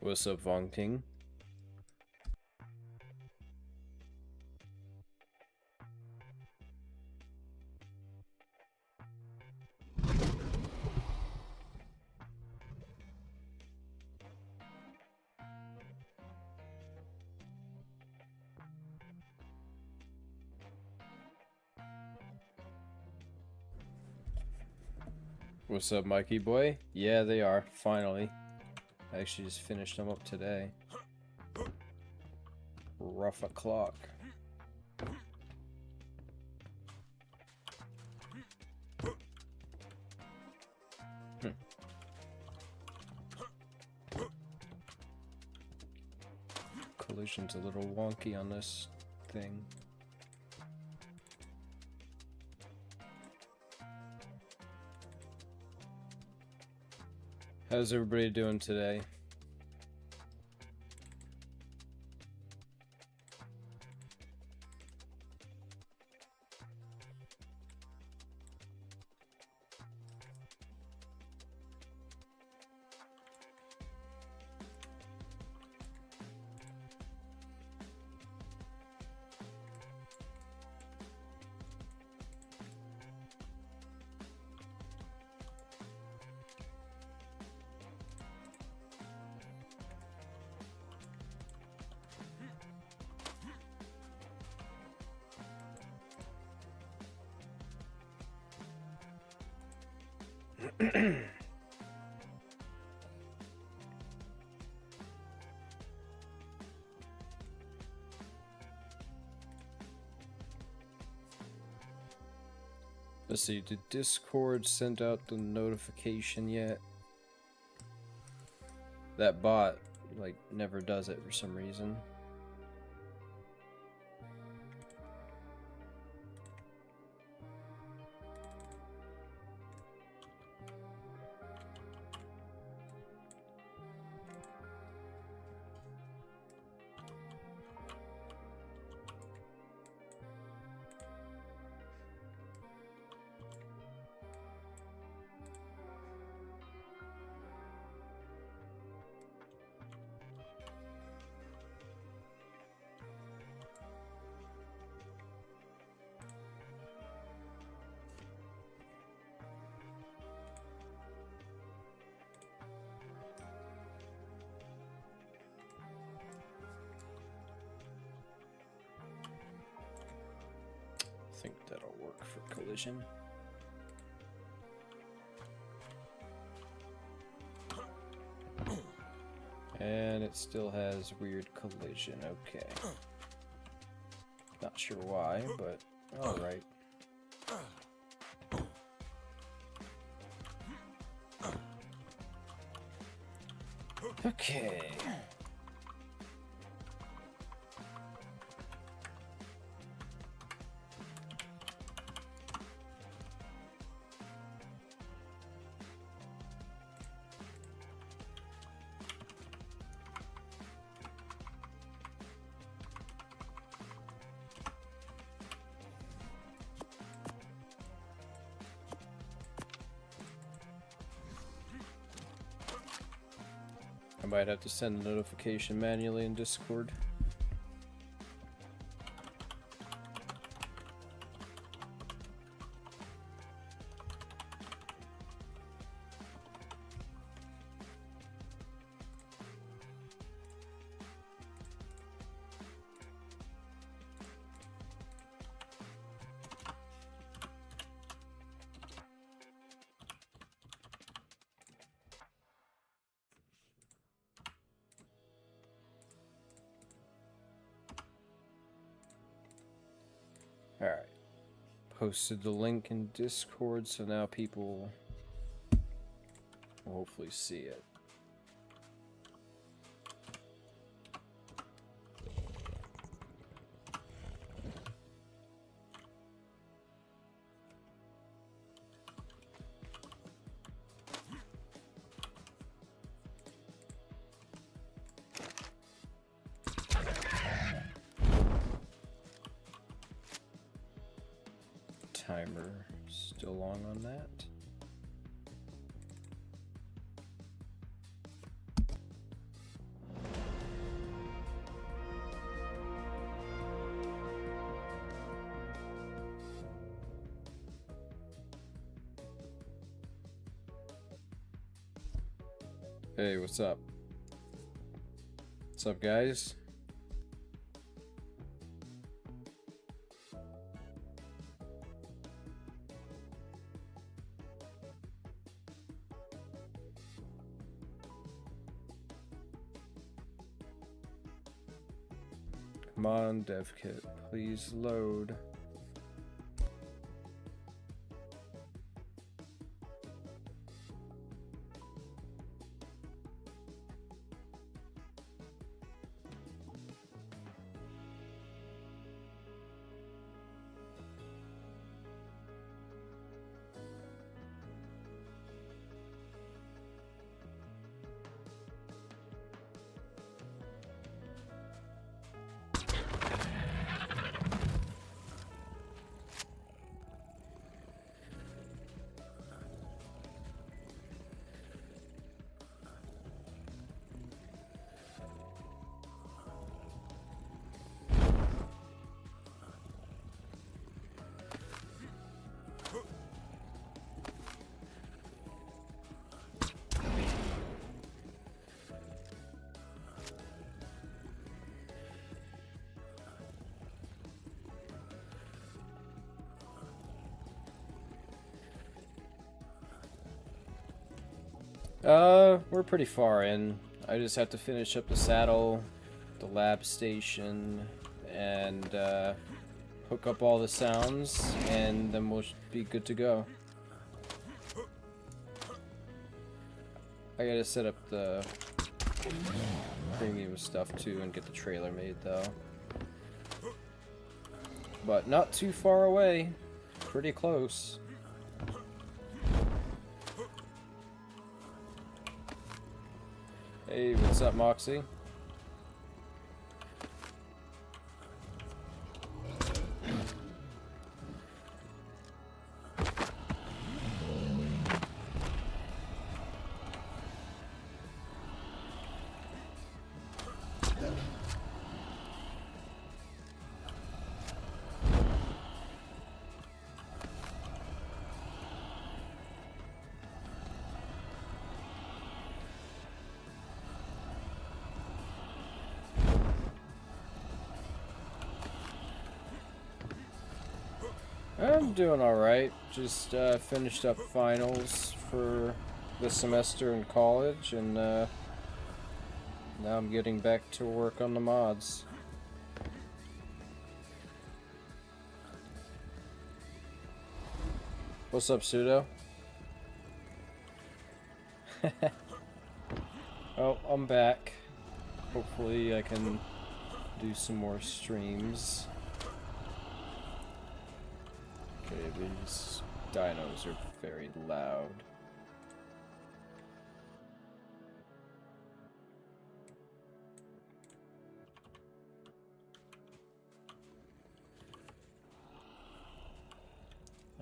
What's up, Vong Ping? What's up, Mikey boy? Yeah, they are, finally. I actually just finished them up today. Rough o'clock. Collision's a little wonky on this thing. How's everybody doing today? Let's see, did Discord send out the notification yet? That bot, like, never does it for some reason. I think that'll work for collision. And it still has weird collision, okay. Not sure why, but alright. Okay. I might have to send a notification manually in Discord. Alright. Posted the link in Discord, so now people will hopefully see it. Timer still long on that. Hey, what's up? What's up, guys? Come on, dev kit, please load. We're pretty far in. I just have to finish up the saddle, the lab station, and hook up all the sounds, and then we'll be good to go. I gotta set up the premium stuff too and get the trailer made though. But not too far away. Pretty close. Hey, what's up, Moxie? I'm doing alright. Just finished up finals for the semester in college, and now I'm getting back to work on the mods. What's up, Pseudo? Oh, I'm back. Hopefully I can do some more streams. Okay, these dinos are very loud.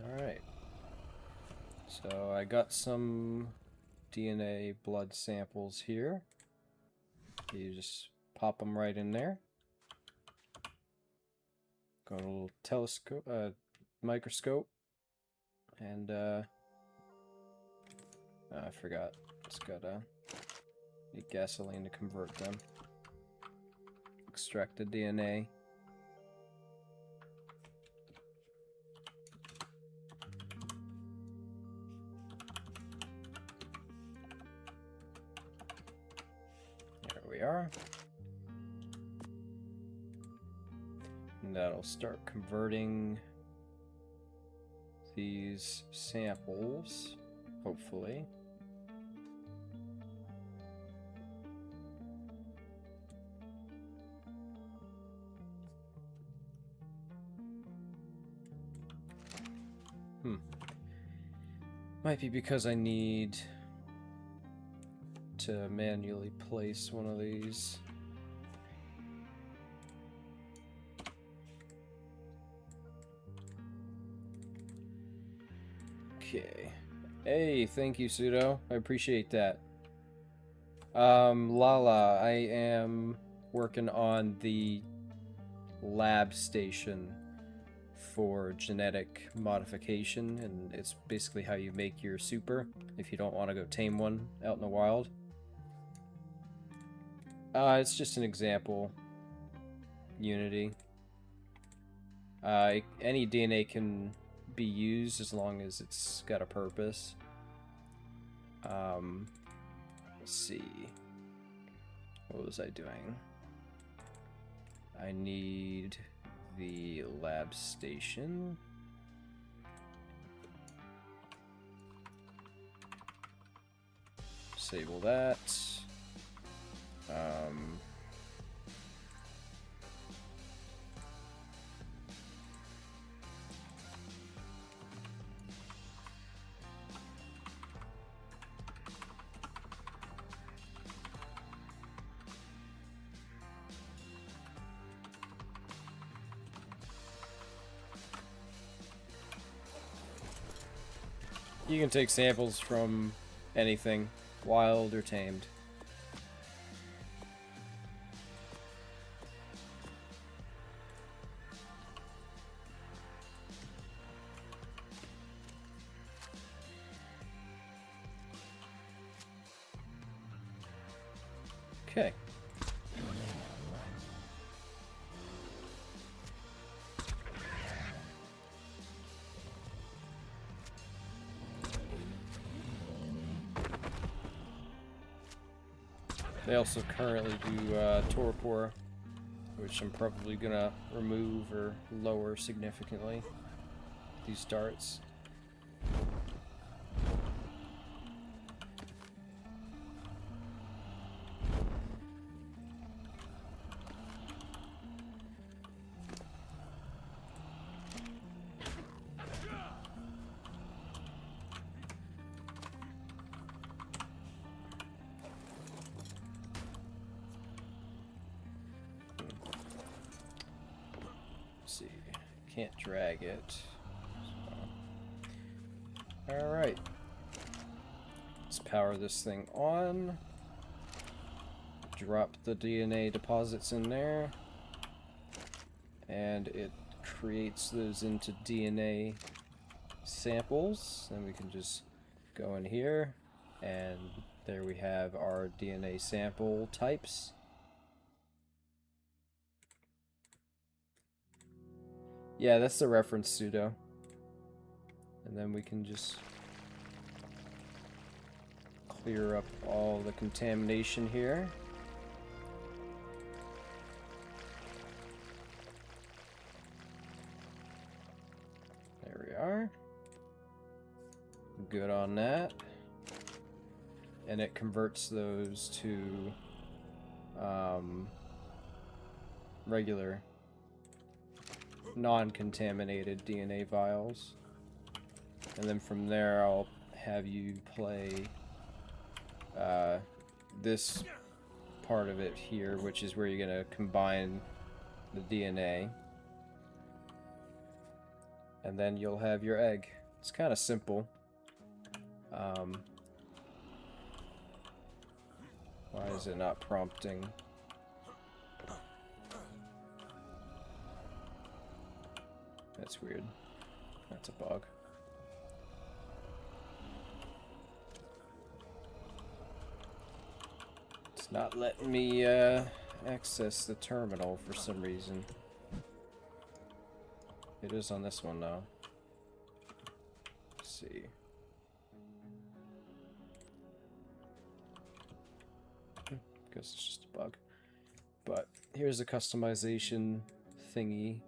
Alright. So I got some DNA blood samples here. You just pop them right in there. Got a little telescope, microscope, and I forgot. It's gotta need gasoline to convert them. Extract the DNA. There we are. And that'll start converting these samples, hopefully. Might be because I need to manually place one of these. Okay. Hey, thank you, Pseudo. I appreciate that. Lala, I am working on the lab station for genetic modification, and it's basically how you make your super if you don't want to go tame one out in the wild. It's just an example. Unity. Any DNA can be used as long as it's got a purpose. Let's see. What was I doing? I need the lab station. Disable that. You can take samples from anything, wild or tamed. Okay. They also currently do torpor, which I'm probably gonna remove or lower significantly. These darts. See, can't drag it. So. Alright. Let's power this thing on. Drop the DNA deposits in there. And it creates those into DNA samples. Then we can just go in here. And there we have our DNA sample types. Yeah, that's the reference pseudo. And then we can just clear up all the contamination here. There we are. Good on that. And it converts those to regular non-contaminated DNA vials. And then from there I'll have you play this part of it here, which is where you're going to combine the DNA. And then you'll have your egg. It's kind of simple. Why is it not prompting? That's weird. That's a bug. It's not letting me access the terminal for some reason. It is on this one now. Let's see. Guess it's just a bug. But here's a customization thingy.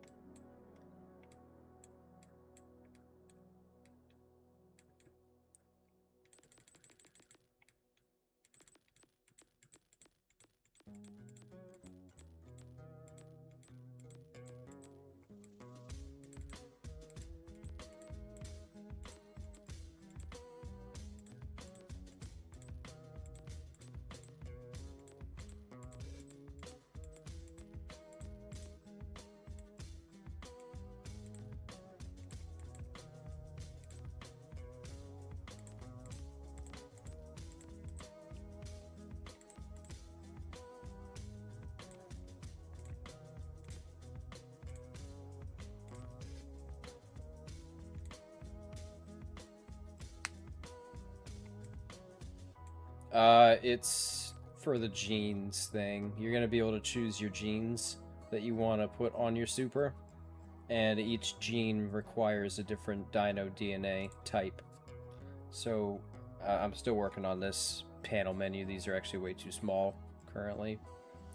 It's for the genes thing. You're going to be able to choose your genes that you want to put on your super, and each gene requires a different dino DNA type. So I'm still working on this panel menu. These are actually way too small currently,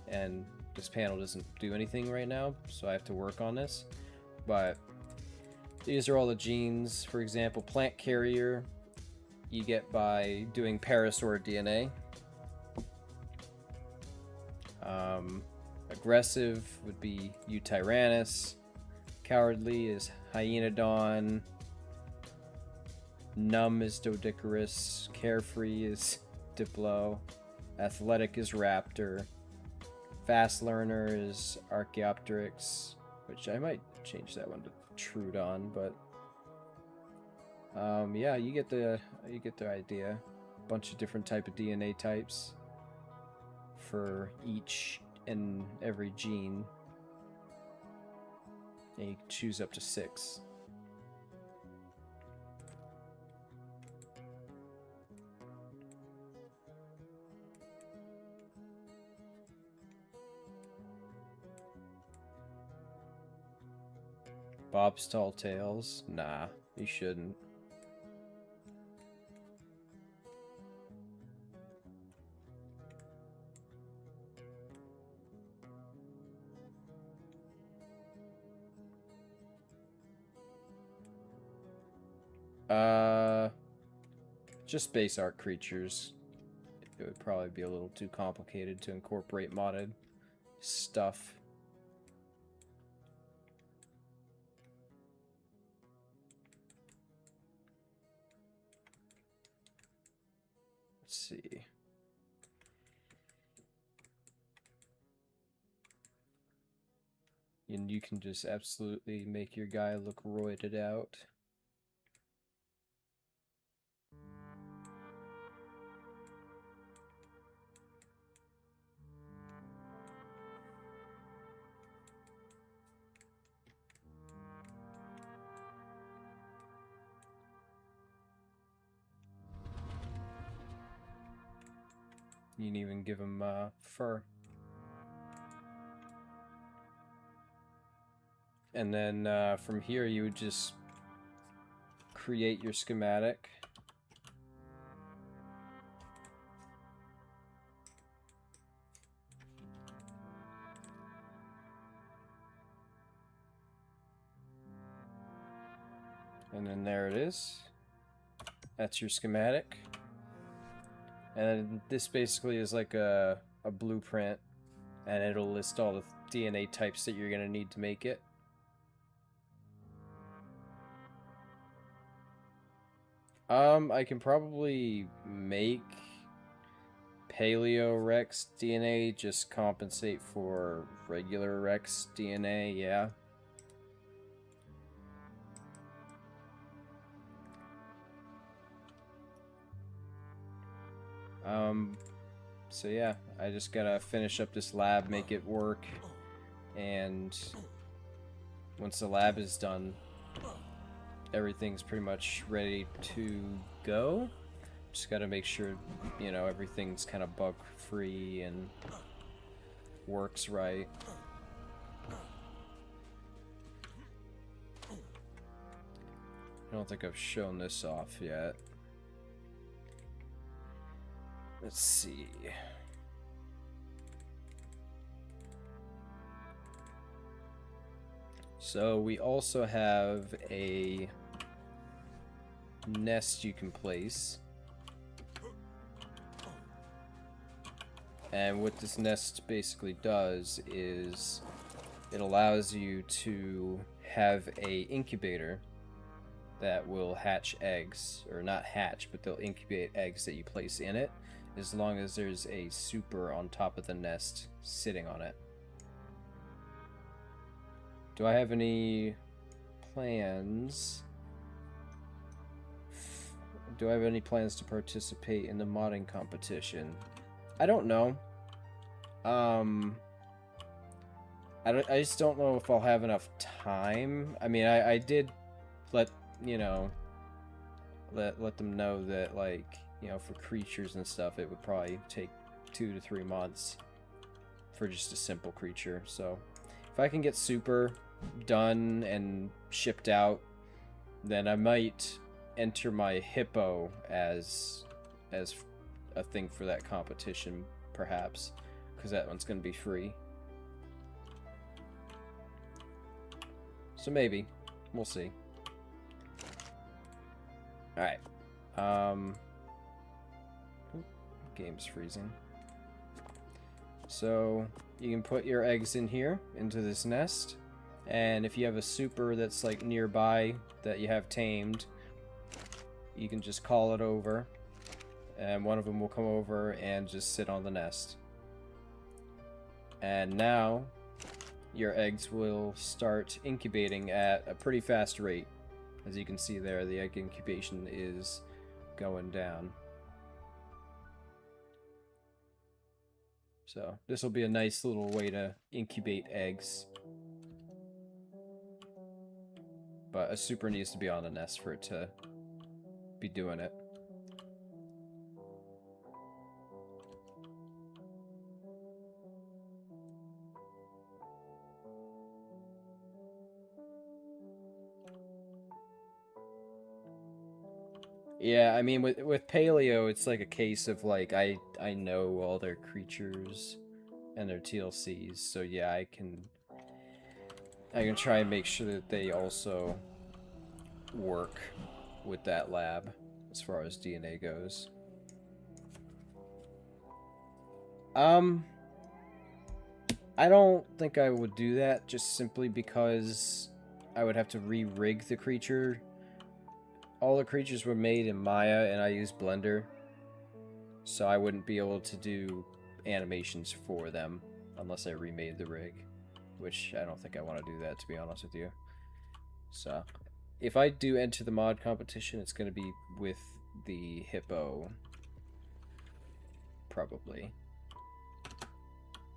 and this panel doesn't do anything right now, so I have to work on this. But these are all the genes. For example, plant carrier you get by doing parasaur DNA. Aggressive would be Eutyrannus. Cowardly is Hyenodon. Numb is Doedicurus. Carefree is Diplo. Athletic is Raptor. Fast learner is Archaeopteryx, which I might change that one to Trudon, but yeah, you get the idea. A bunch of different type of DNA types for each and every gene, and you can choose up to 6. Bob's Tall Tales? Nah, you shouldn't. Just base art creatures. It would probably be a little too complicated to incorporate modded stuff. Let's see. And you can just absolutely make your guy look roided out. You can even give him fur. And then from here you would just create your schematic. And then there it is. That's your schematic. And this basically is like a blueprint, and it'll list all the DNA types that you're going to need to make it. I can probably make Paleo Rex DNA, just compensate for regular Rex DNA, yeah. So yeah, I just gotta finish up this lab, make it work, and once the lab is done, everything's pretty much ready to go. Just gotta make sure, you know, everything's kind of bug-free and works right. I don't think I've shown this off yet. Let's see. So we also have a nest you can place. And what this nest basically does is it allows you to have a incubator that will hatch eggs, or not hatch, but they'll incubate eggs that you place in it, as long as there's a super on top of the nest sitting on it. Do I have any plans? Do I have any plans to participate in the modding competition? I don't know. I just don't know if I'll have enough time. I mean, I did let, you know, let them know that, like, you know, for creatures and stuff, it would probably take 2 to 3 months for just a simple creature. So if I can get super done and shipped out, then I might enter my hippo as a thing for that competition, perhaps, because that one's going to be free. So maybe. We'll see. Alright. Game's freezing. So, you can put your eggs in here, into this nest. And if you have a super that's like nearby that you have tamed, you can just call it over. And one of them will come over and just sit on the nest. And now, your eggs will start incubating at a pretty fast rate. As you can see there, the egg incubation is going down. So, this will be a nice little way to incubate eggs. But a super needs to be on the nest for it to be doing it. Yeah, I mean, with Paleo, it's like a case of, like, I know all their creatures and their TLCs, so yeah, I can try and make sure that they also work with that lab as far as DNA goes. I don't think I would do that, just simply because I would have to re-rig the creature. All the creatures were made in Maya, and I use Blender, so I wouldn't be able to do animations for them unless I remade the rig, which I don't think I want to do that, to be honest with you. So, if I do enter the mod competition, it's going to be with the hippo, probably.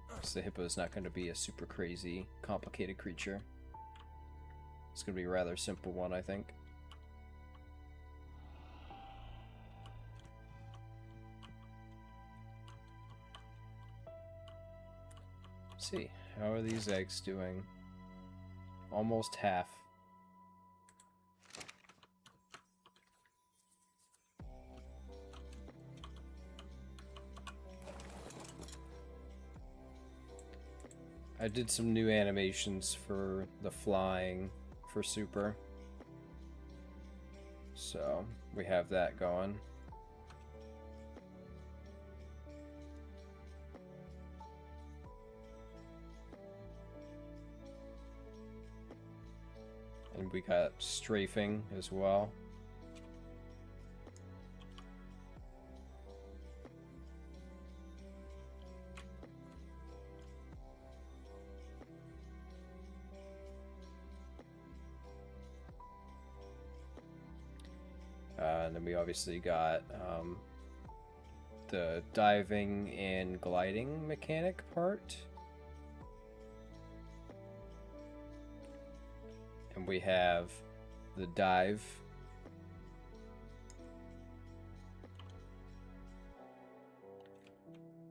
Because the hippo is not going to be a super crazy, complicated creature. It's going to be a rather simple one, I think. Let's see, how are these eggs doing? Almost half. I did some new animations for the flying for super. So, we have that going. And we got strafing as well. And then we obviously got the diving and gliding mechanic part. And we have the dive.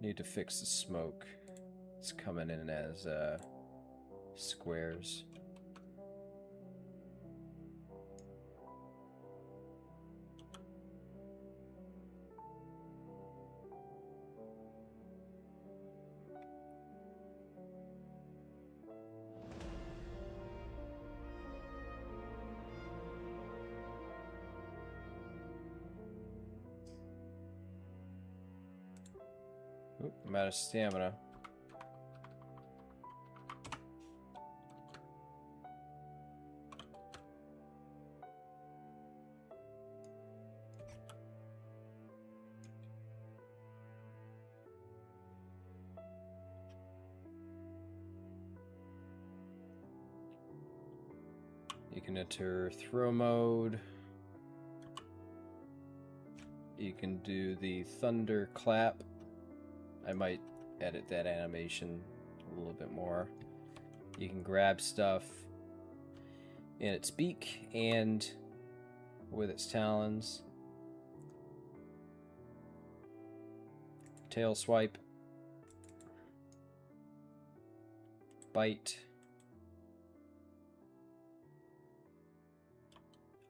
Need to fix the smoke. It's coming in as squares. Oop, I'm out of stamina. You can enter throw mode. You can do the thunder clap. I might edit that animation a little bit more. You can grab stuff in its beak and with its talons. Tail swipe bite.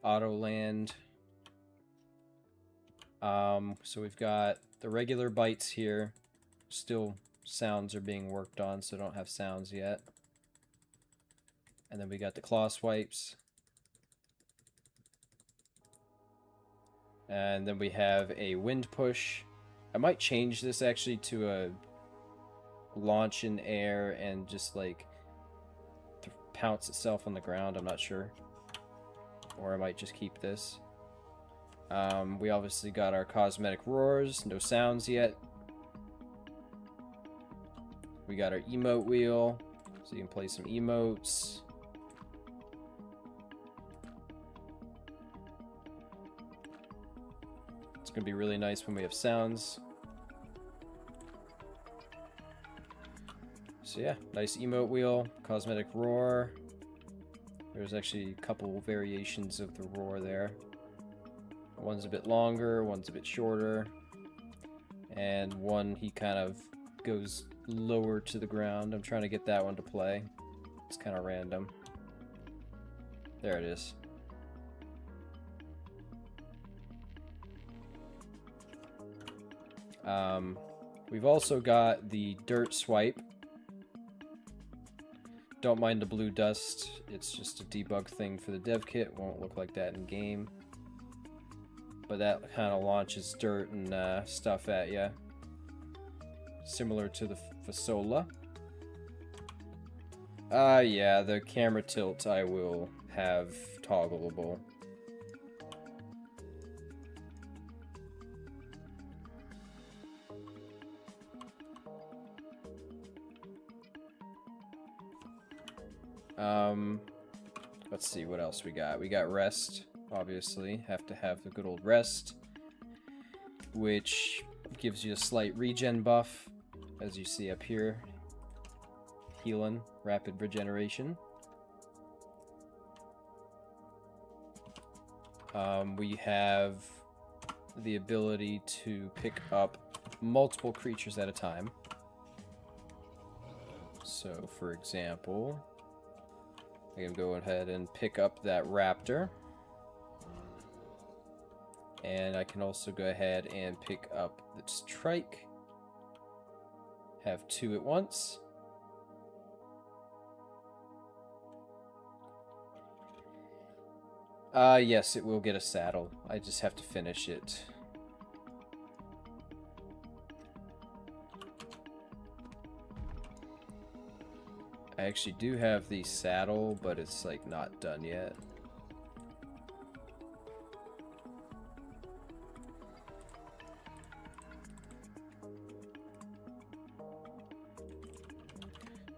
Auto land. So we've got the regular bites here. Still sounds are being worked on, so don't have sounds yet. And then we got the claw swipes. And then we have a wind push. I might change this actually to a launch in air and just like pounce itself on the ground. I'm not sure. Or I might just keep this. We obviously got our cosmetic roars. No sounds yet. We got our emote wheel. So you can play some emotes. It's going to be really nice when we have sounds. So yeah, nice emote wheel, cosmetic roar. There's actually a couple variations of the roar there. One's a bit longer, one's a bit shorter. And one he kind of goes lower to the ground. I'm trying to get that one to play. It's kind of random. There it is. We've also got the dirt swipe. Don't mind the blue dust. It's just a debug thing for the dev kit. Won't look like that in game. But that kind of launches dirt and stuff at you. Similar to the Fasola. Yeah, the camera tilt I will have toggleable. Let's see what else we got. We got rest, obviously. Have to have the good old rest, which gives you a slight regen buff, as you see up here. Healing, rapid regeneration. We have the ability to pick up multiple creatures at a time. So, for example, I can go ahead and pick up that raptor. And I can also go ahead and pick up this trike. Have two at once. Yes, it will get a saddle. I just have to finish it. I actually do have the saddle, but it's like not done yet.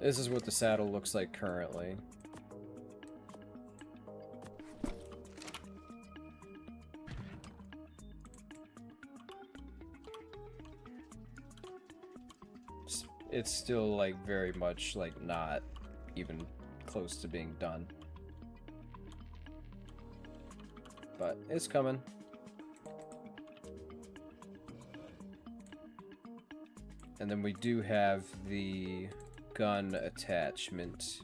This is what the saddle looks like currently. It's still like very much like not even close to being done. But it's coming. And then we do have the gun attachment.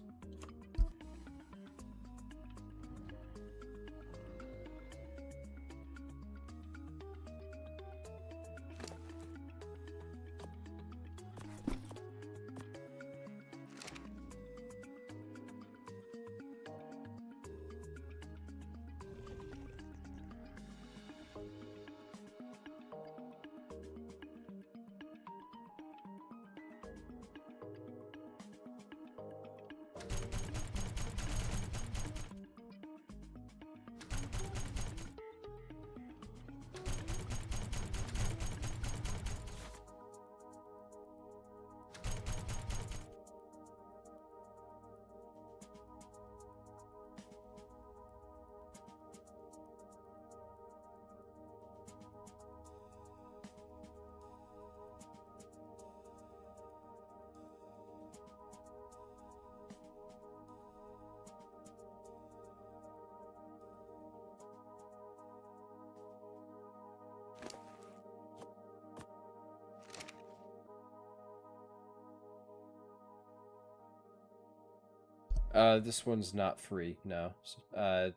This one's not free, no. I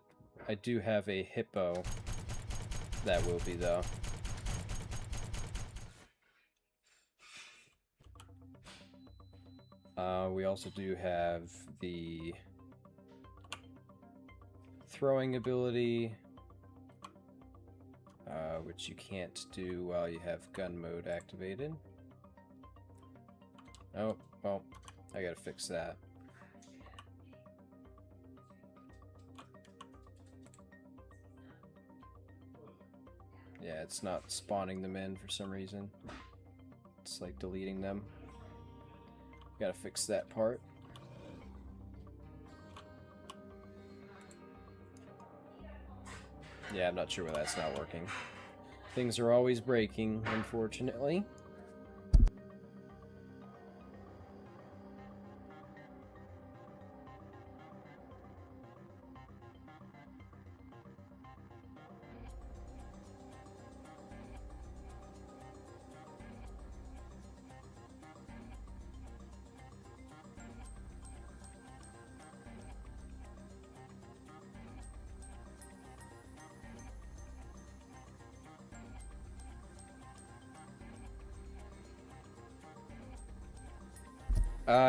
do have a hippo that will be, though. We also do have the throwing ability, which you can't do while you have gun mode activated. Oh, well, I gotta fix that. Yeah, it's not spawning them in for some reason. It's like deleting them. Gotta fix that part. Yeah, I'm not sure why that's not working. Things are always breaking, unfortunately.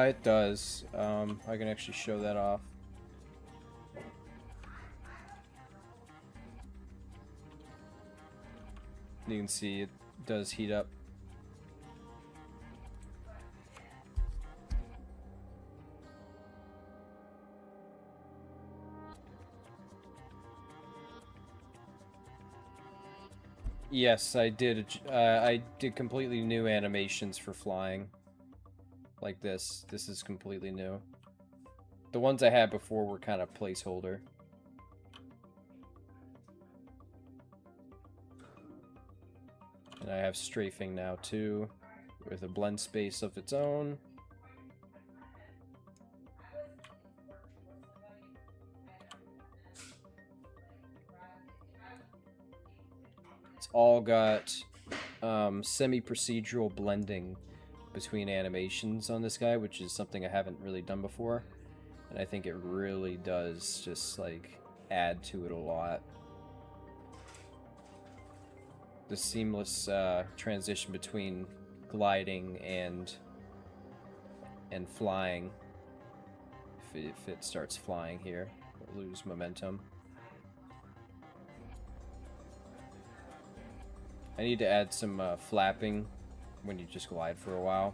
It does. I can actually show that off. You can see it does heat up. Yes, I did. I did completely new animations for flying. Like this. This is completely new. The ones I had before were kind of placeholder. And I have strafing now too, with a blend space of its own. It's all got semi-procedural blending between animations on this guy, which is something I haven't really done before, and I think it really does just like add to it a lot. The seamless transition between gliding and flying. If it starts flying here, it'll lose momentum. I need to add some flapping when you just glide for a while.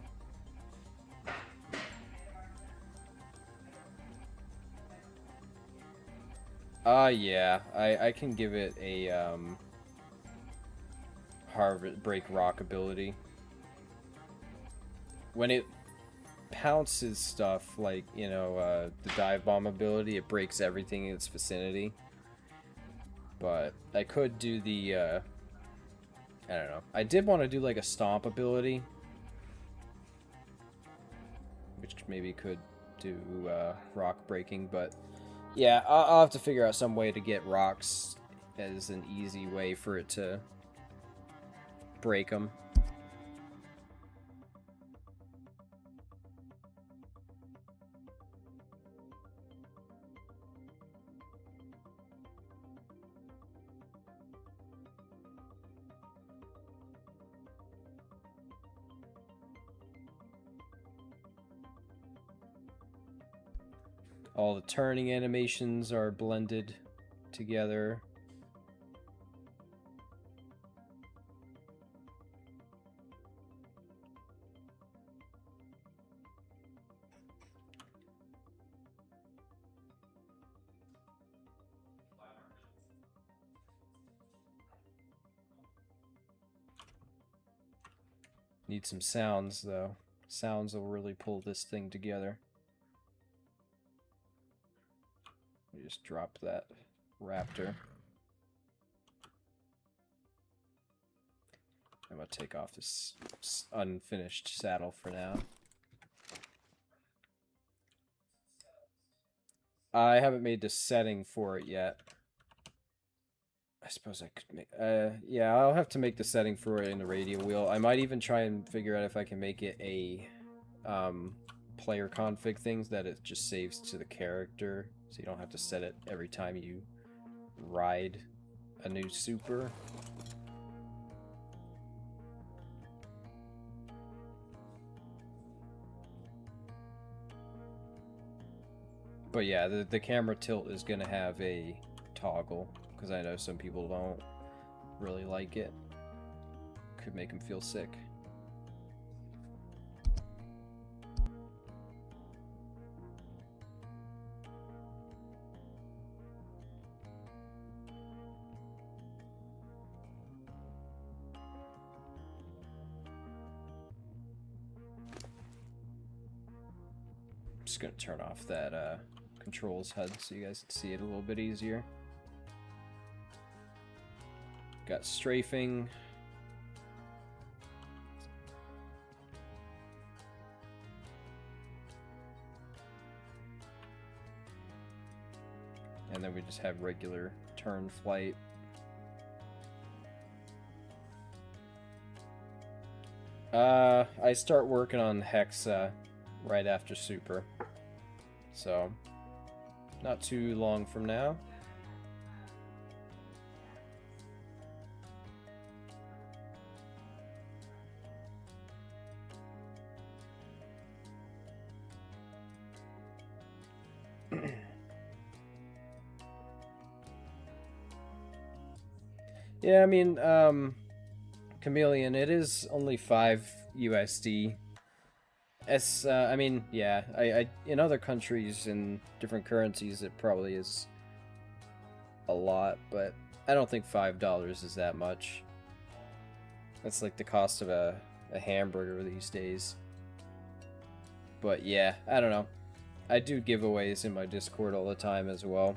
Yeah, I can give it a break rock ability. When it pounces stuff like, you know, the dive bomb ability, it breaks everything in its vicinity. But I could do the I don't know. I did want to do like a stomp ability, which maybe could do rock breaking, but yeah, I'll have to figure out some way to get rocks as an easy way for it to break them. All the turning animations are blended together. Need some sounds, though. Sounds will really pull this thing together. We just dropped that raptor. I'm gonna take off this unfinished saddle for now. I haven't made the setting for it yet. I suppose I could make... yeah, I'll have to make the setting for it in the radial wheel. I might even try and figure out if I can make it a player config things that it just saves to the character, so you don't have to set it every time you ride a new super. But yeah, the camera tilt is going to have a toggle, because I know some people don't really like it. Could make them feel sick. I'm just going to turn off that controls HUD so you guys can see it a little bit easier. Got strafing. And then we just have regular turn flight. I start working on Hexa right after Super. So, not too long from now. Yeah, I mean, Chameleon, it is only 5 USD. I mean, yeah, I in other countries in different currencies it probably is a lot, but I don't think $5 is that much. That's like the cost of a hamburger these days. But yeah, I don't know. I do giveaways in my Discord all the time as well,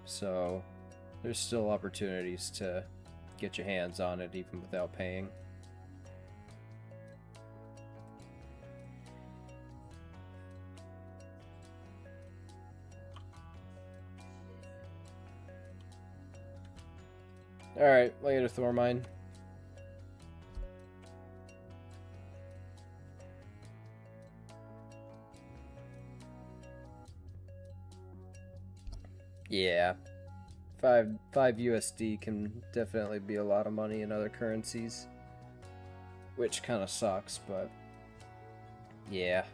so there's still opportunities to get your hands on it even without paying. Alright, later, Thormine. Yeah. 5 USD can definitely be a lot of money in other currencies. Which kind of sucks, but yeah.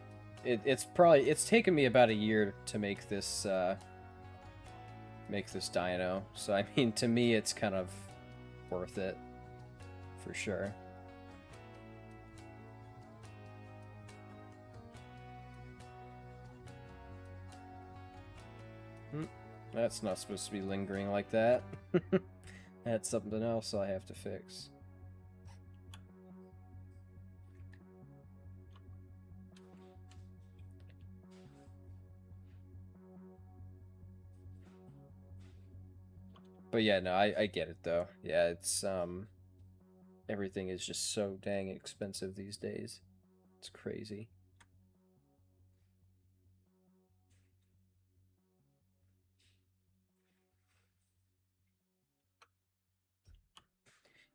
It's taken me about a year to make this dino. So I mean, to me it's kind of worth it for sure. That's not supposed to be lingering like that. That's something else I have to fix. But yeah, no, I get it though. Yeah, it's everything is just so dang expensive these days. It's crazy.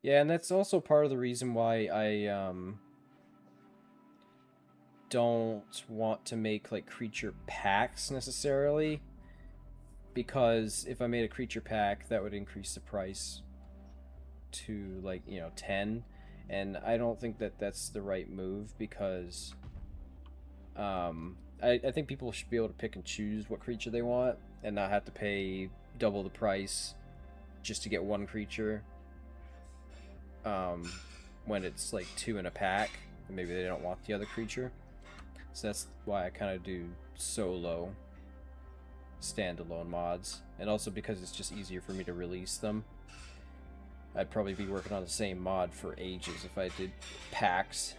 Yeah, and that's also part of the reason why I don't want to make like creature packs necessarily, because if I made a creature pack that would increase the price to like, you know, 10, and I don't think that that's the right move, because I think people should be able to pick and choose what creature they want and not have to pay double the price just to get one creature when it's like 2 in a pack and maybe they don't want the other creature. So that's why I kind of do solo standalone mods, and also because it's just easier for me to release them. I'd probably be working on the same mod for ages if I did packs.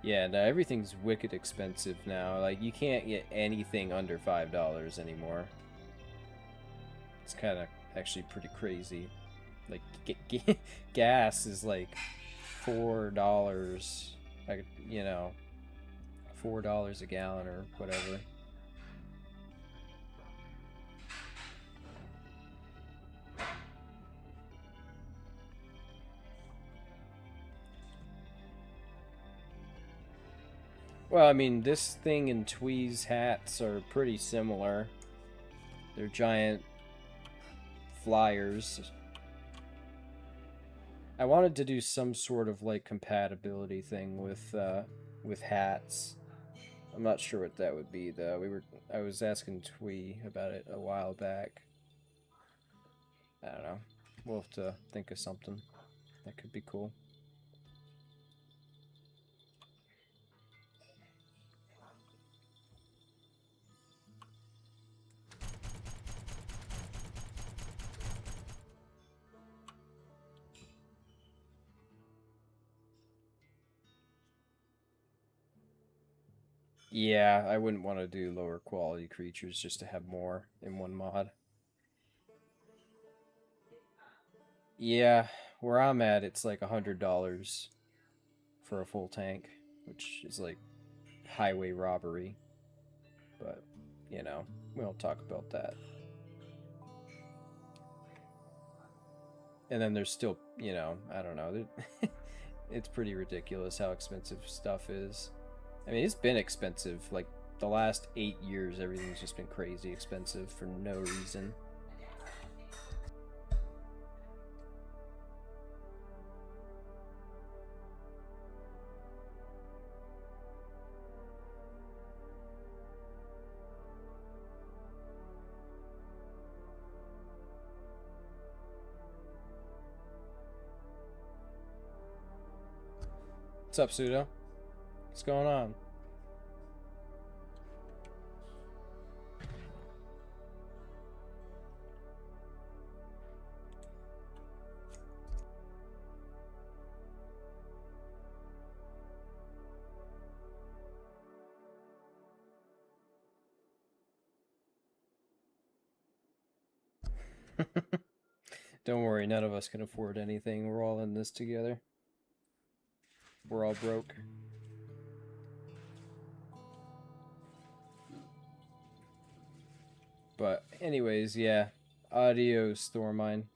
Yeah, no, everything's wicked expensive now. Like, you can't get anything under $5 anymore. It's kind of actually pretty crazy. Like, gas is like $4, like, you know, $4 a gallon or whatever. Well, I mean, this thing and Twee's hats are pretty similar. They're giant flyers. I wanted to do some sort of like compatibility thing with hats. I'm not sure what that would be though. I was asking Twee about it a while back. I don't know. We'll have to think of something. That could be cool. Yeah, I wouldn't want to do lower quality creatures just to have more in one mod. Yeah, where I'm at, it's like $100 for a full tank, which is like highway robbery. But, you know, we don't talk about that. And then there's still, you know, I don't know. It's pretty ridiculous how expensive stuff is. I mean, it's been expensive. Like, the last 8 years, everything's just been crazy expensive for no reason. What's up, Pseudo? What's going on? Don't worry, none of us can afford anything. We're all in this together. We're all broke. But anyways, yeah. Adios, Thormine.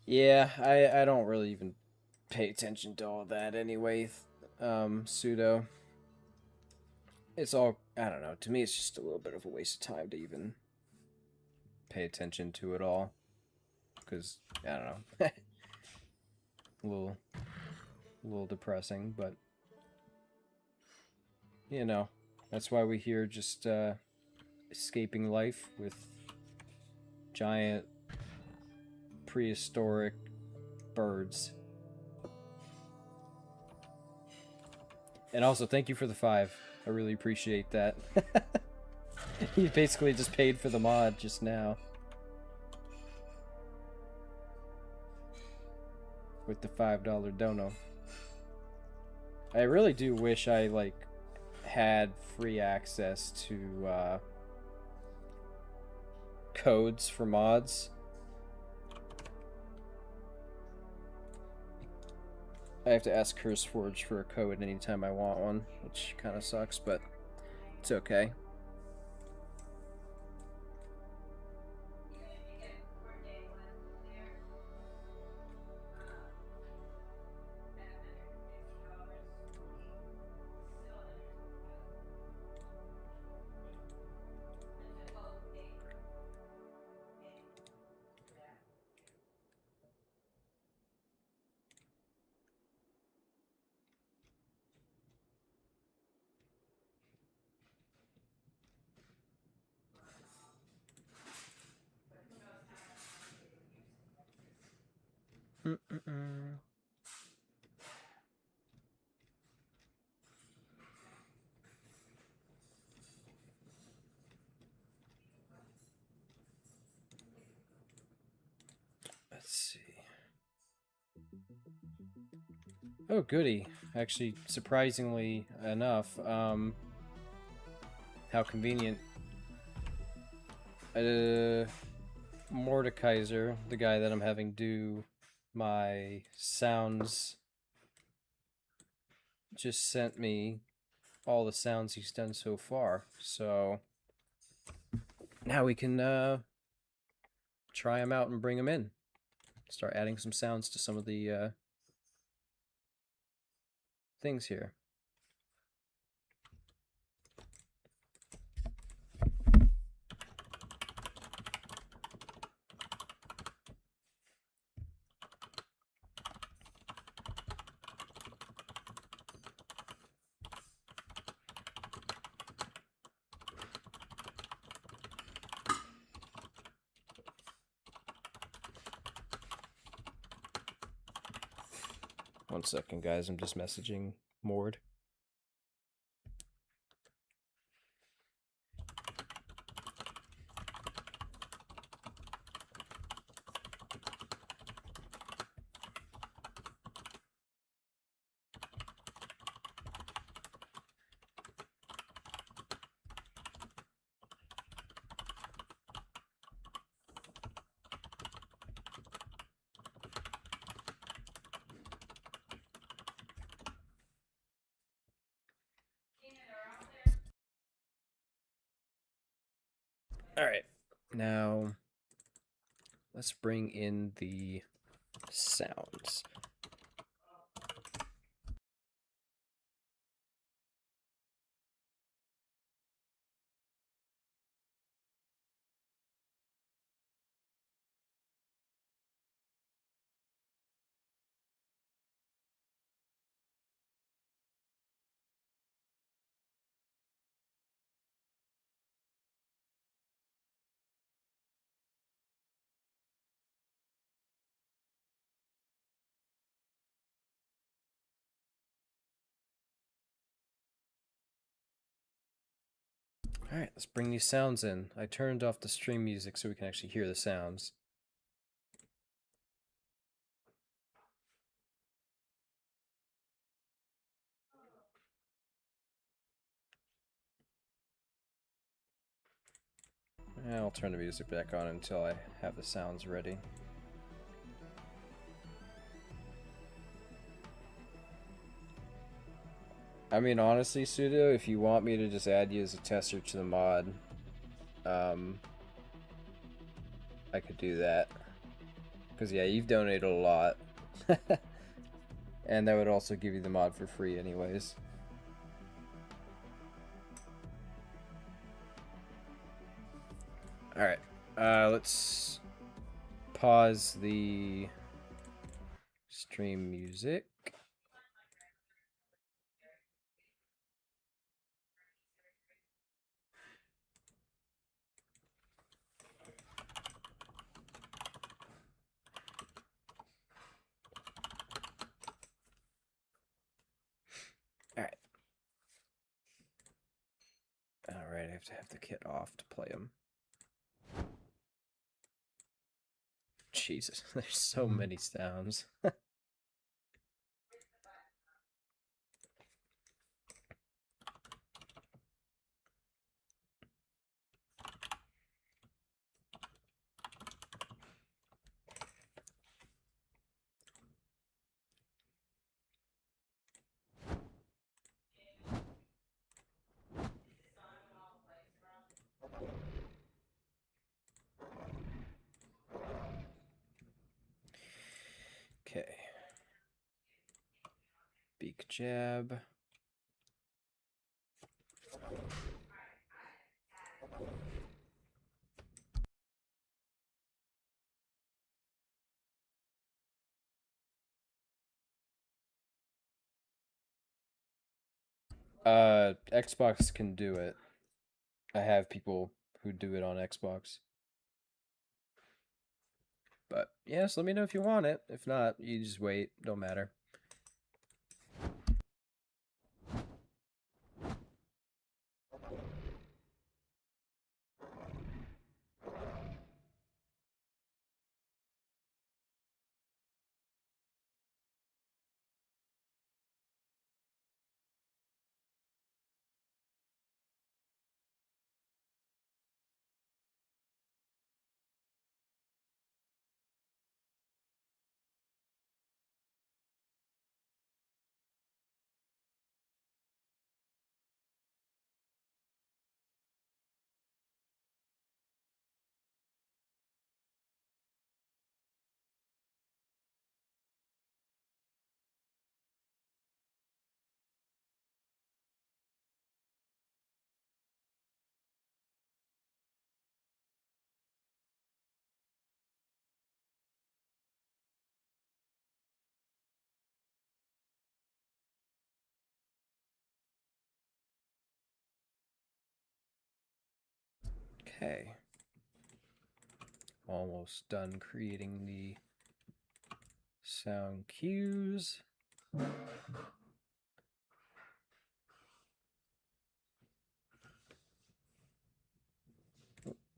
Yeah, I don't really even pay attention to all that anyway, Pseudo. It's all, I don't know, to me it's just a little bit of a waste of time to even pay attention to it all. Because, I don't know, a little depressing, but, you know, that's why we here just, escaping life with giant prehistoric birds. And also, thank you for the 5. I really appreciate that. You basically just paid for the mod just now. With the $5 dono. I really do wish I, like, had free access to, codes for mods. I have to ask CurseForge for a code anytime I want one, which kind of sucks, but it's okay. Let's see. Oh, goody. Actually, surprisingly enough, how convenient. Mordekaiser, the guy that I'm having do my sounds, just sent me all the sounds he's done so far. So now we can try them out and bring them in. Start adding some sounds to some of the things here. One second, guys. I'm just messaging Mord. Alright, now let's bring in the sounds. Alright, let's bring these sounds in. I turned off the stream music so we can actually hear the sounds. I'll turn the music back on until I have the sounds ready. I mean, honestly, Sudo, if you want me to just add you as a tester to the mod, I could do that. Because, yeah, you've donated a lot. And that would also give you the mod for free anyways. Alright, let's pause the stream music. Alright, I have to have the kit off to play them. Jesus, there's so many sounds. Okay. Beak jab. Xbox can do it. I have people who do it on Xbox. But yes, let me know if you want it. If not, you just wait. Don't matter. Okay. Almost done creating the sound cues.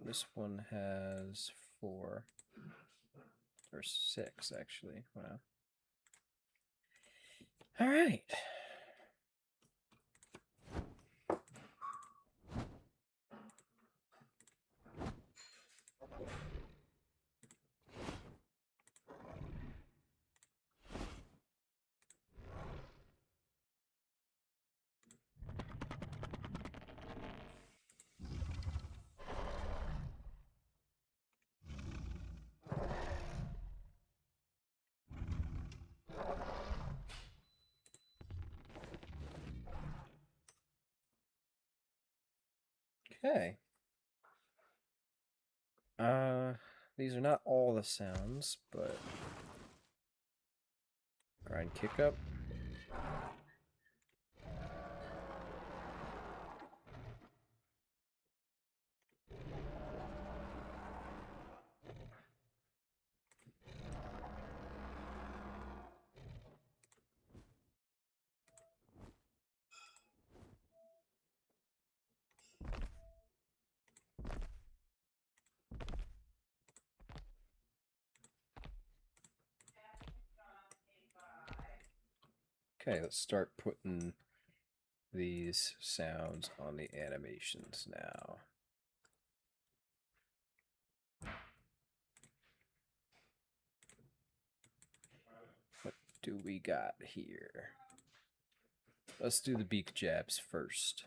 This one has 4 or 6 actually. Wow. All right. Okay. These are not all the sounds, but grind kick up. Okay, let's start putting these sounds on the animations now. What do we got here? Let's do the beak jabs first.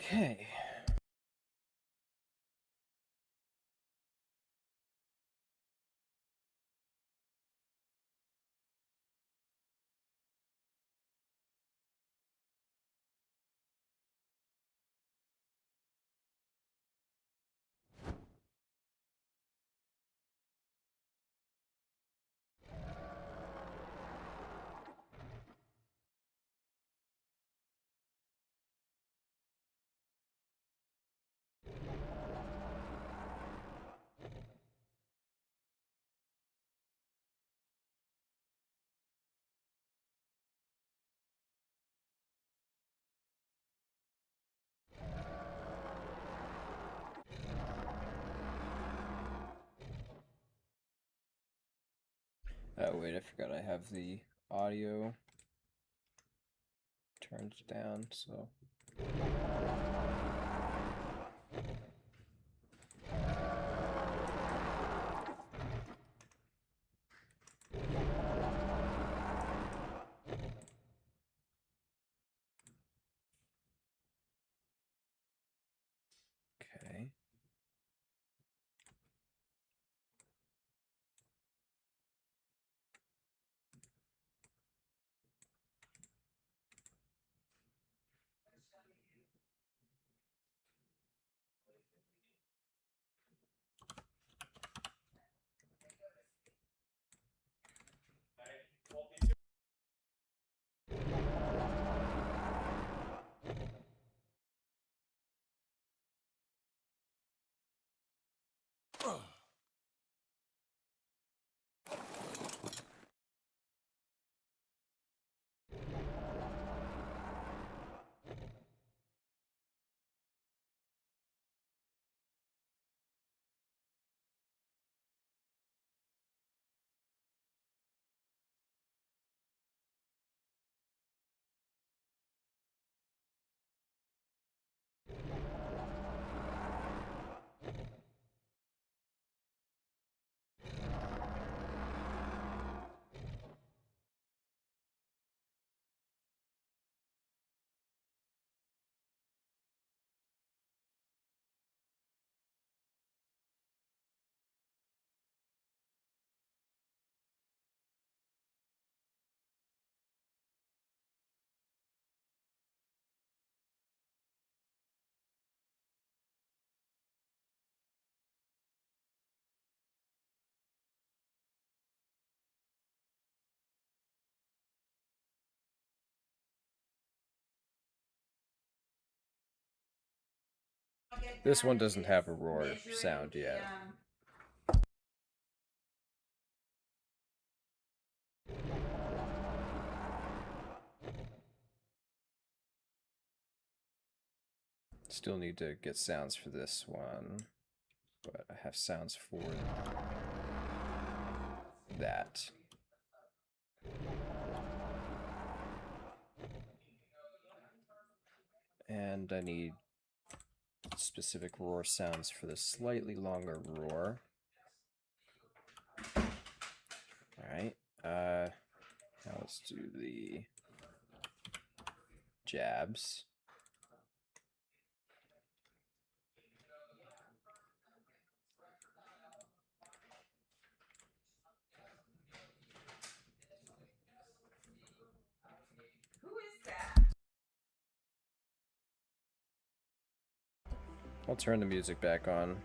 Okay. Oh wait, I forgot I have the audio turned down, so. Okay. This one doesn't have a roar sound yet. Still need to get sounds for this one, but I have sounds for that. And I need specific roar sounds for the slightly longer roar. Alright, now let's do the jabs. I'll turn the music back on.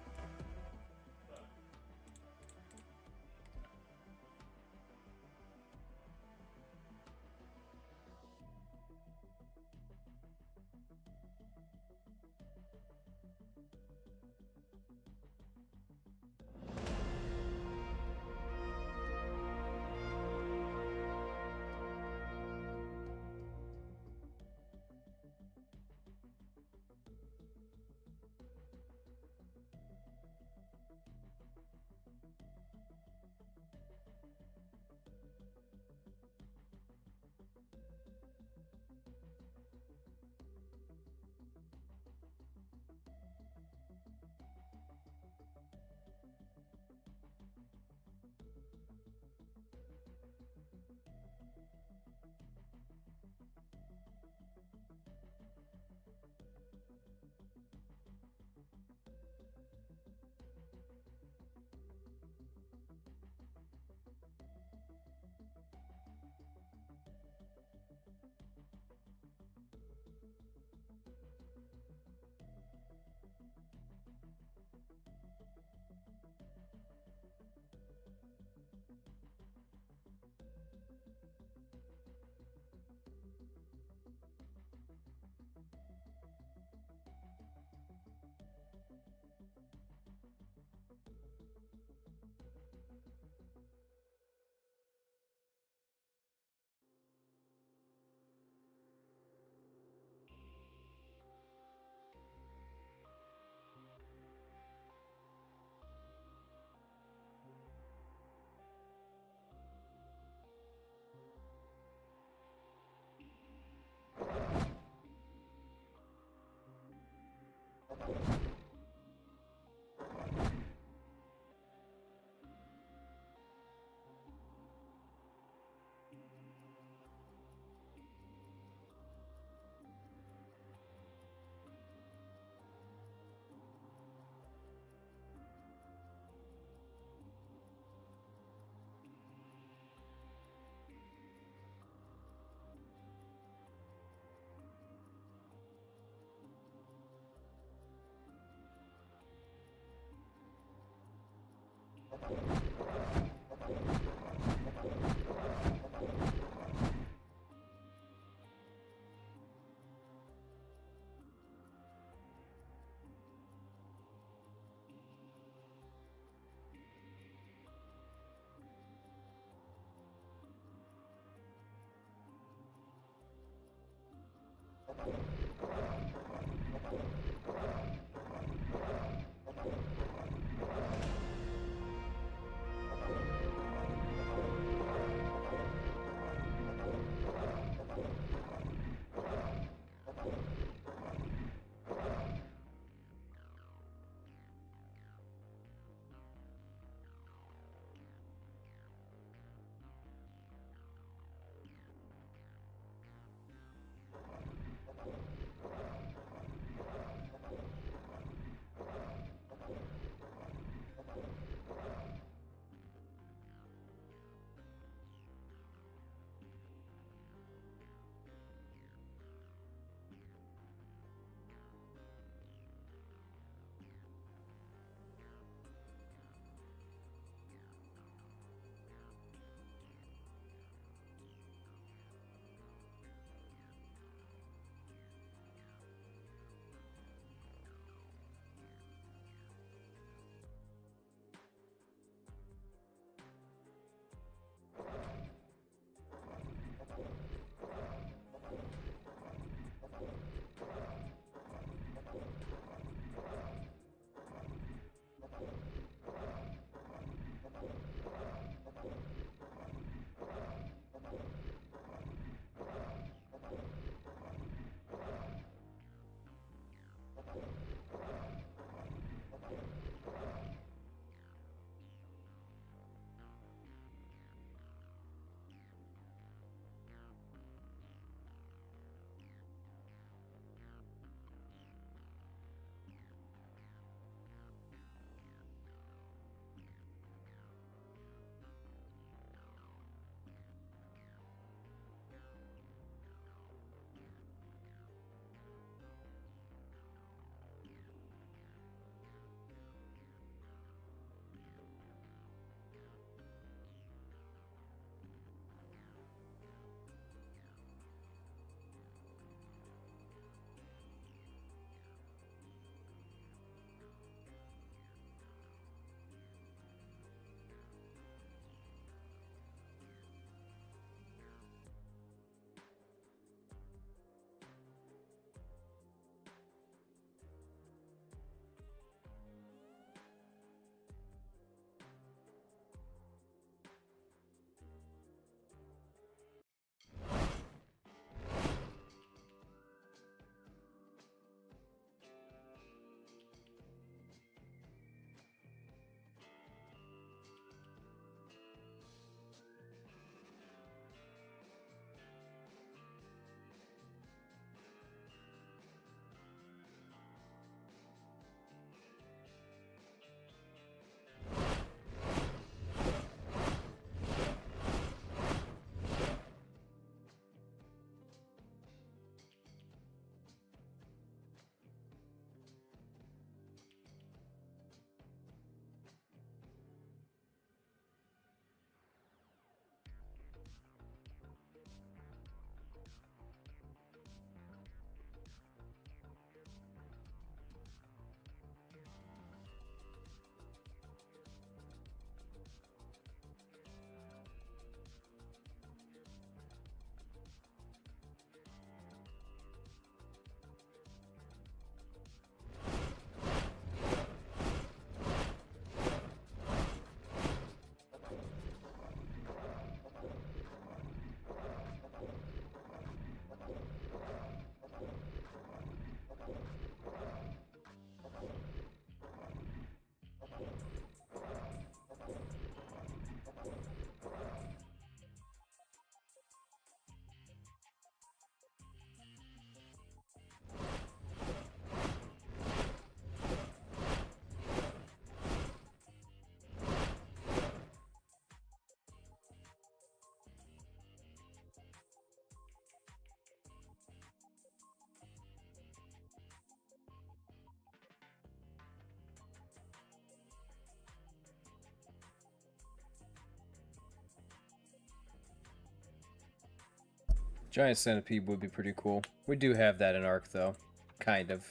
Giant centipede would be pretty cool. We do have that in Ark, though. Kind of.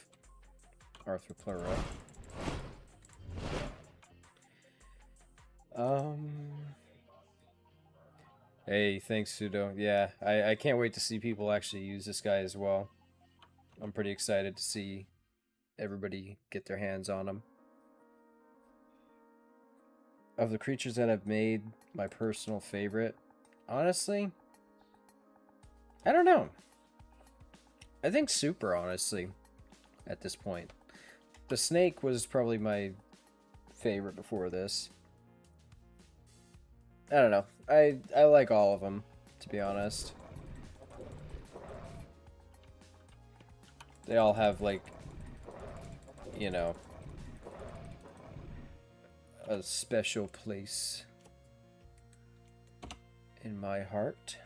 Arthropleura. Hey, thanks, Pseudo. Yeah, I can't wait to see people actually use this guy as well. I'm pretty excited to see everybody get their hands on him. Of the creatures that I've made, my personal favorite, honestly, I don't know. I think Super, honestly, at this point. The snake was probably my favorite before this. I don't know. I like all of them, to be honest. They all have, like, you know, a special place in my heart.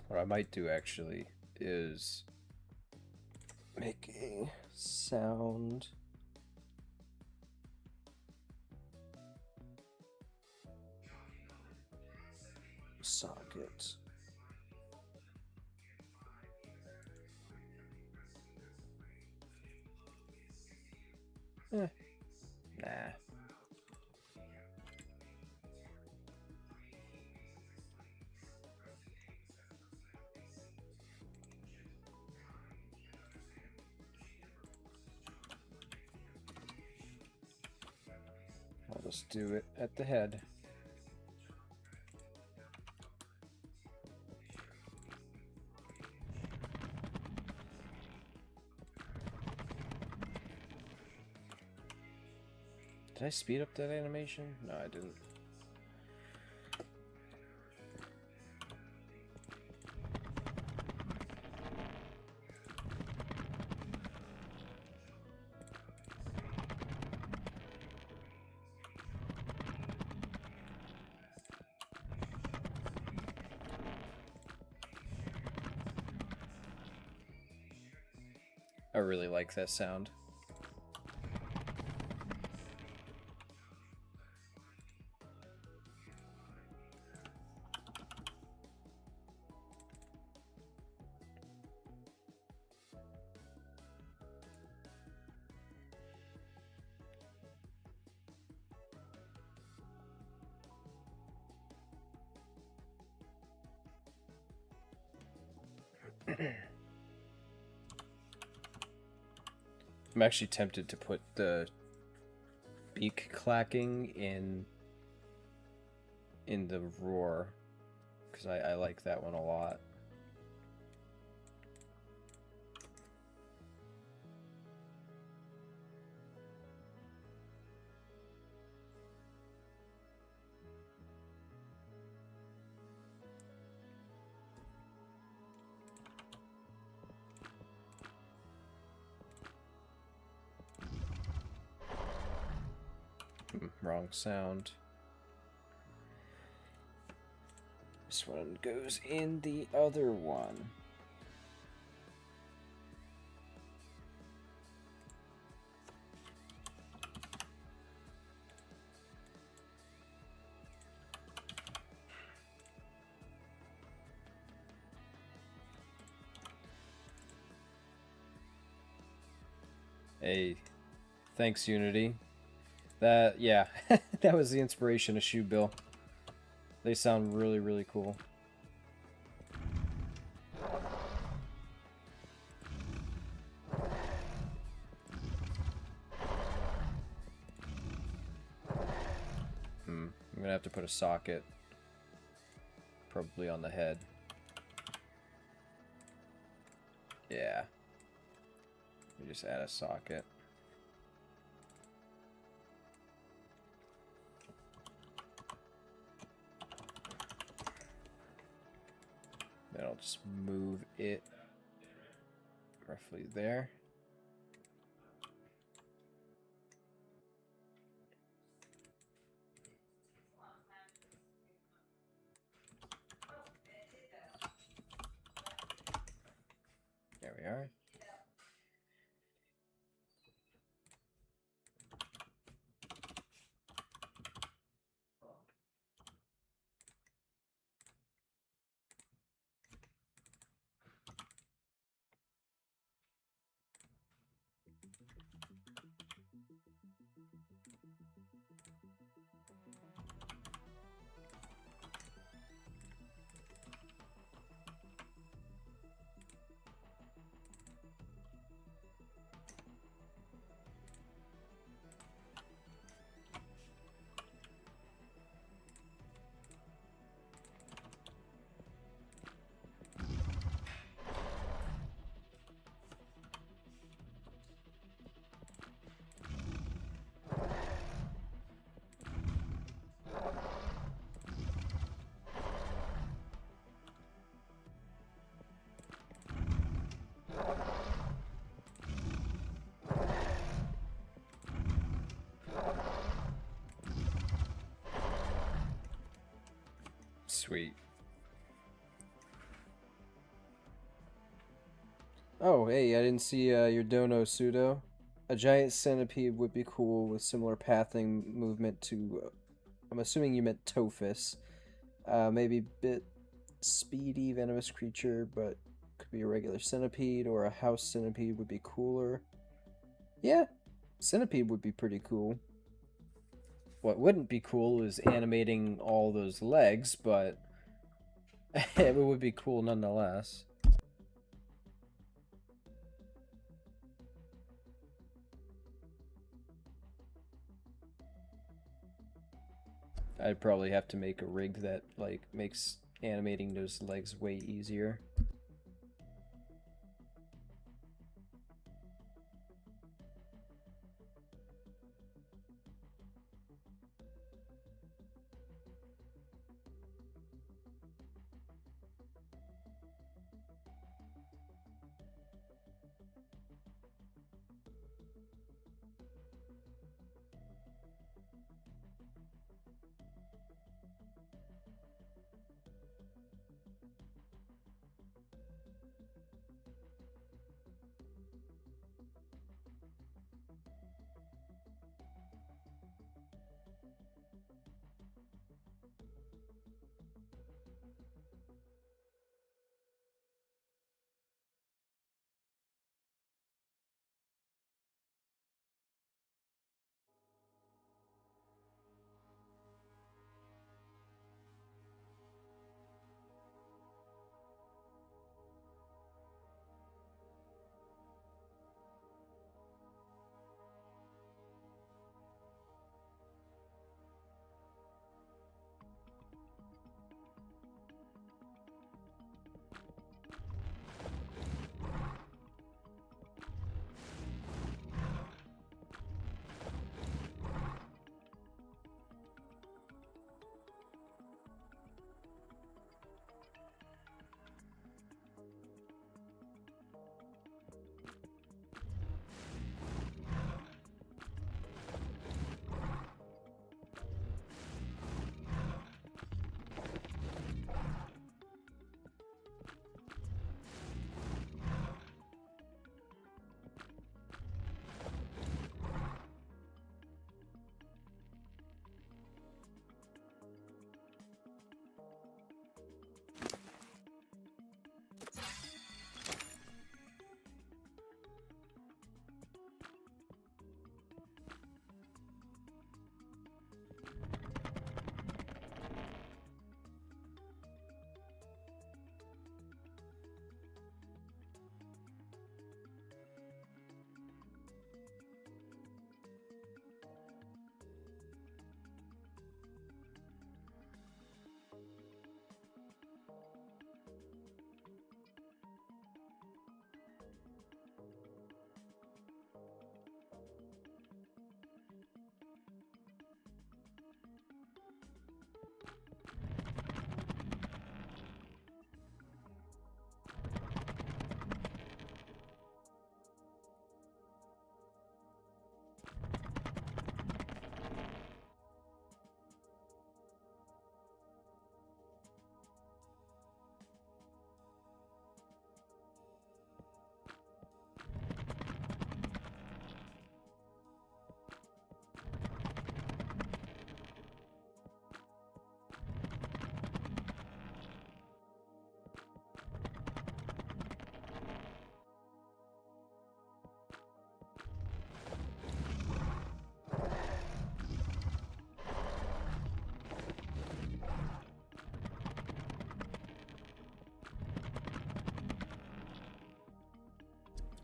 What I might do actually is make a sound socket. Nah. I'll just do it at the head. Did I speed up that animation? No, I didn't. I really like that sound. I'm actually tempted to put the beak clacking in the roar, because I like that one a lot. Wrong sound. This one goes in the other one. Hey, thanks, Unity. That, yeah, that was the inspiration of Shoe Bill. They sound really, really cool. I'm gonna have to put a socket probably on the head. Yeah. We just add a socket. Then I'll just move it roughly there. There we are. Sweet. Oh, hey, I didn't see your dono pseudo. A giant centipede would be cool with similar pathing movement to, I'm assuming you meant Tophus. Maybe bit speedy, venomous creature, but could be a regular centipede, or a house centipede would be cooler. Yeah, centipede would be pretty cool. What wouldn't be cool is animating all those legs, but it would be cool nonetheless. I'd probably have to make a rig that like makes animating those legs way easier.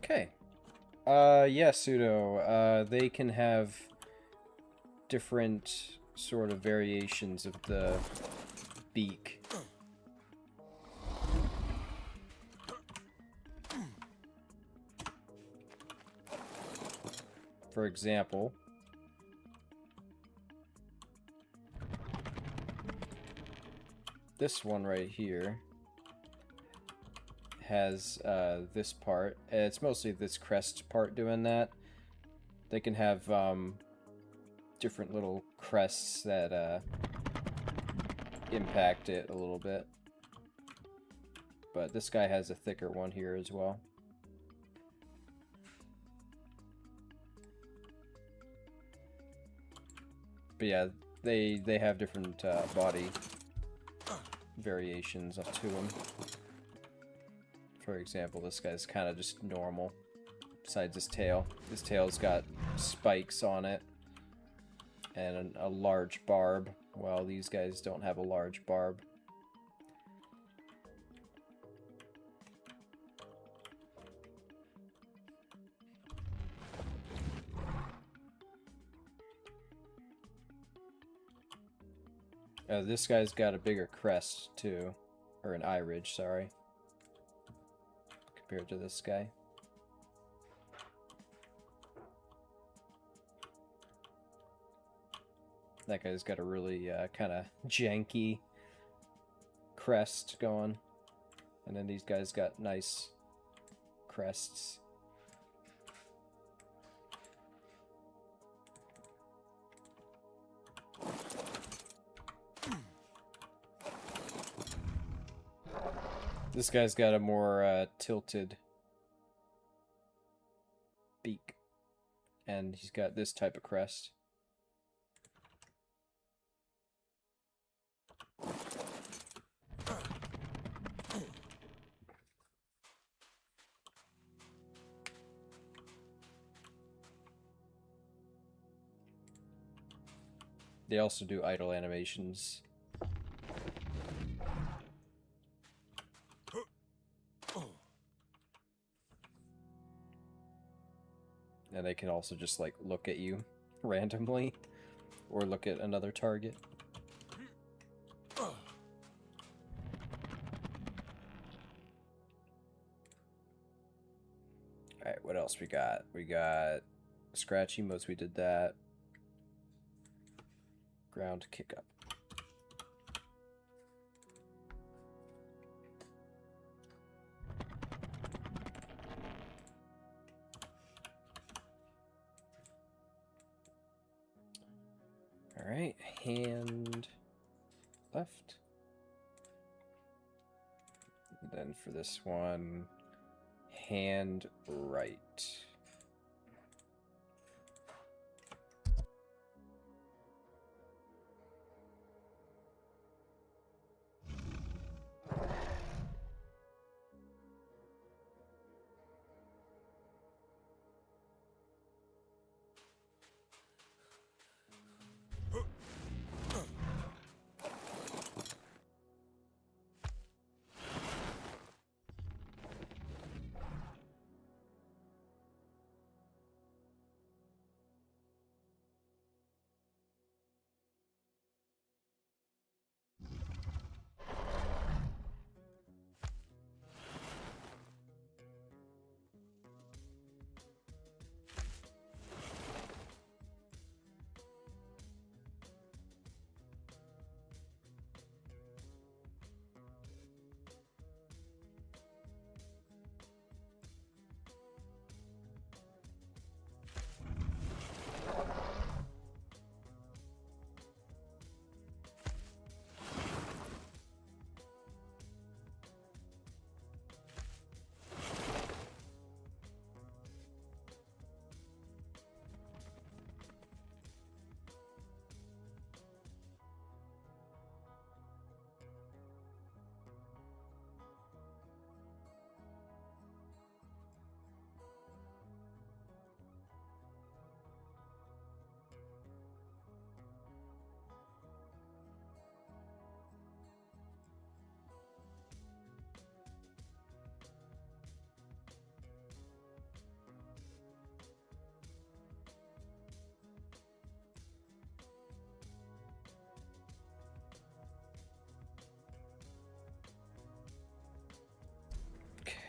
Okay. Yeah, Pseudo. They can have different sort of variations of the beak. For example, this one right here has this part. It's mostly this crest part doing that. They can have different little crests that impact it a little bit. But this guy has a thicker one here as well. But yeah, they have different body variations to them. For example, this guy's kind of just normal, besides his tail. His tail's got spikes on it and a large barb, while these guys don't have a large barb. This guy's got a bigger crest, too. Or an eye ridge, sorry. Compared to this guy. That guy's got a really kind of janky crest going. And then these guys got nice crests. This guy's got a more tilted beak, and he's got this type of crest. They also do idle animations. And they can also just, like, look at you randomly, or look at another target. Alright, what else we got? We got scratch emotes, we did that. Ground kick up. Alright, hand left. And then for this one, hand right.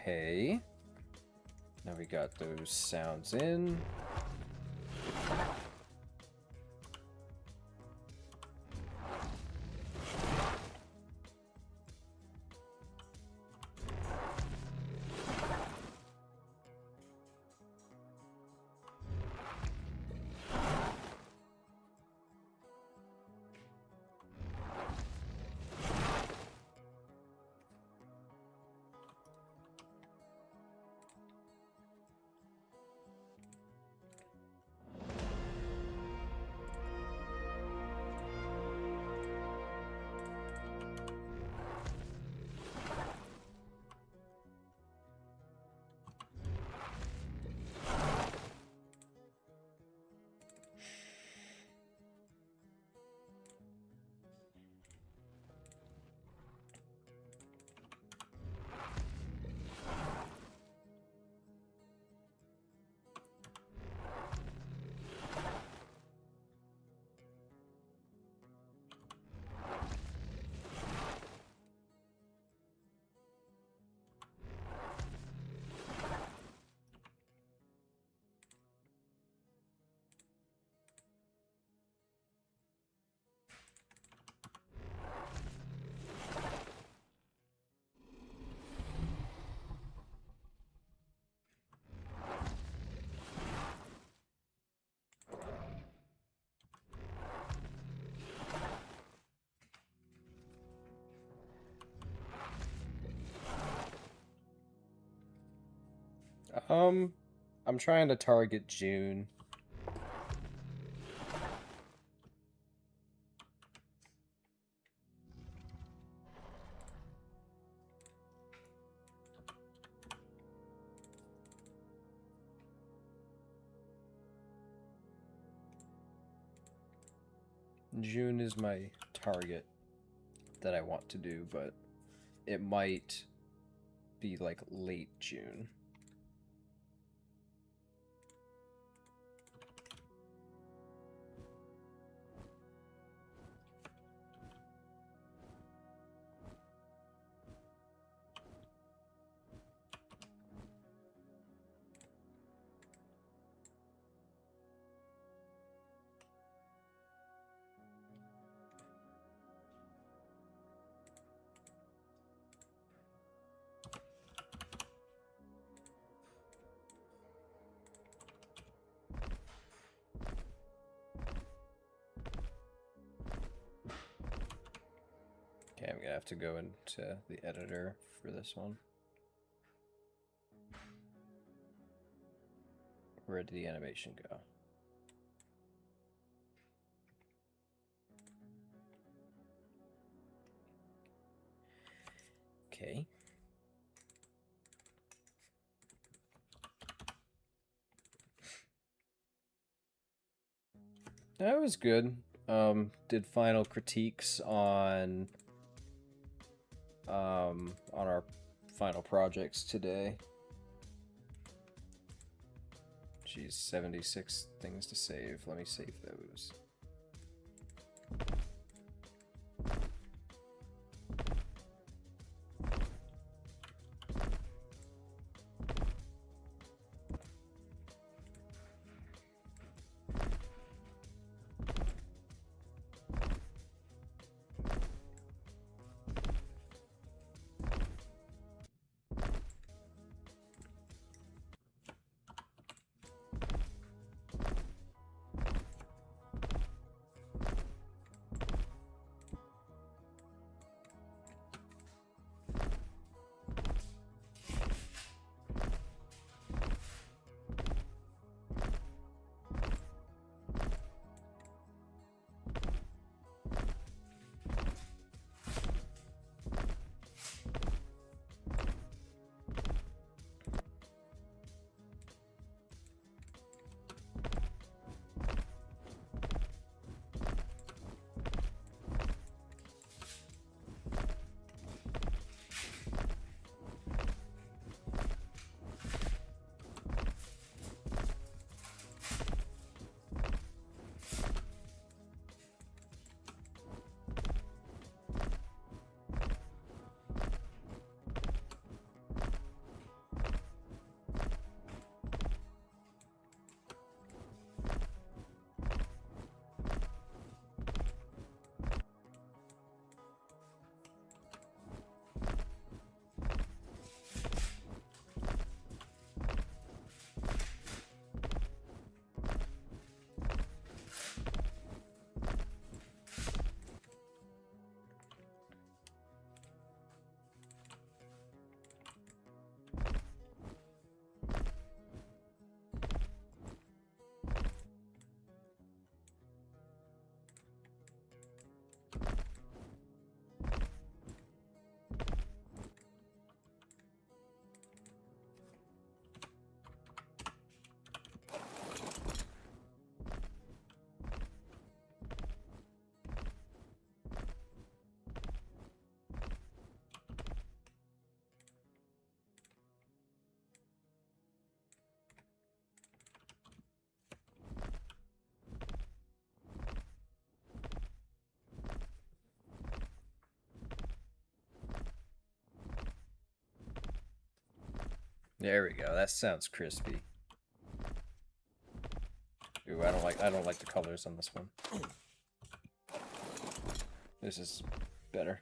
Okay. Now we got those sounds in. I'm trying to target June. June is my target that I want to do, but it might be like late June. Okay, I'm gonna have to go into the editor for this one. Where did the animation go? Okay. That was good. Did final critiques on our final projects today. Geez, 76 things to save. Let me save those. There we go. That sounds crispy. Ooh, I don't like the colors on this one. This is better.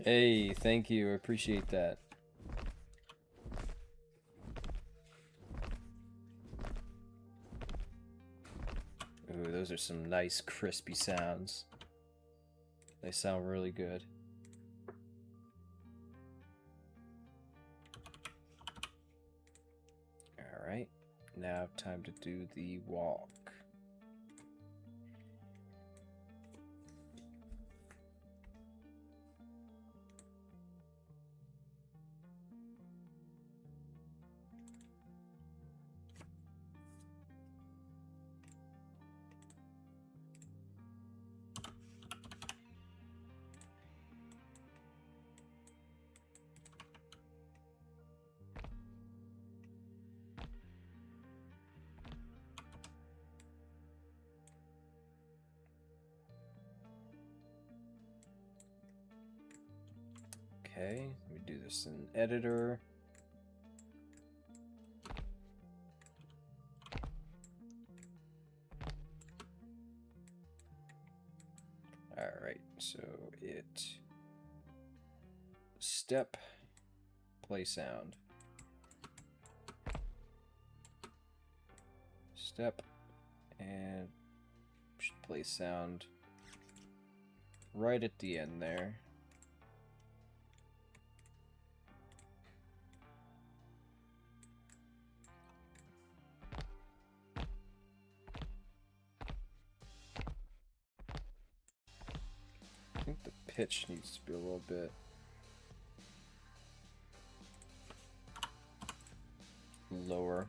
Hey, thank you. I appreciate that. Ooh, those are some nice crispy sounds. They sound really good. Alright, now time to do the walk. Okay, let me do this in editor. Alright, so step, play sound. Step, and should play sound right at the end there. I think the pitch needs to be a little bit lower.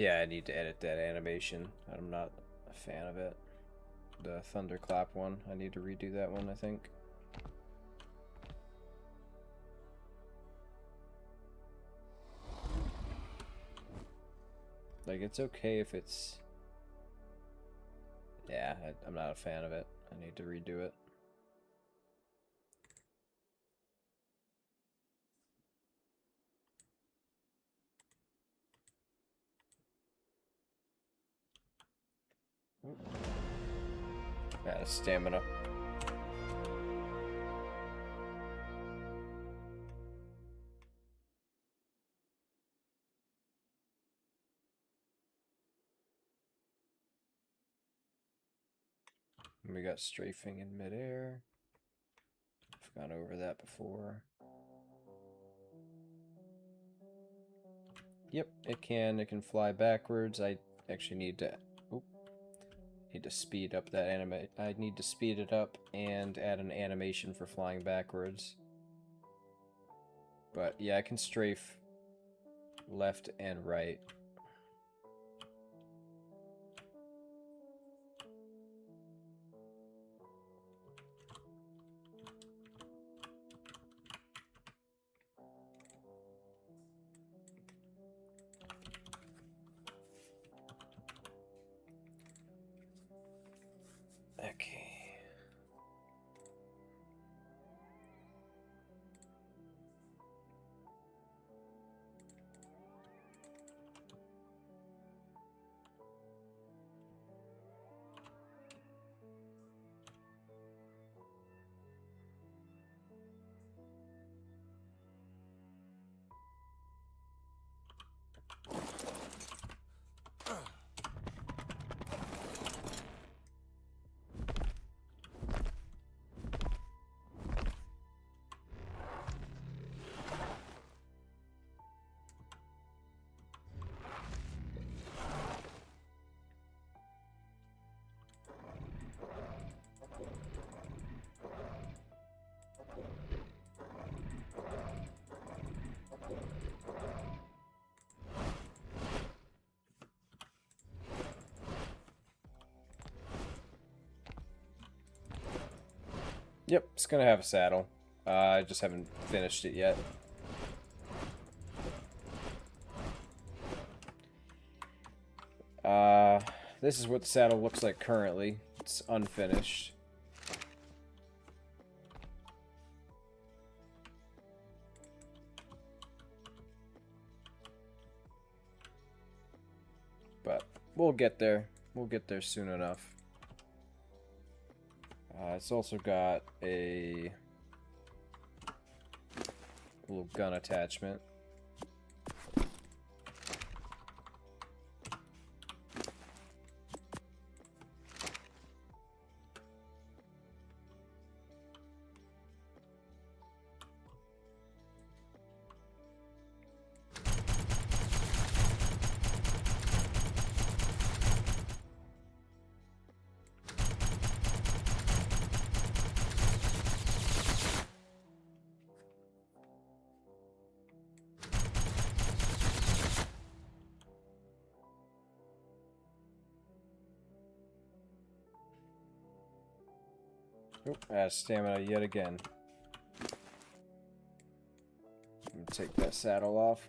Yeah, I need to edit that animation. I'm not a fan of it. The thunderclap one. I need to redo that one, I think. Like, it's okay if it's... Yeah, I'm not a fan of it. I need to redo it. Out of stamina. We got strafing in midair. I've gone over that before. Yep, it can. It can fly backwards. I actually need to... Oop, need to speed up that anime. I need to speed it up and add an animation for flying backwards. But yeah, I can strafe left and right. Okay. Yep, it's gonna have a saddle. I just haven't finished it yet. This is what the saddle looks like currently. It's unfinished. But we'll get there. We'll get there soon enough. It's also got a little gun attachment. Oop, stamina yet again. I'm gonna take that saddle off.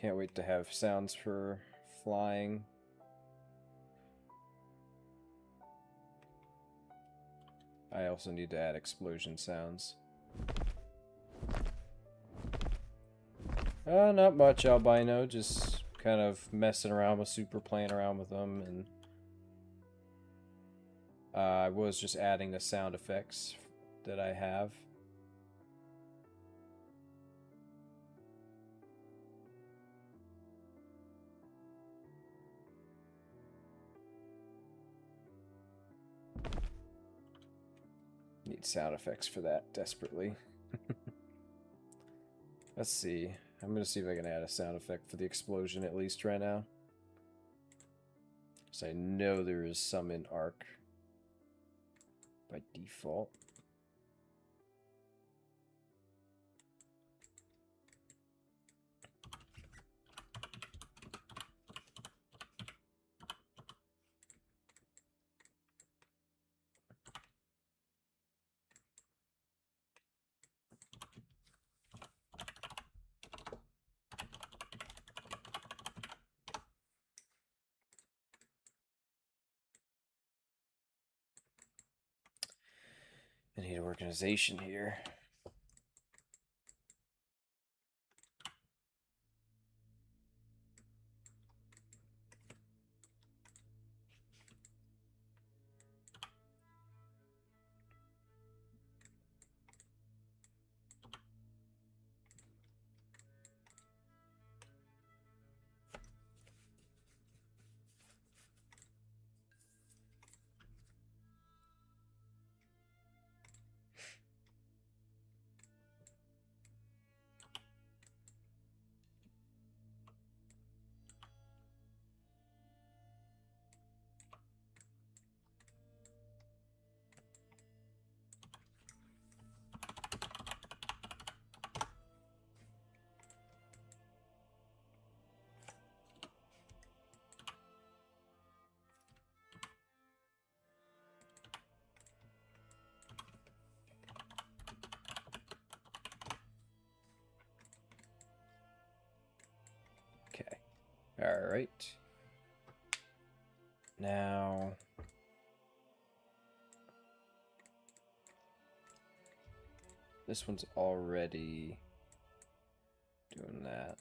Can't wait to have sounds for flying. I also need to add explosion sounds. Not much, albino, just kind of messing around with Super, playing around with them, and I was just adding the sound effects that I have. Need sound effects for that desperately. Let's see. I'm gonna see if I can add a sound effect for the explosion at least right now. Because I know there is some in Ark by default. I need organization here. Okay. All right. Now, this one's already doing that.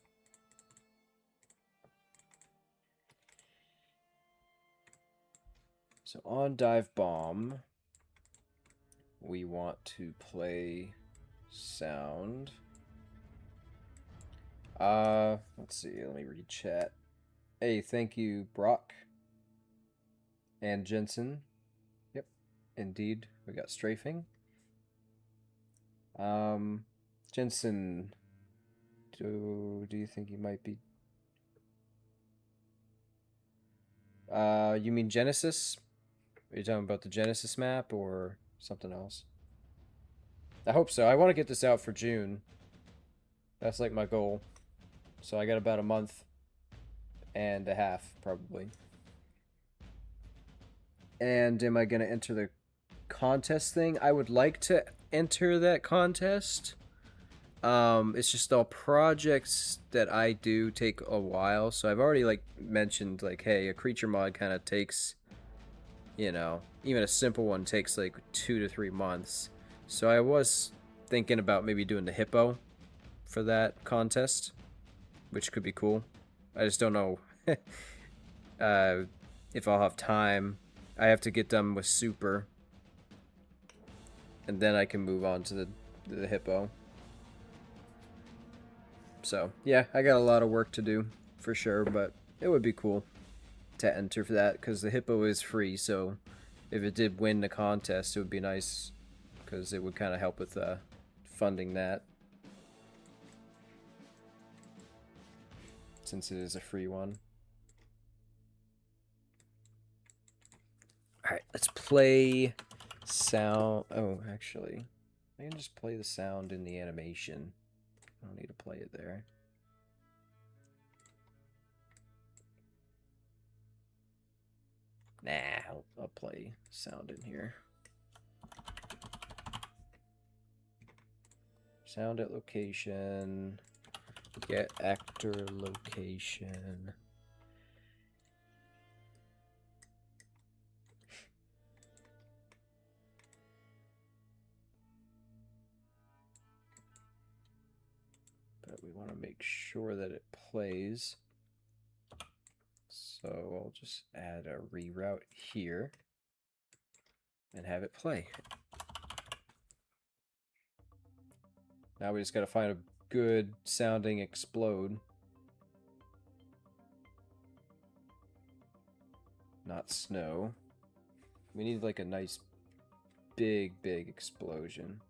So on Dive Bomb, we want to play sound. Let's see, let me read chat. Hey, thank you, Brock. And Jensen. Yep, indeed, we got strafing. Jensen, do you think you might be... you mean Genesis? Are you talking about the Genesis map or something else? I hope so. I want to get this out for June. That's like my goal. So I got about a month and a half, probably. And am I going to enter the contest thing? I would like to enter that contest. It's just all projects that I do take a while. So I've already like mentioned like, hey, a creature mod kind of takes, you know, even a simple one takes like 2 to 3 months. So I was thinking about maybe doing the hippo for that contest, which could be cool. I just don't know if I'll have time. I have to get done with Super, and then I can move on to the hippo. So, yeah, I got a lot of work to do, for sure, but it would be cool to enter for that, because the hippo is free, so if it did win the contest, it would be nice, because it would kind of help with funding that, since it is a free one. Alright, let's play sound. Oh, actually, I can just play the sound in the animation. I don't need to play it there. Nah, I'll play sound in here. Sound at location. Get actor location. But we want to make sure that it plays. So I'll just add a reroute here and have it play. Now we just got to find a good sounding explode. Not snow. We need like a nice big explosion.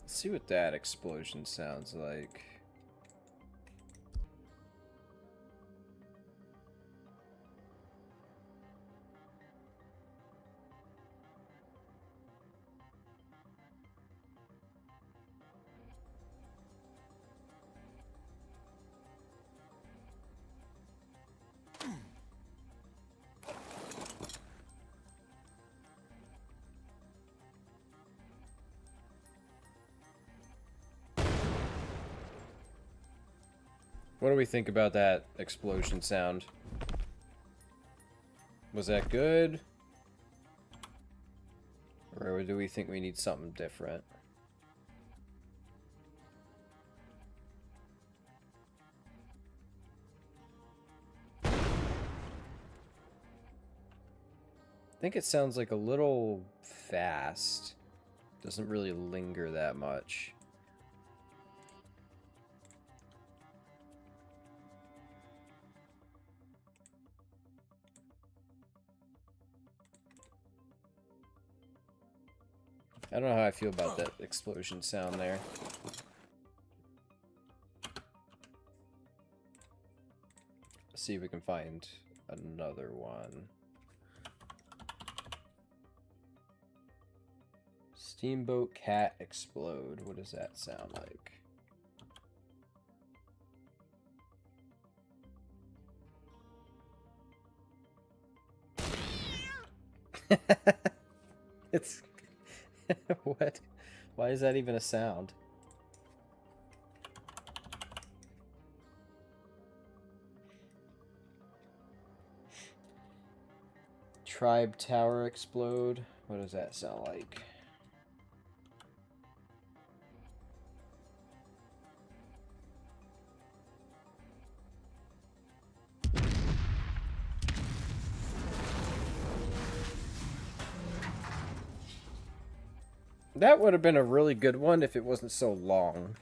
Let's see what that explosion sounds like. What do we think about that explosion sound? Was that good? Or do we think we need something different? I think it sounds like a little fast. Doesn't really linger that much. I don't know how I feel about that explosion sound there. Let's see if we can find another one. Steamboat cat explode. What does that sound like? It's... What? Why is that even a sound? Tribe tower explode. What does that sound like? That would have been a really good one if it wasn't so long.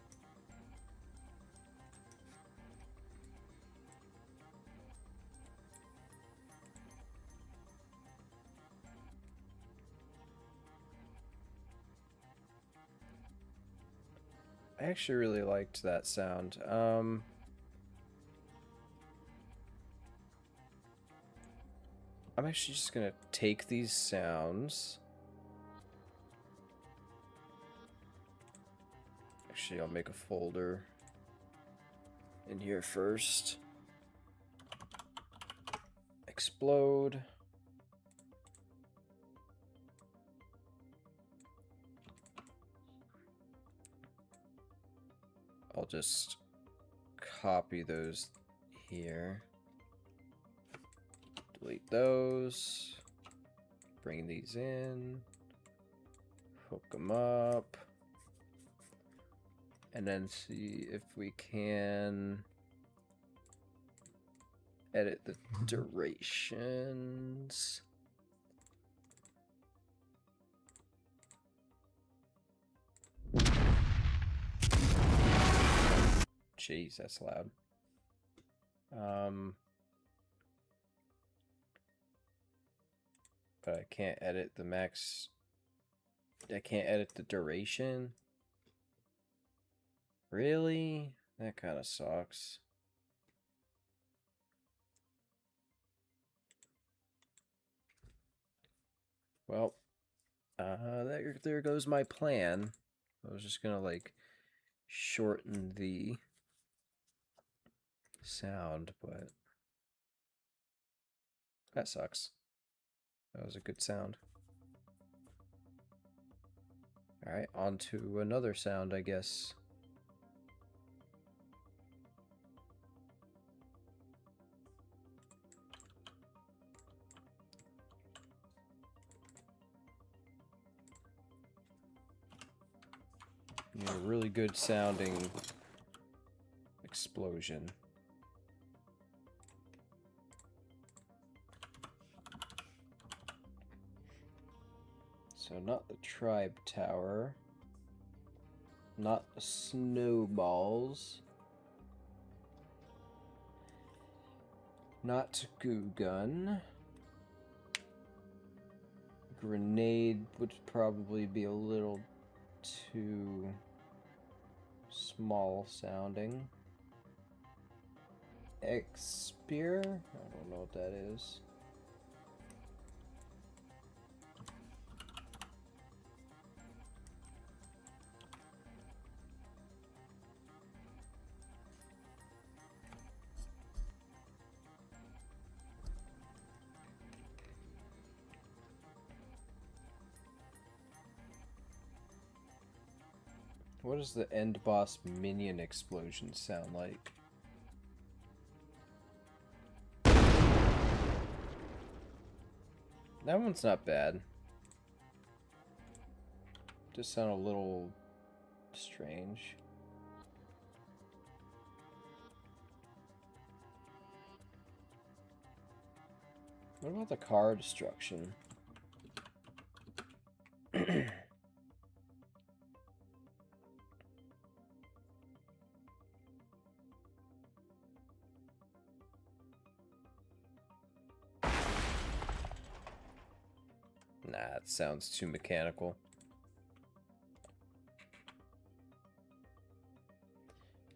I actually really liked that sound. I'm actually just gonna take these sounds. Actually, I'll make a folder in here first. Explode. I'll just copy those here. Delete those. Bring these in. Hook them up. And then see if we can edit the durations. Jeez, that's loud. But I can't edit the max. I can't edit the duration. Really? That kind of sucks. Well, there goes my plan. I was just gonna like shorten the sound, but that sucks. That was a good sound. Alright, on to another sound, I guess. Need a really good sounding explosion. So not the tribe tower, not the snowballs, not goo gun. Grenade would probably be a little too small sounding. X-Spear? I don't know what that is. What does the end boss minion explosion sound like? That one's not bad. Just sound a little strange. What about the car destruction? Nah, it sounds too mechanical.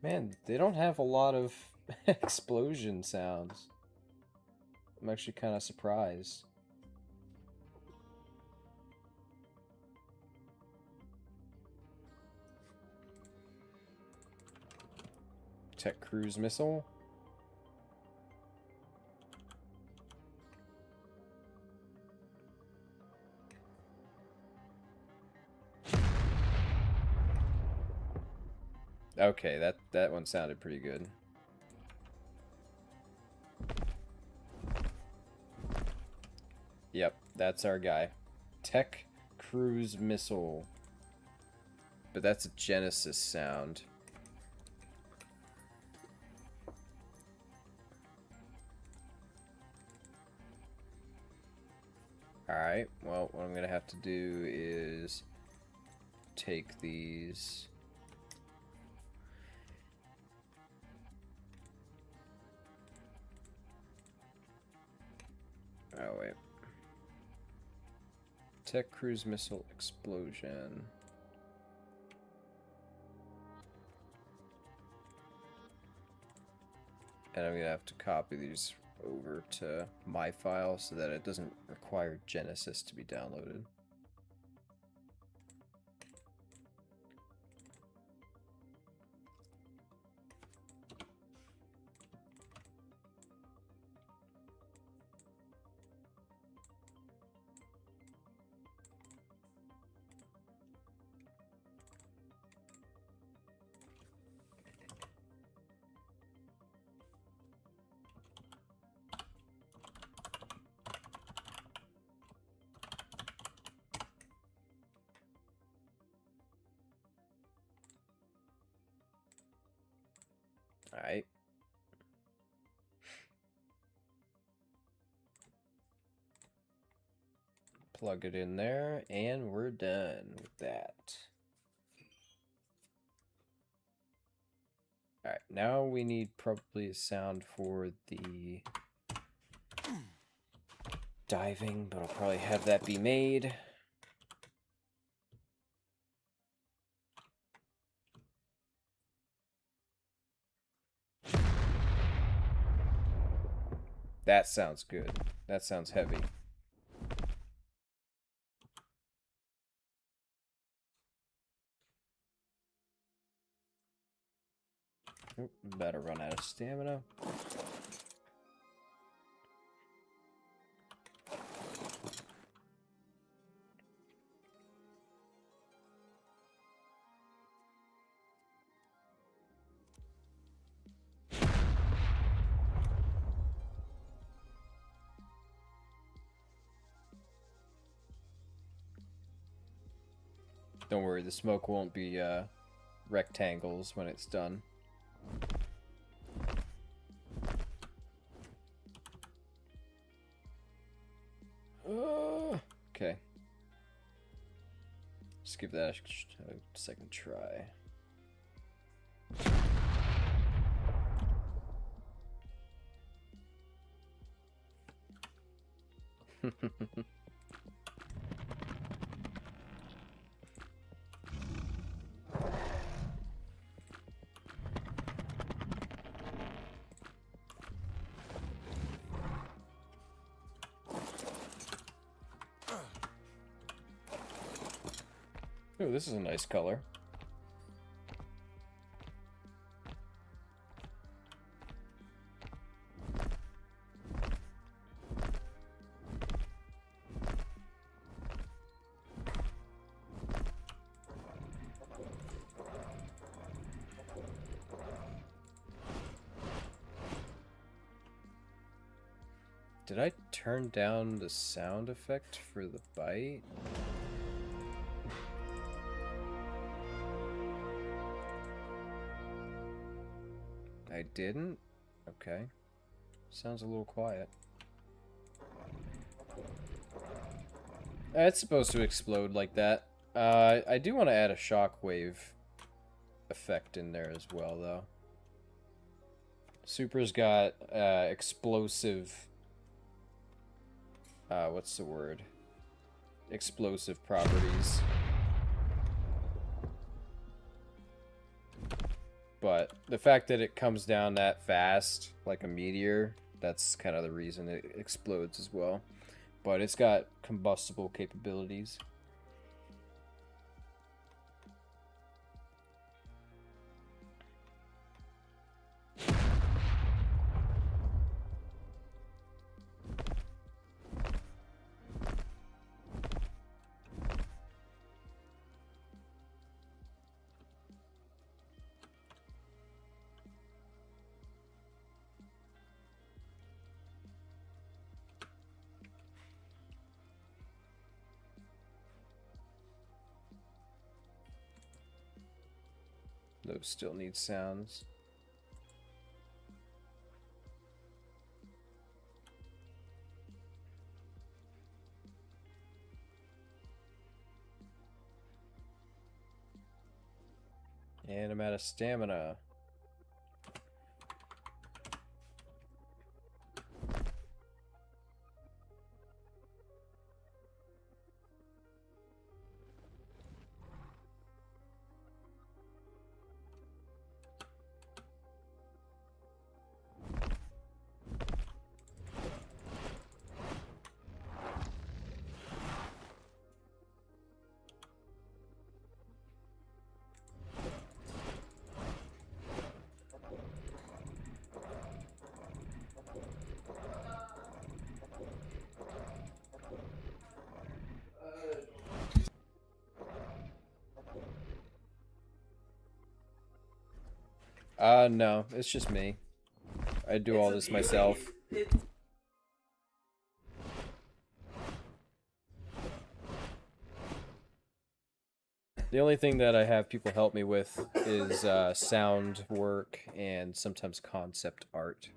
Man, they don't have a lot of explosion sounds. I'm actually kind of surprised. Tech cruise missile. Okay, that one sounded pretty good. Yep, that's our guy. Tech cruise missile. But that's a Genesis sound. Alright, well, what I'm gonna have to do is take these. Oh, wait. Tech cruise missile explosion. And I'm gonna have to copy these over to my file so that it doesn't require Genesis to be downloaded. Alright. Plug it in there, and we're done with that. Alright, now we need probably a sound for the diving, but I'll probably have that be made. That sounds good. That sounds heavy. Oop, better run out of stamina. Don't worry, the smoke won't be rectangles when it's done. Okay. Just give that a second try. Ooh, this is a nice color. Did I turn down the sound effect for the bite? I didn't? Okay. Sounds a little quiet. It's supposed to explode like that. I do want to add a shockwave effect in there as well, though. Super's got explosive... what's the word? Explosive properties. But the fact that it comes down that fast, like a meteor, that's kind of the reason it explodes as well. But it's got combustible capabilities. Those still need sounds. And I'm out of stamina. No, it's just me. I do all this myself. The only thing that I have people help me with is sound work and sometimes concept art.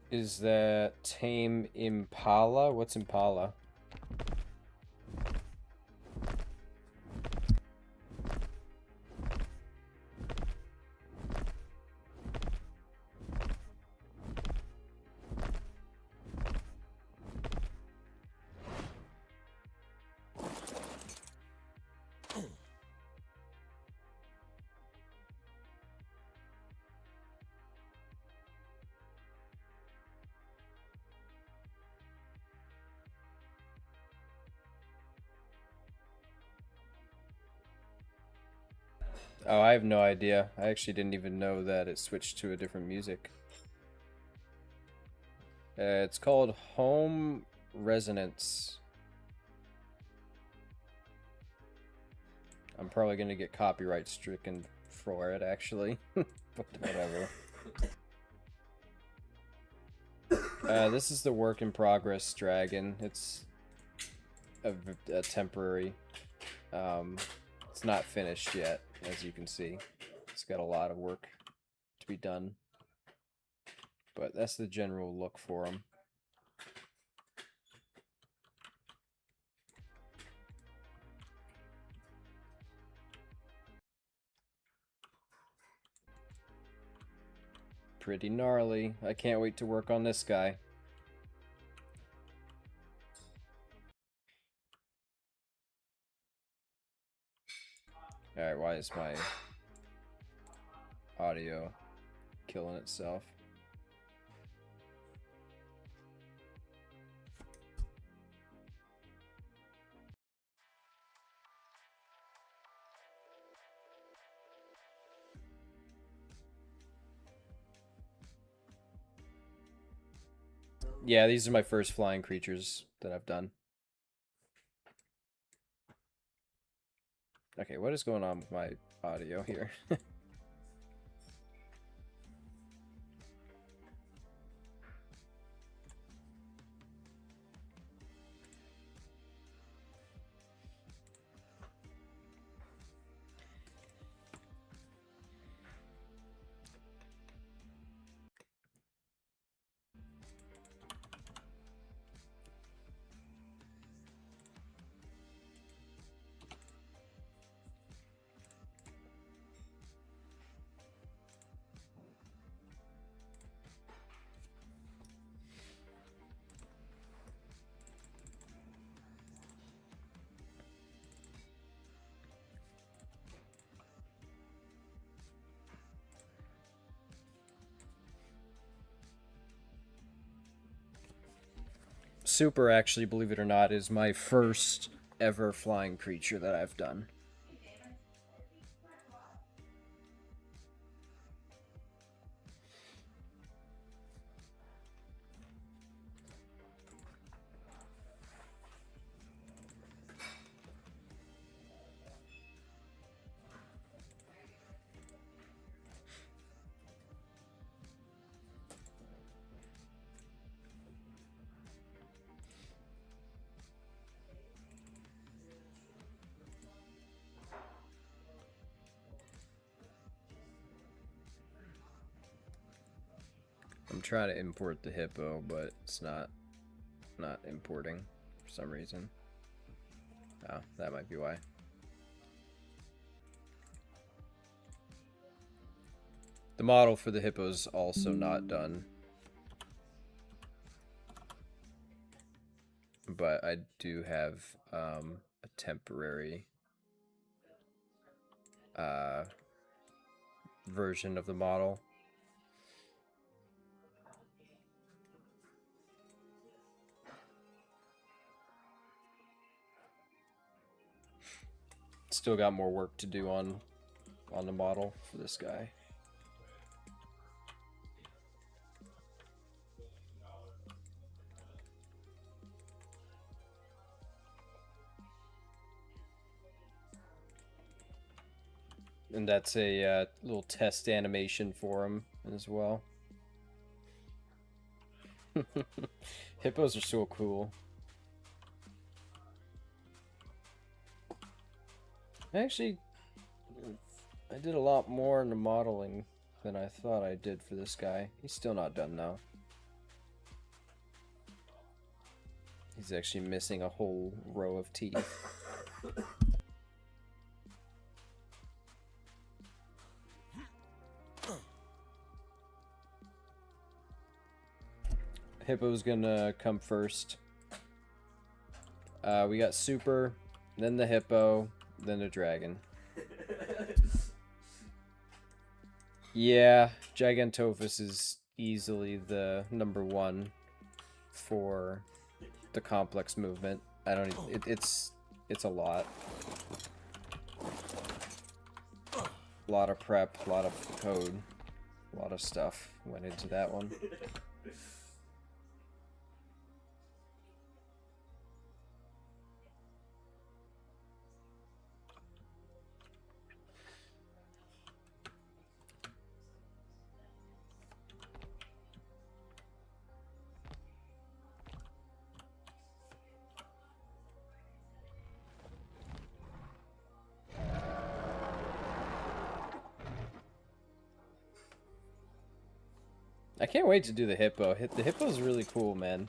Is that Tame Impala? What's Impala? Oh, I have no idea. I actually didn't even know that it switched to a different music. It's called Home Resonance. I'm probably gonna get copyright stricken for it, actually. But whatever. This is the work in progress dragon. It's a temporary. It's not finished yet, as you can see. It's got a lot of work to be done. But that's the general look for them. Pretty gnarly. I can't wait to work on this guy. Alright, why is my audio killing itself? Yeah, these are my first flying creatures that I've done. Okay, what is going on with my audio here? Super, actually, believe it or not, is my first ever flying creature that I've done. I'm trying to import the hippo, but it's not importing for some reason. Oh, that might be why. The model for the hippo's also not done. But I do have a temporary version of the model. Still got more work to do on the model for this guy. And that's a little test animation for him as well. Hippos are so cool. Actually, I did a lot more in the modeling than I thought I did for this guy. He's still not done though. He's actually missing a whole row of teeth. Hippo's gonna come first. We got Super, then the Hippo, then the Dragon. Yeah, Gigantophus is easily the #1 for the complex movement. I don't. It's a lot. A lot of prep, a lot of code, a lot of stuff went into that one. I can't wait to do the hippo. The hippo's really cool, man.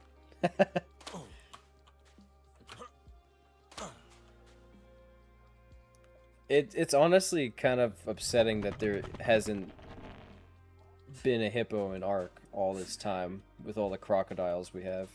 It's honestly kind of upsetting that there hasn't been a hippo in Ark all this time with all the crocodiles we have.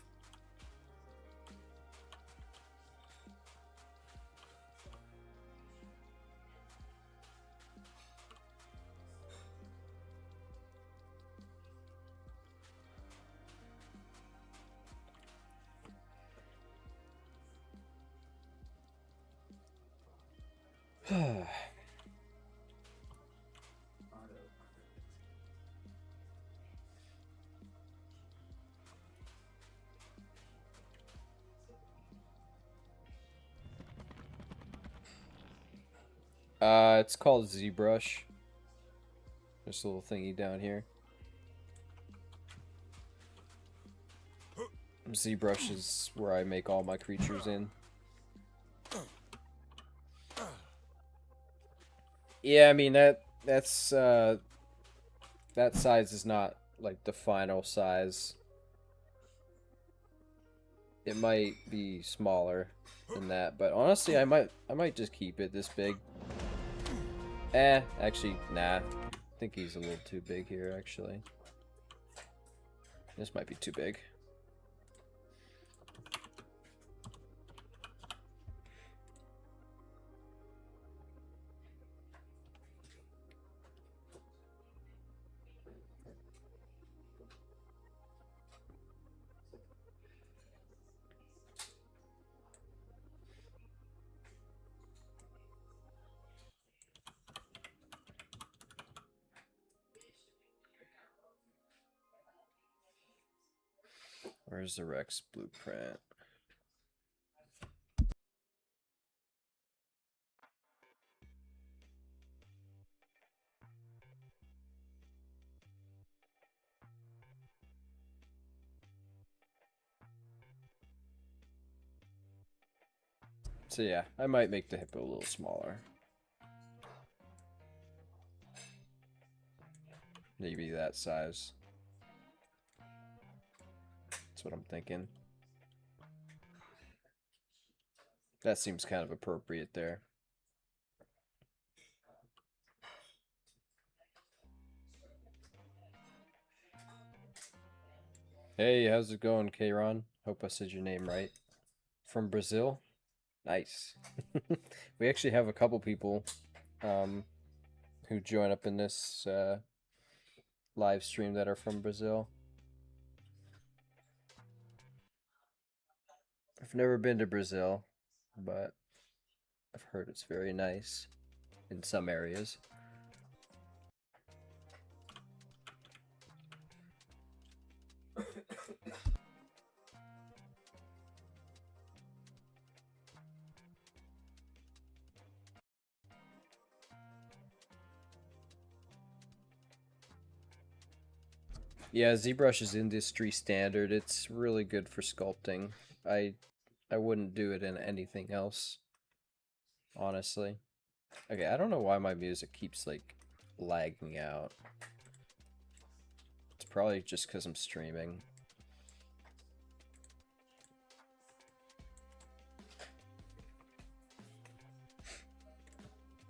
It's called ZBrush. This little thingy down here. ZBrush is where I make all my creatures in. Yeah, I mean that's that size is not like the final size. It might be smaller than that, but honestly, I might just keep it this big. Actually, nah. I think he's a little too big here, actually. This might be too big. Where's the Rex blueprint? So yeah, I might make the hippo a little smaller. Maybe that size. That's what I'm thinking. That seems kind of appropriate there. Hey, how's it going, Kayron? Hope I said your name right. From Brazil? Nice. We actually have a couple people who join up in this live stream that are from Brazil. I've never been to Brazil, but I've heard it's very nice in some areas. Yeah, ZBrush is industry standard. It's really good for sculpting. I wouldn't do it in anything else, honestly. Okay, I don't know why my music keeps like lagging out. It's probably just because I'm streaming.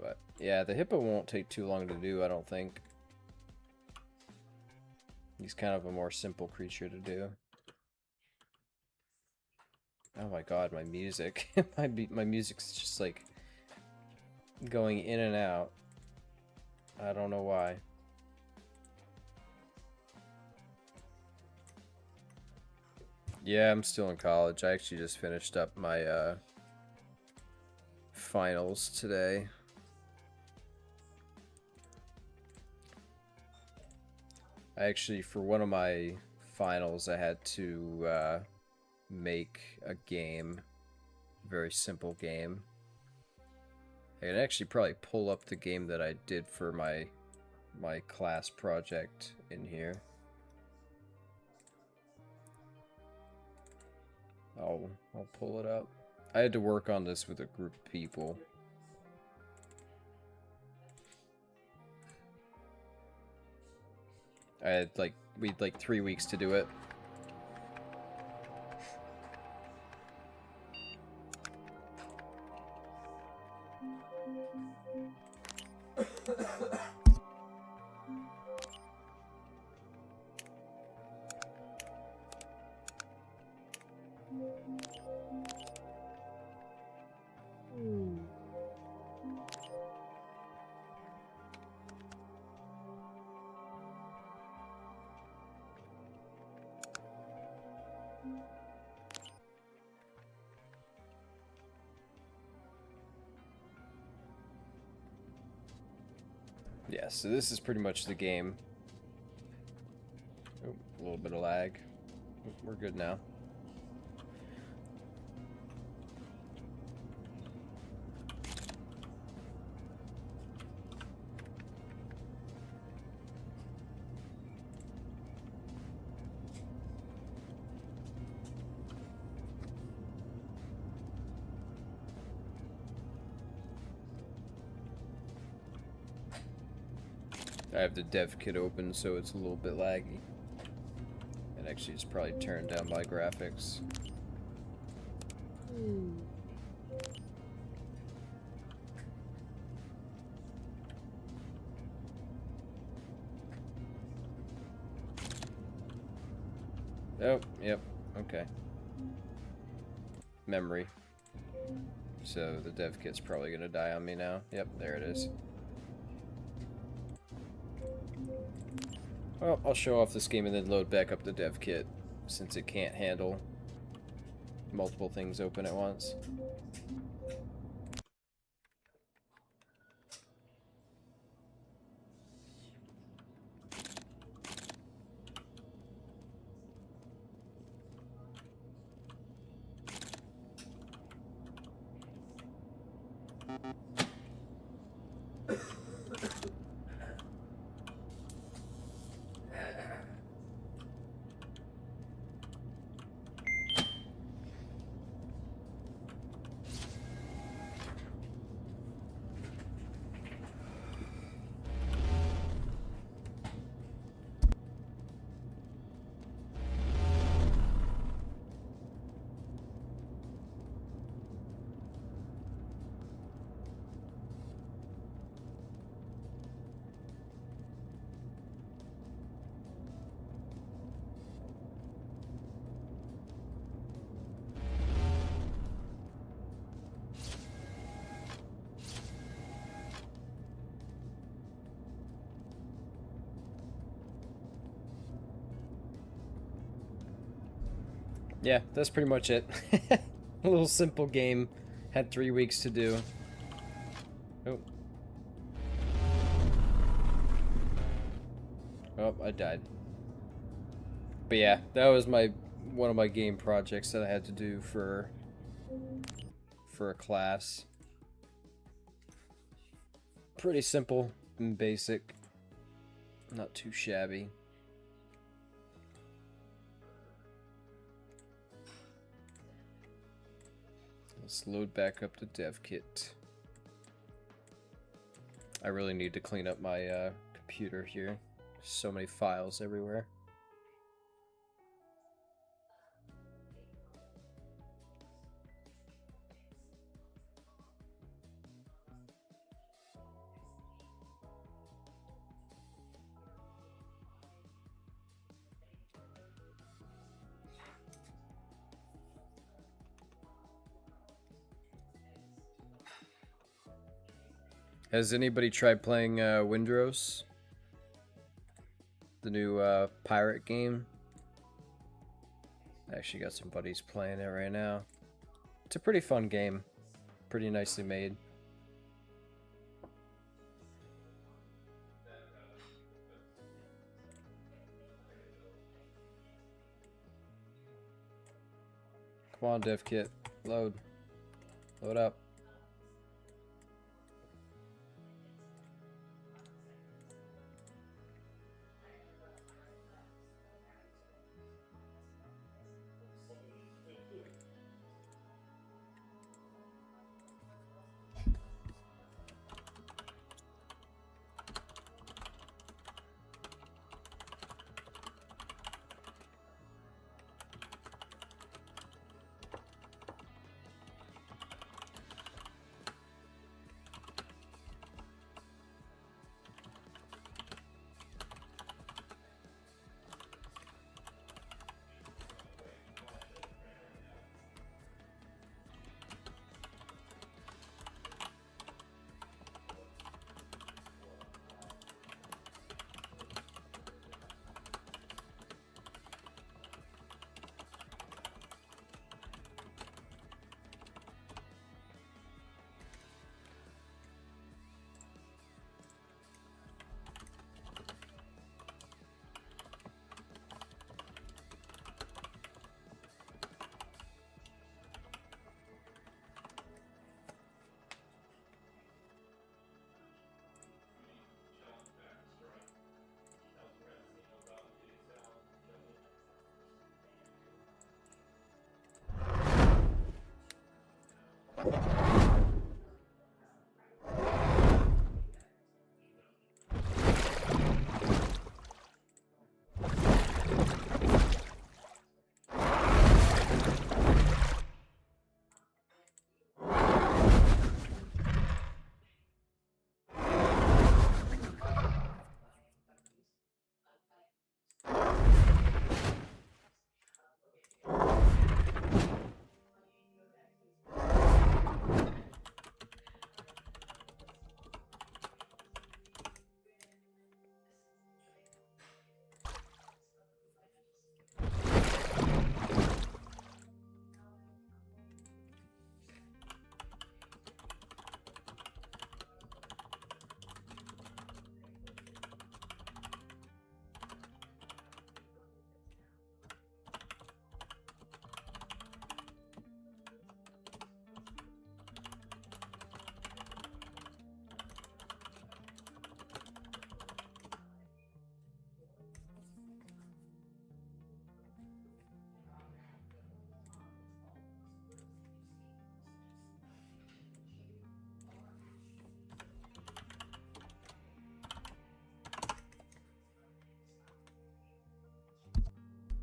But yeah, the hippo won't take too long to do, I don't think. He's kind of a more simple creature to do. Oh my god, my music. my music's just like going in and out. I don't know why. Yeah, I'm still in college. I actually just finished up my finals today. I actually, for one of my finals, I had to make a game. Very simple game. I can actually probably pull up the game that I did for my class project in here. I'll pull it up. I had to work on this with a group of people. I had we had like 3 weeks to do it. Yeah, so this is pretty much the game. Oh, a little bit of lag. We're good now. I have the dev kit open, so it's a little bit laggy. And actually, it's probably turned down my graphics. Oh, yep, okay. Memory. So the dev kit's probably gonna die on me now. Yep, there it is. Well, I'll show off this game and then load back up the dev kit, since it can't handle multiple things open at once. Yeah, that's pretty much it. A little simple game. Had 3 weeks to do. Oh. Oh, I died. But yeah, that was one of my game projects that I had to do for a class. Pretty simple and basic. Not too shabby. Let's load back up the dev kit. I really need to clean up my computer here. So many files everywhere. Has anybody tried playing Windrose? The new pirate game? I actually got some buddies playing it right now. It's a pretty fun game. Pretty nicely made. Come on, dev kit. Load. Load up.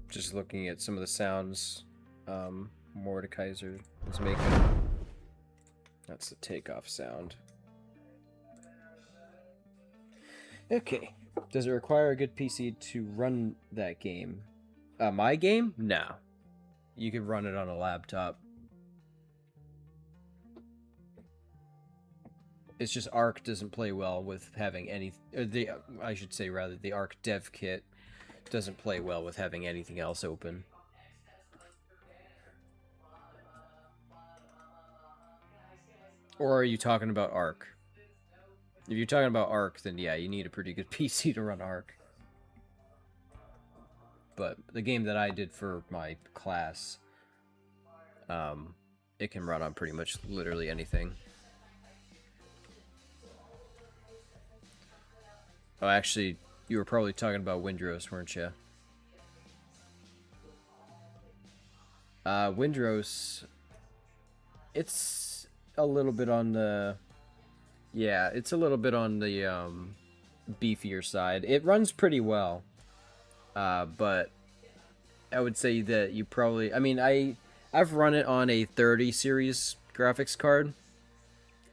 Just looking at some of the sounds Mordekaiser is making. That's the takeoff sound. Okay. Does it require a good PC to run that game? My game? No. You can run it on a laptop. It's just Ark doesn't play well with having any... I should say, rather, the Ark dev kit doesn't play well with having anything else open. Or are you talking about Ark? If you're talking about Ark, then yeah, you need a pretty good PC to run Ark. But the game that I did for my class, it can run on pretty much literally anything. Oh, actually, you were probably talking about Windrose, weren't you? Windrose, it's a little bit on the... Yeah, it's a little bit on the beefier side. It runs pretty well, but I would say that you probably... I mean, I've run it on a 30 series graphics card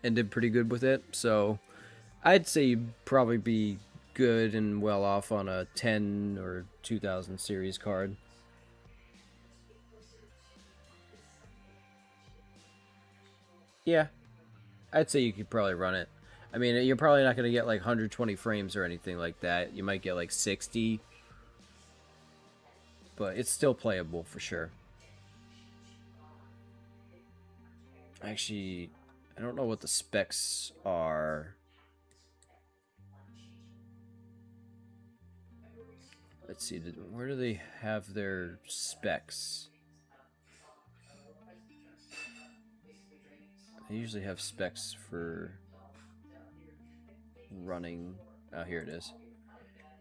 and did pretty good with it, so I'd say you'd probably be good and well off on a 10 or 2000 series card. Yeah, I'd say you could probably run it. I mean, you're probably not going to get like 120 frames or anything like that. You might get like 60, but it's still playable for sure. Actually, I don't know what the specs are. Let's see, where do they have their specs? I usually have specs for running. Oh, here it is.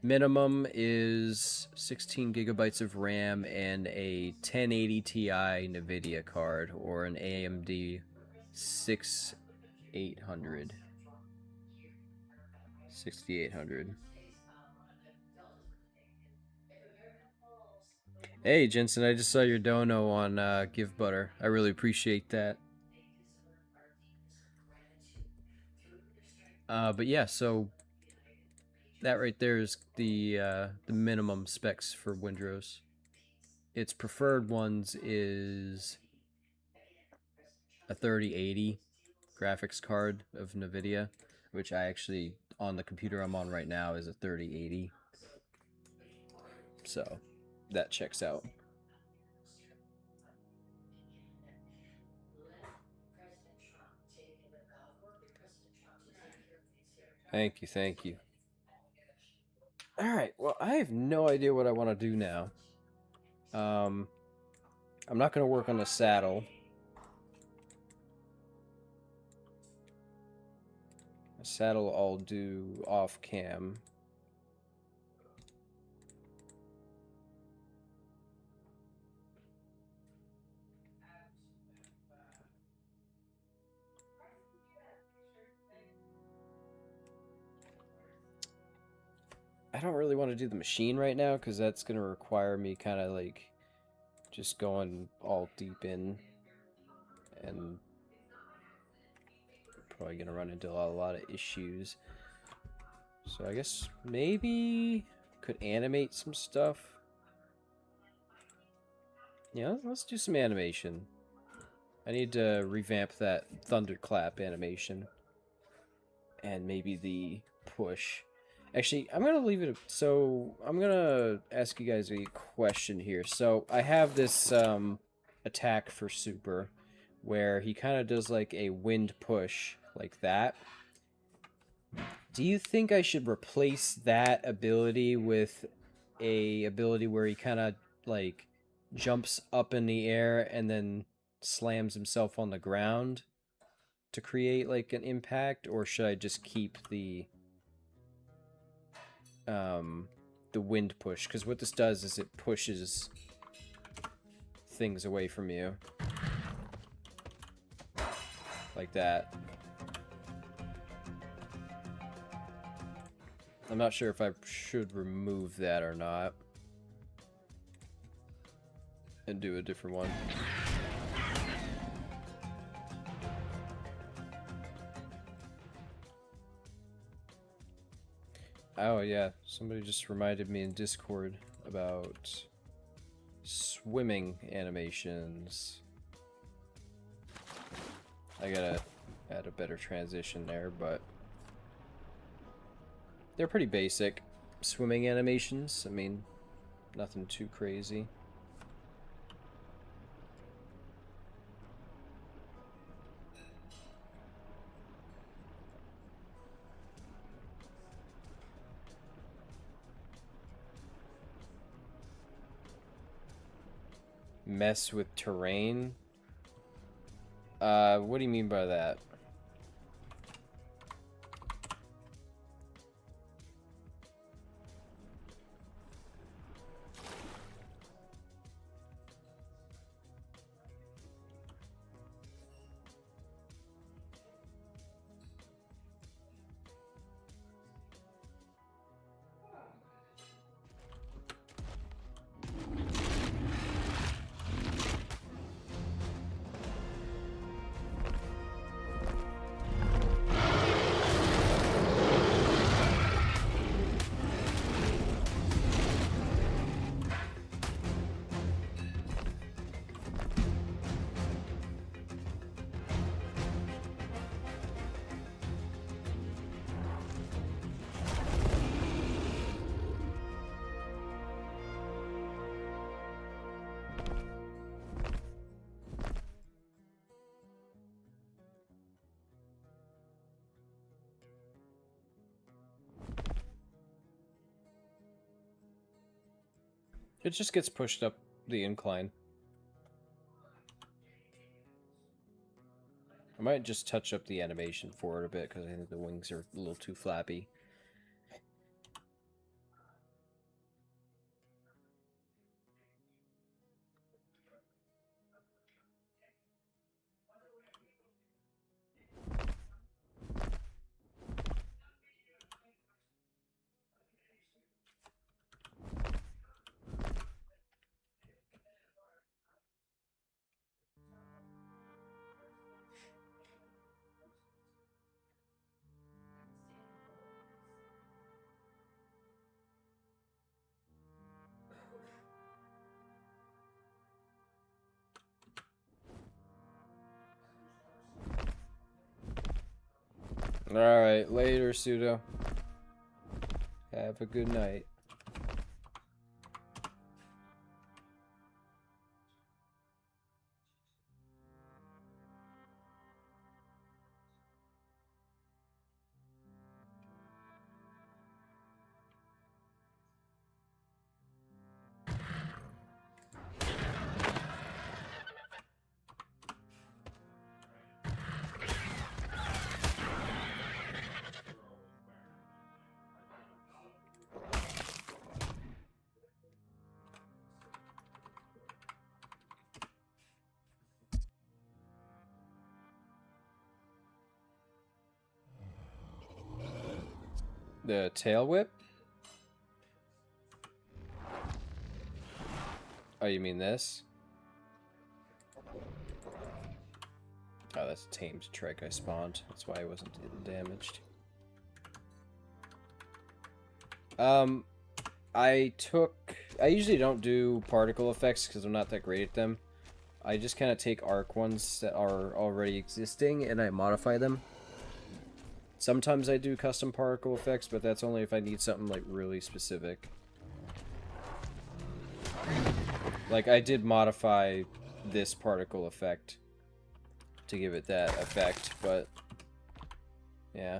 Minimum is 16 gigabytes of RAM and a 1080 Ti NVIDIA card or an AMD 6800. 6800. Hey, Jensen, I just saw your dono on Give Butter. I really appreciate that. But yeah, so that right there is the minimum specs for Windrose. Its preferred ones is a 3080 graphics card of NVIDIA, which I actually, on the computer I'm on right now, is a 3080. So that checks out. Thank you, thank you. Alright, well, I have no idea what I want to do now. I'm not going to work on the saddle. The saddle I'll do off cam. I don't really want to do the machine right now because that's going to require me kind of like just going all deep in and probably going to run into a lot of issues. So I guess maybe could animate some stuff. Yeah, let's do some animation. I need to revamp that thunderclap animation. And maybe the push. Actually, I'm going to leave it... So, I'm going to ask you guys a question here. So, I have this attack for Super, where he kind of does like a wind push, like that. Do you think I should replace that ability with a ability where he kind of, like, jumps up in the air and then slams himself on the ground to create, like, an impact? Or should I just keep the wind push, because what this does is it pushes things away from you like that. I'm not sure if I should remove that or not and do a different one. Oh yeah, somebody just reminded me in Discord about swimming animations. I gotta add a better transition there, but they're pretty basic swimming animations. I mean, nothing too crazy. Mess with terrain? What do you mean by that? It just gets pushed up the incline. might just touch up the animation for it a bit, because I think the wings are a little too flappy. Alright, later, Pseudo. Have a good night. The tail whip? Oh, you mean this? Oh, that's a tamed trike I spawned. That's why I wasn't damaged. I usually don't do particle effects because I'm not that great at them. I just kind of take Ark ones that are already existing and I modify them. Sometimes I do custom particle effects, but that's only if I need something like really specific. Like I did modify this particle effect to give it that effect, but yeah.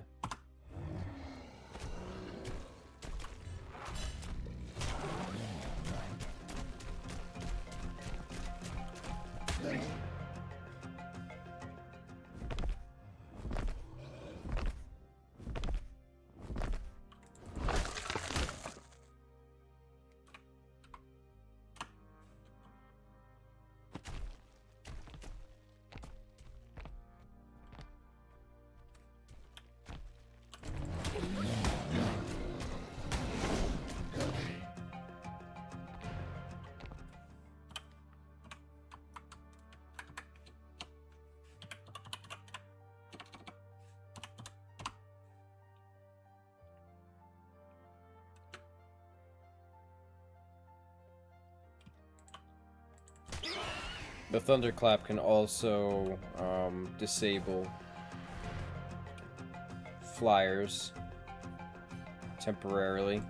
The thunderclap can also disable flyers temporarily.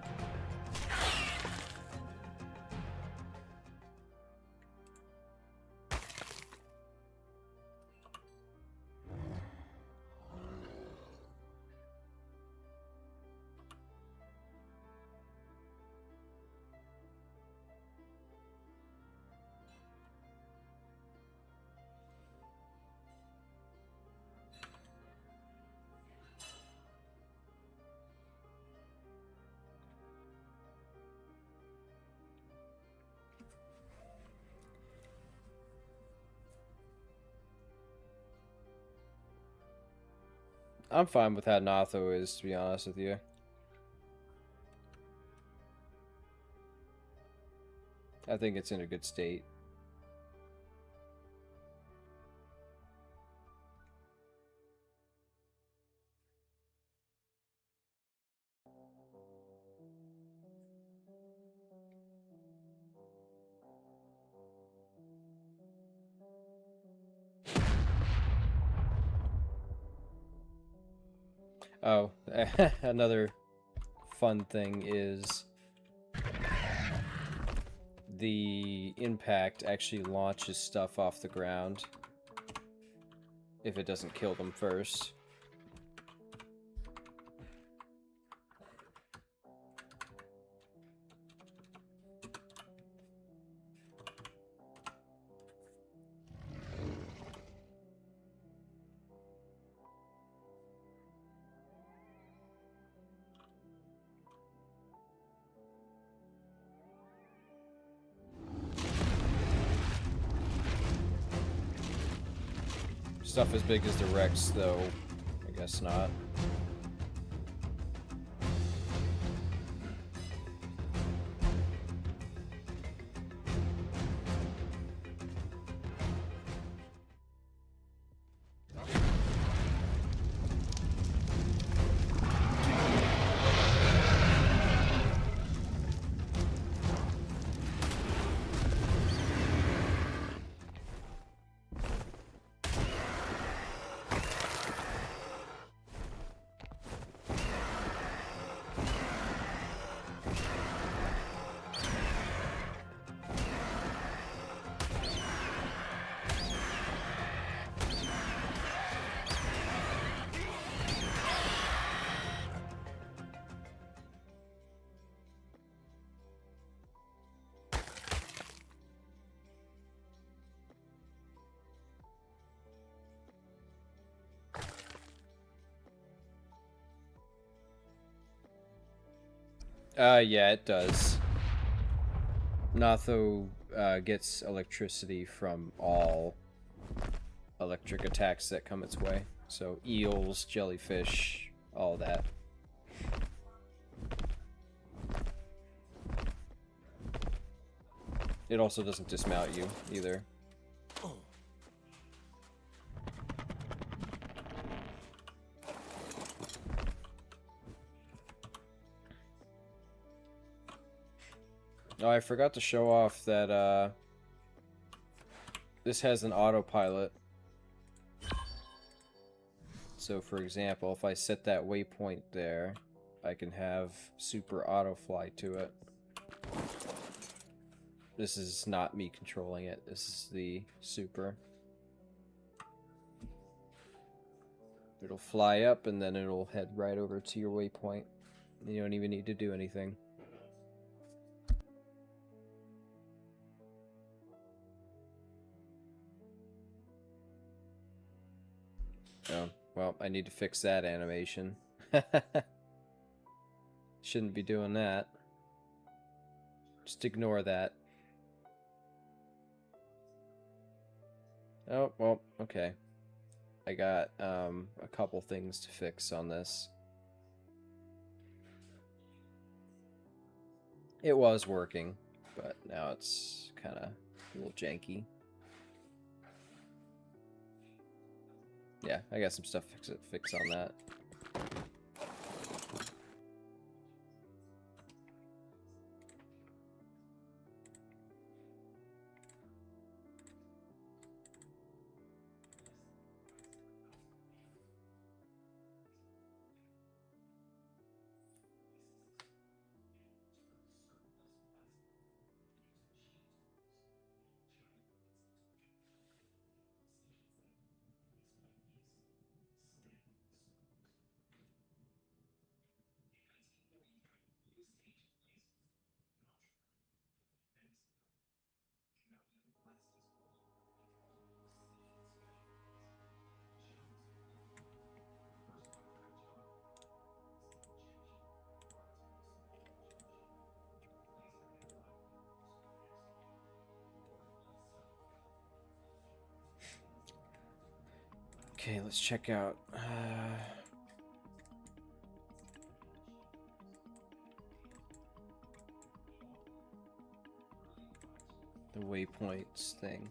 I'm fine with how Natho is, to be honest with you. I think it's in a good state. Oh, another fun thing is the impact actually launches stuff off the ground if it doesn't kill them first. Stuff as big as the Rex, though, I guess not. Yeah, it does. Natho gets electricity from all electric attacks that come its way. So eels, jellyfish, all that. It also doesn't dismount you, either. Oh, I forgot to show off that, this has an autopilot. So, for example, if I set that waypoint there, I can have super auto-fly to it. This is not me controlling it, this is the super. It'll fly up and then it'll head right over to your waypoint. You don't even need to do anything. Oh, well, I need to fix that animation. Shouldn't be doing that. Just ignore that. Oh, well, okay. I got a couple things to fix on this. It was working, but now it's kind of a little janky. Yeah, I got some stuff to fix on that. Okay, let's check out. The waypoints thing.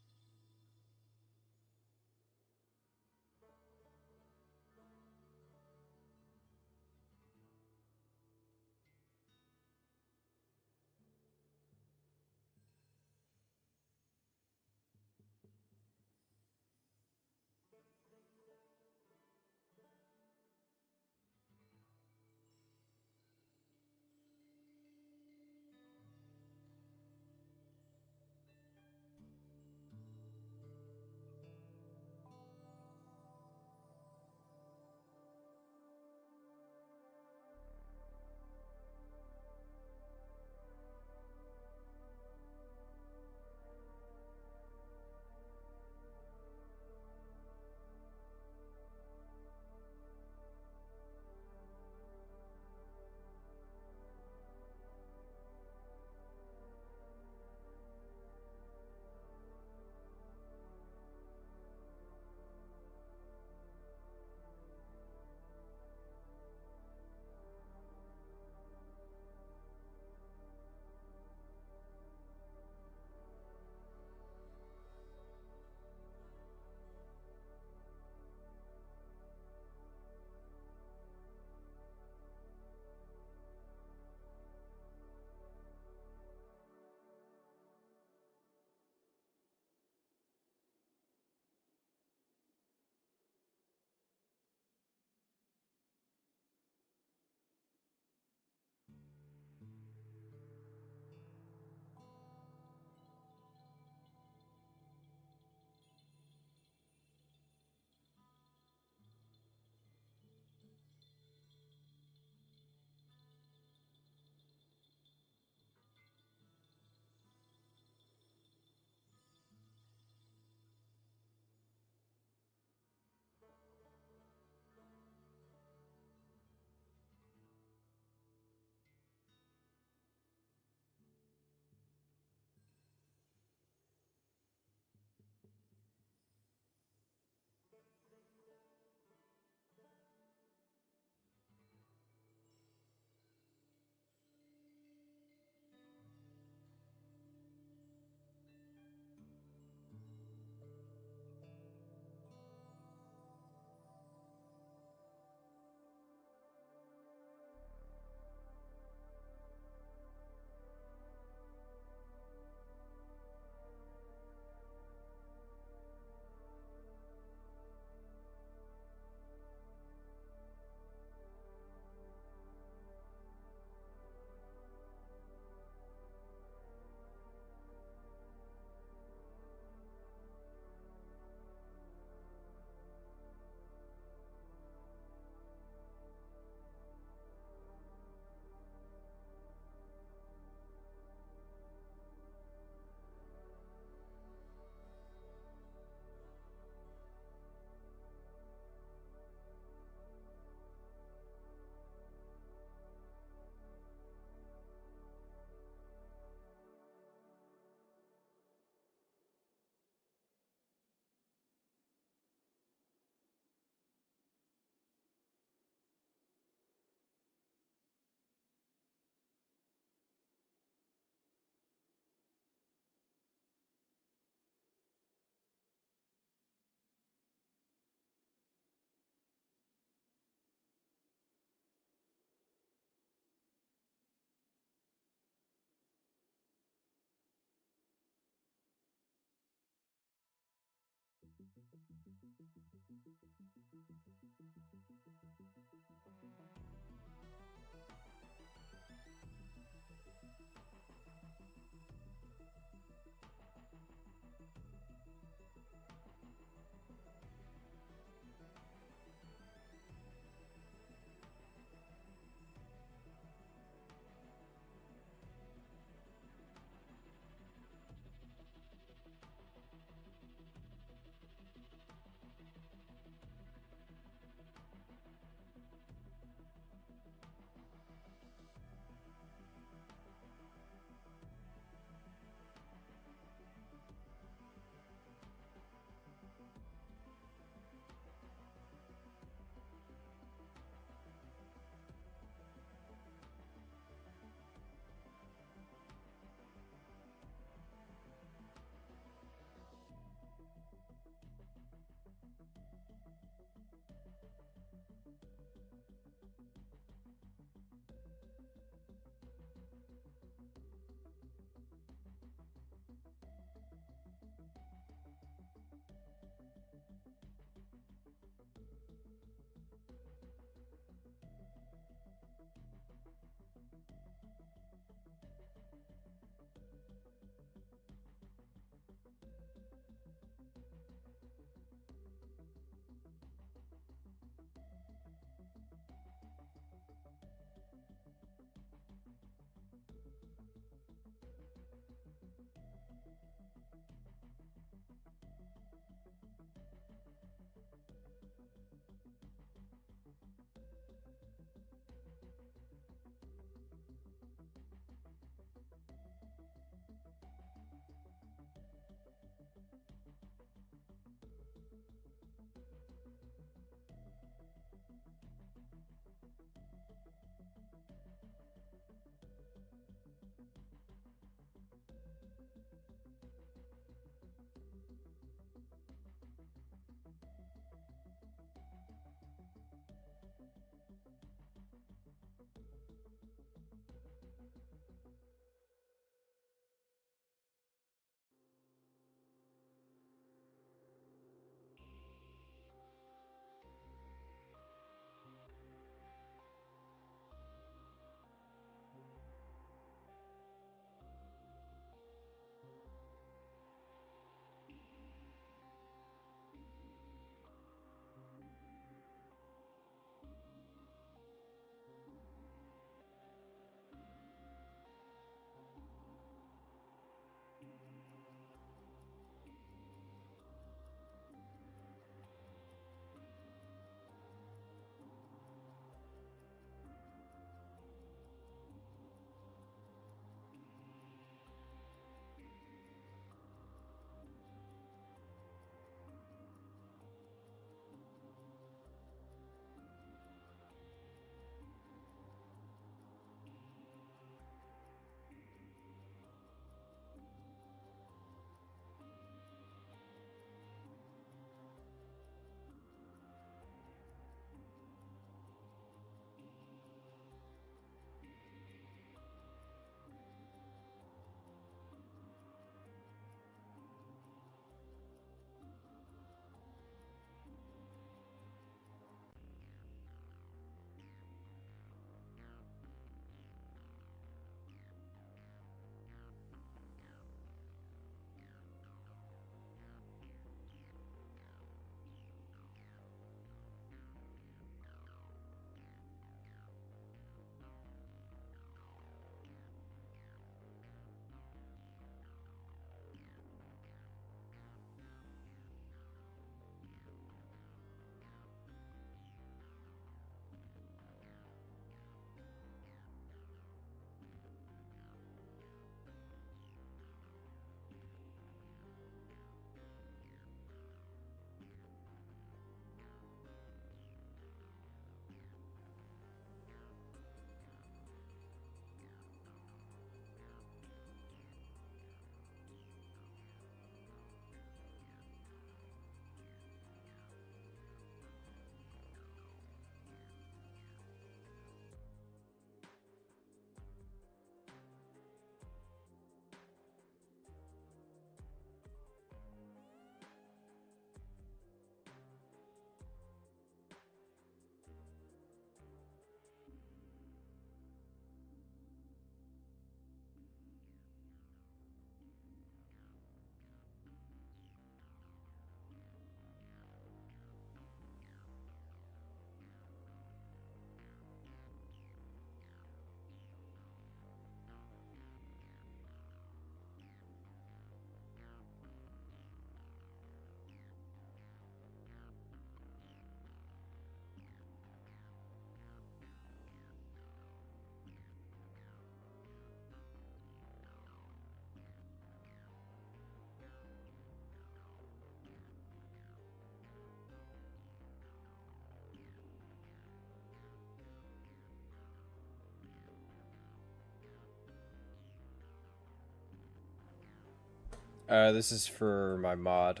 This is for my mod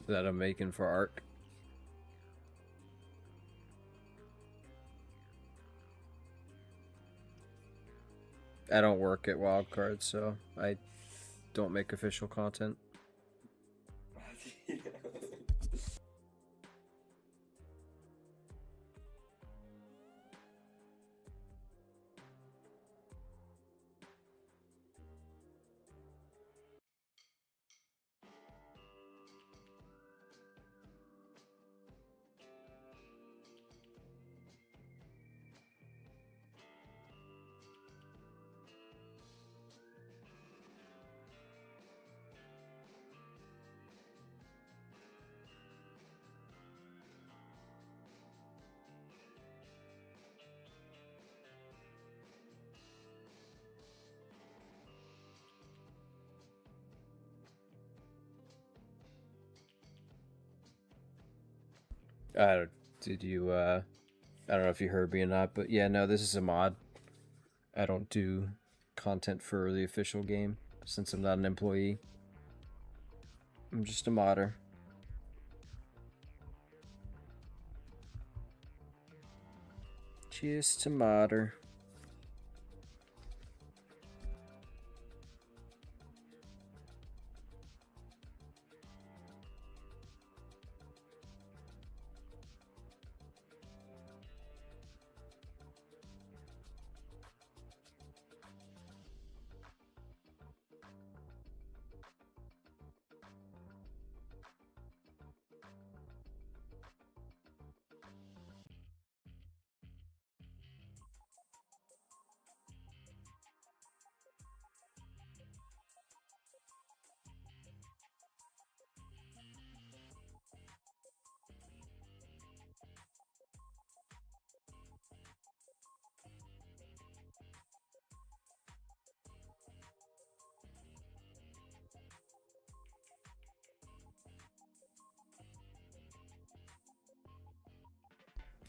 that I'm making for Ark. I don't work at Wildcard, so I don't make official content. Did you, I don't know if you heard me or not, but yeah, no, this is a mod. I don't do content for the official game, since I'm not an employee. I'm just a modder. Just a modder.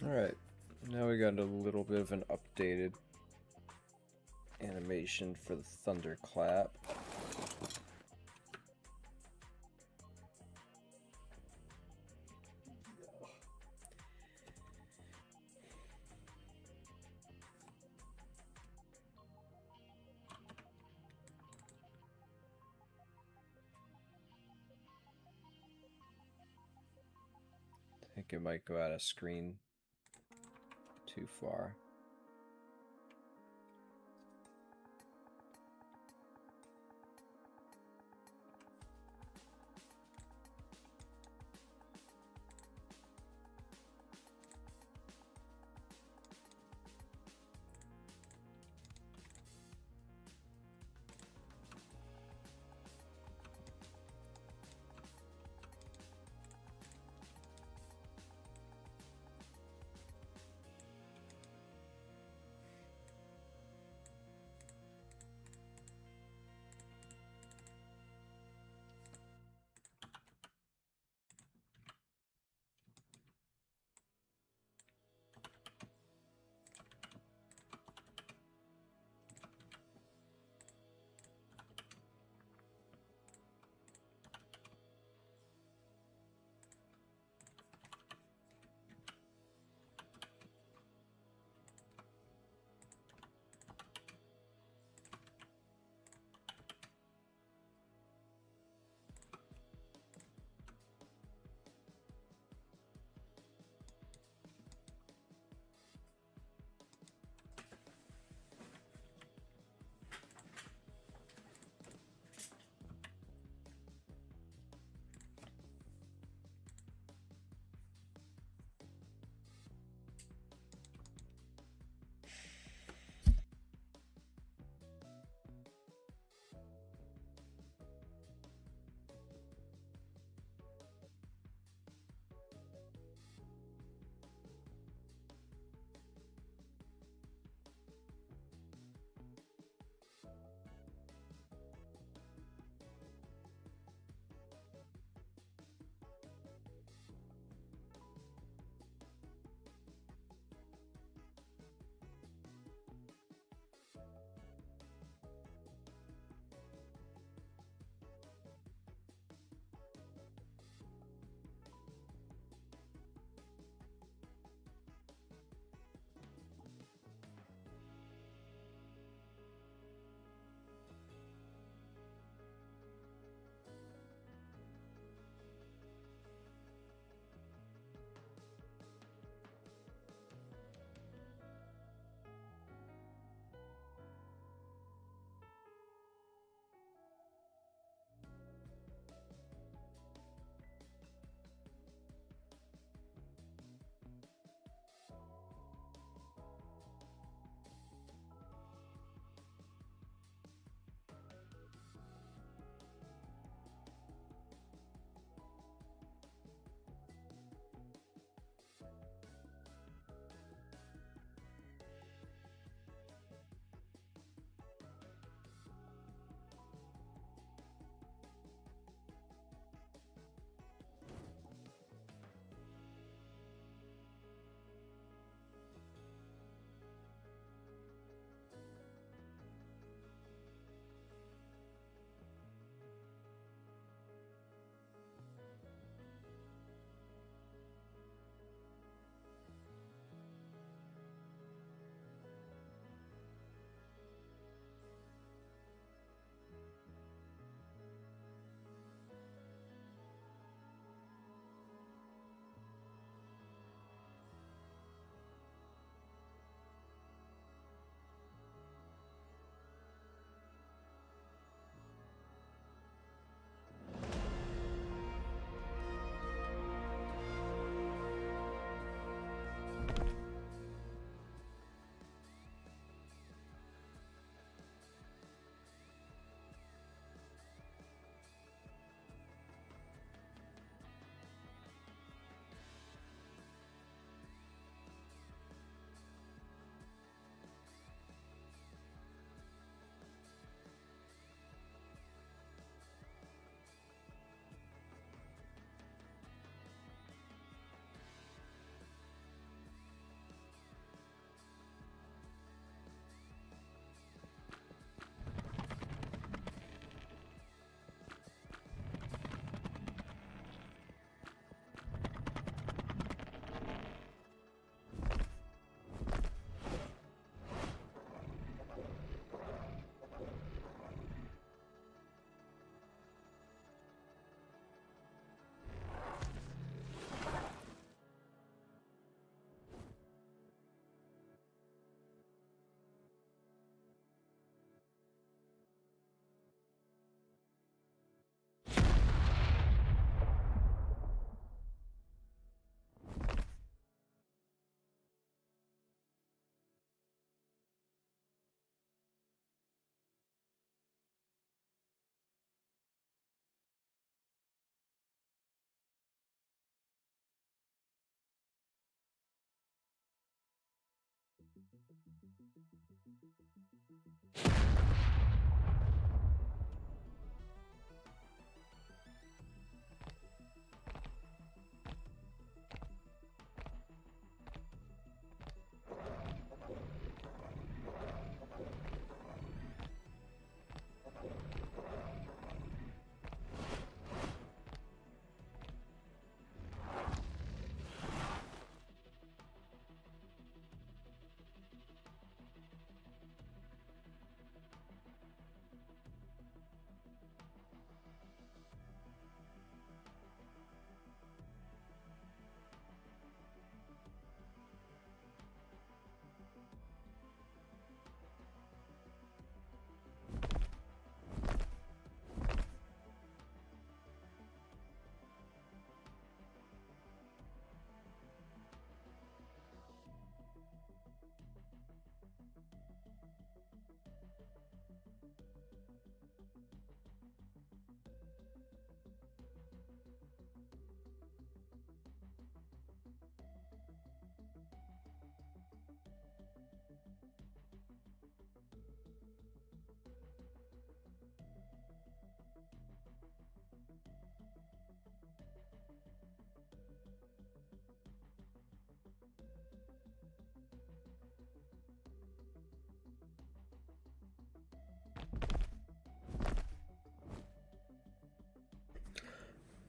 Alright, now we got a little bit of an updated animation for the thunderclap. I think it might go out of screen too far.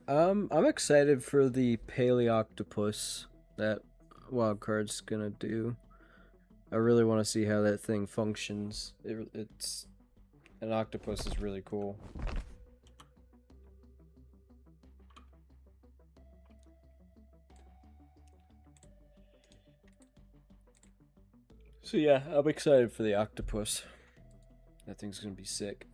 I'm excited for the Paleoctopus that wildcard's gonna do. I really want to see how that thing functions. It's an octopus is really cool. So yeah, I'm excited for the octopus. That thing's gonna be sick.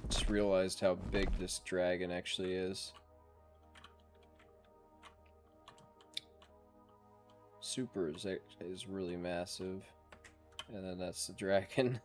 Just realized how big this dragon actually is. Super is really massive. And then that's the dragon.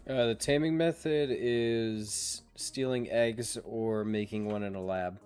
The taming method is stealing eggs or making one in a lab.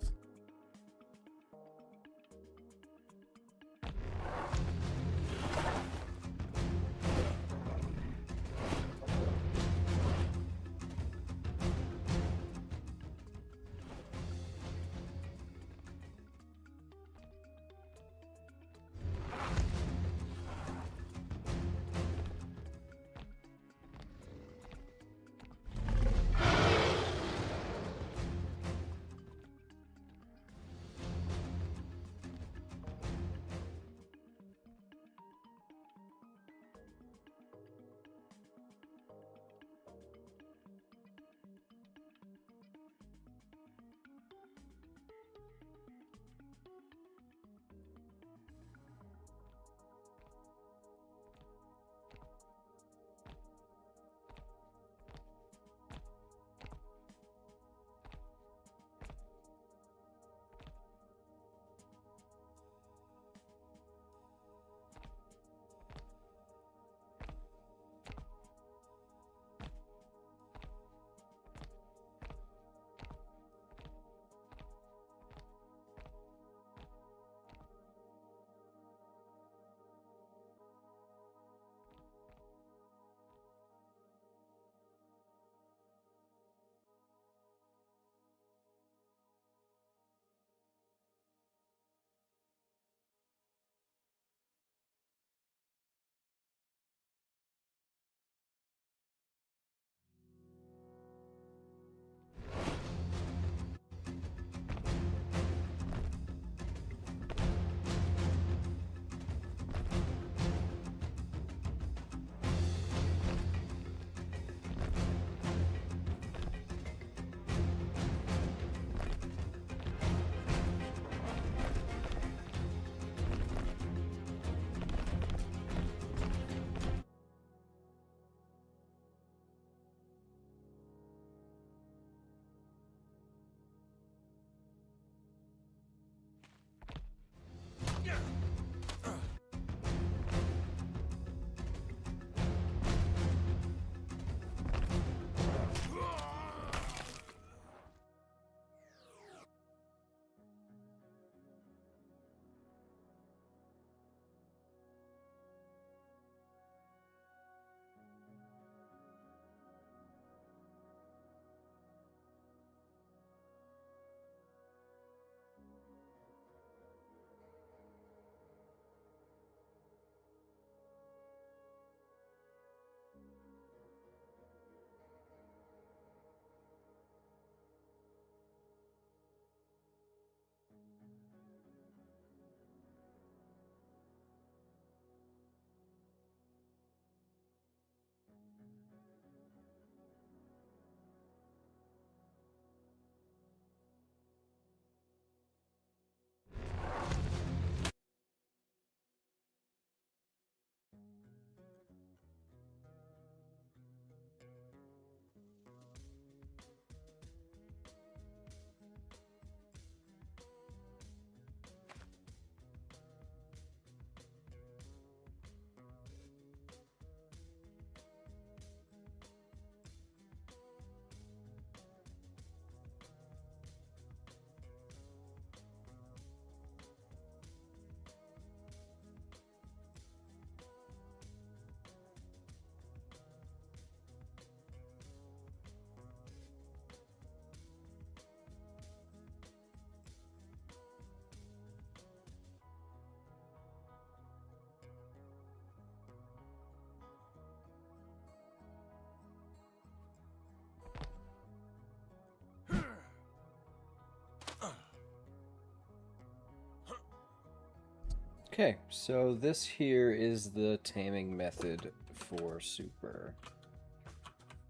Okay, so this here is the taming method for Super.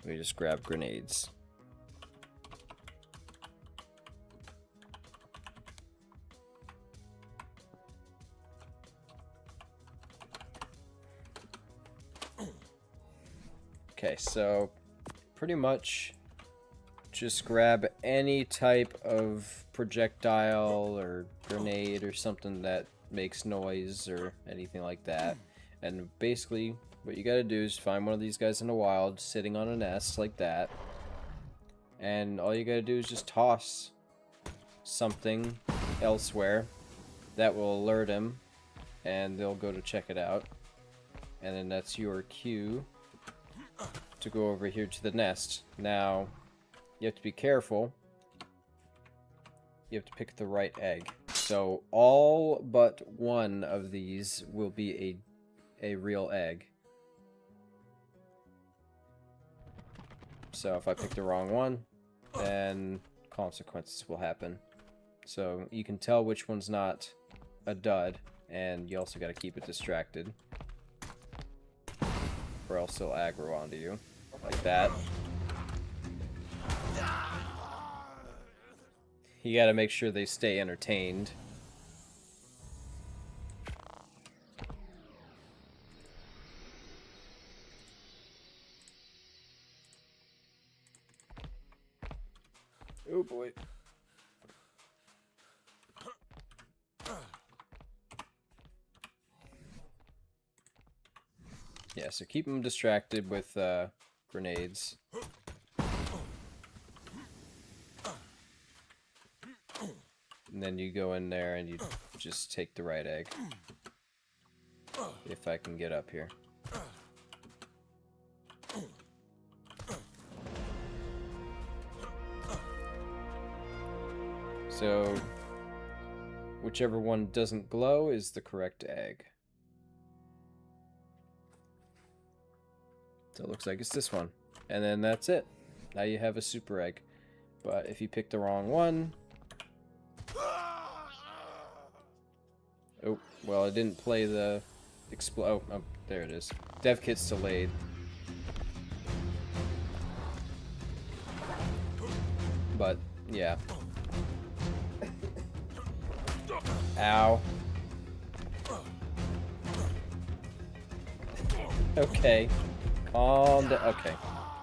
We just grab grenades. Okay, so pretty much just grab any type of projectile or grenade or something that makes noise or anything like that, and basically what you gotta do is find one of these guys in the wild, sitting on a nest like that. And all you gotta do is just toss something elsewhere that will alert him, and they'll go to check it out. And then that's your cue to go over here to the nest. Now, you have to be careful. You have to pick the right egg. So all but one of these will be a real egg. So if I pick the wrong one, then consequences will happen. So you can tell which one's not a dud, and you also got to keep it distracted, or else they'll aggro onto you, like that. You got to make sure they stay entertained. Oh boy. Yeah, so keep them distracted with grenades. And then you go in there and you just take the right egg. If I can get up here. So, whichever one doesn't glow is the correct egg. So it looks like it's this one. And then that's it. Now you have a super egg. But if you pick the wrong one... Oh, well, I didn't play the... Oh, there it is. Dev kit's delayed. But, yeah. Ow. Okay. Calm down. Okay.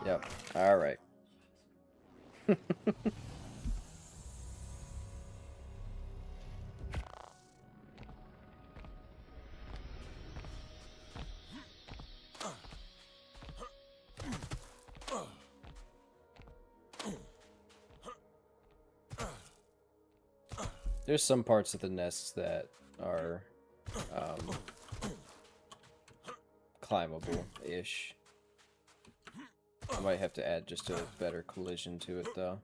Yep. Alright. There's some parts of the nests that are climbable-ish. I might have to add just a better collision to it, though.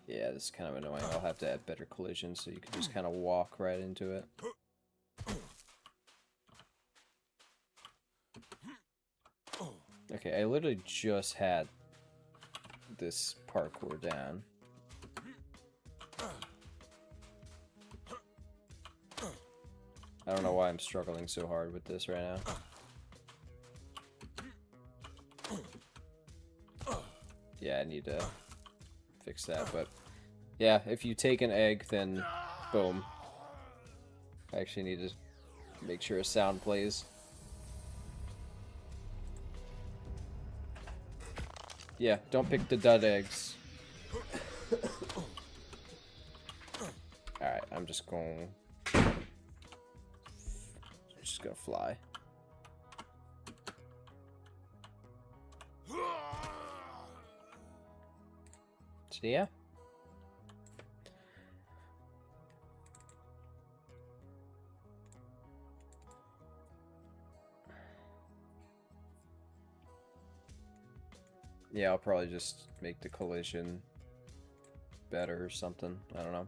Yeah, this is kind of annoying. I'll have to add better collision so you can just kind of walk right into it. Okay, I literally just had this parkour down. I don't know why I'm struggling so hard with this right now. Yeah, I need to fix that, but yeah, if you take an egg, then boom. I actually need to make sure a sound plays. Yeah, don't pick the dud eggs. Alright, I'm just gonna fly. So yeah. Yeah, I'll probably just make the collision better or something. I don't know.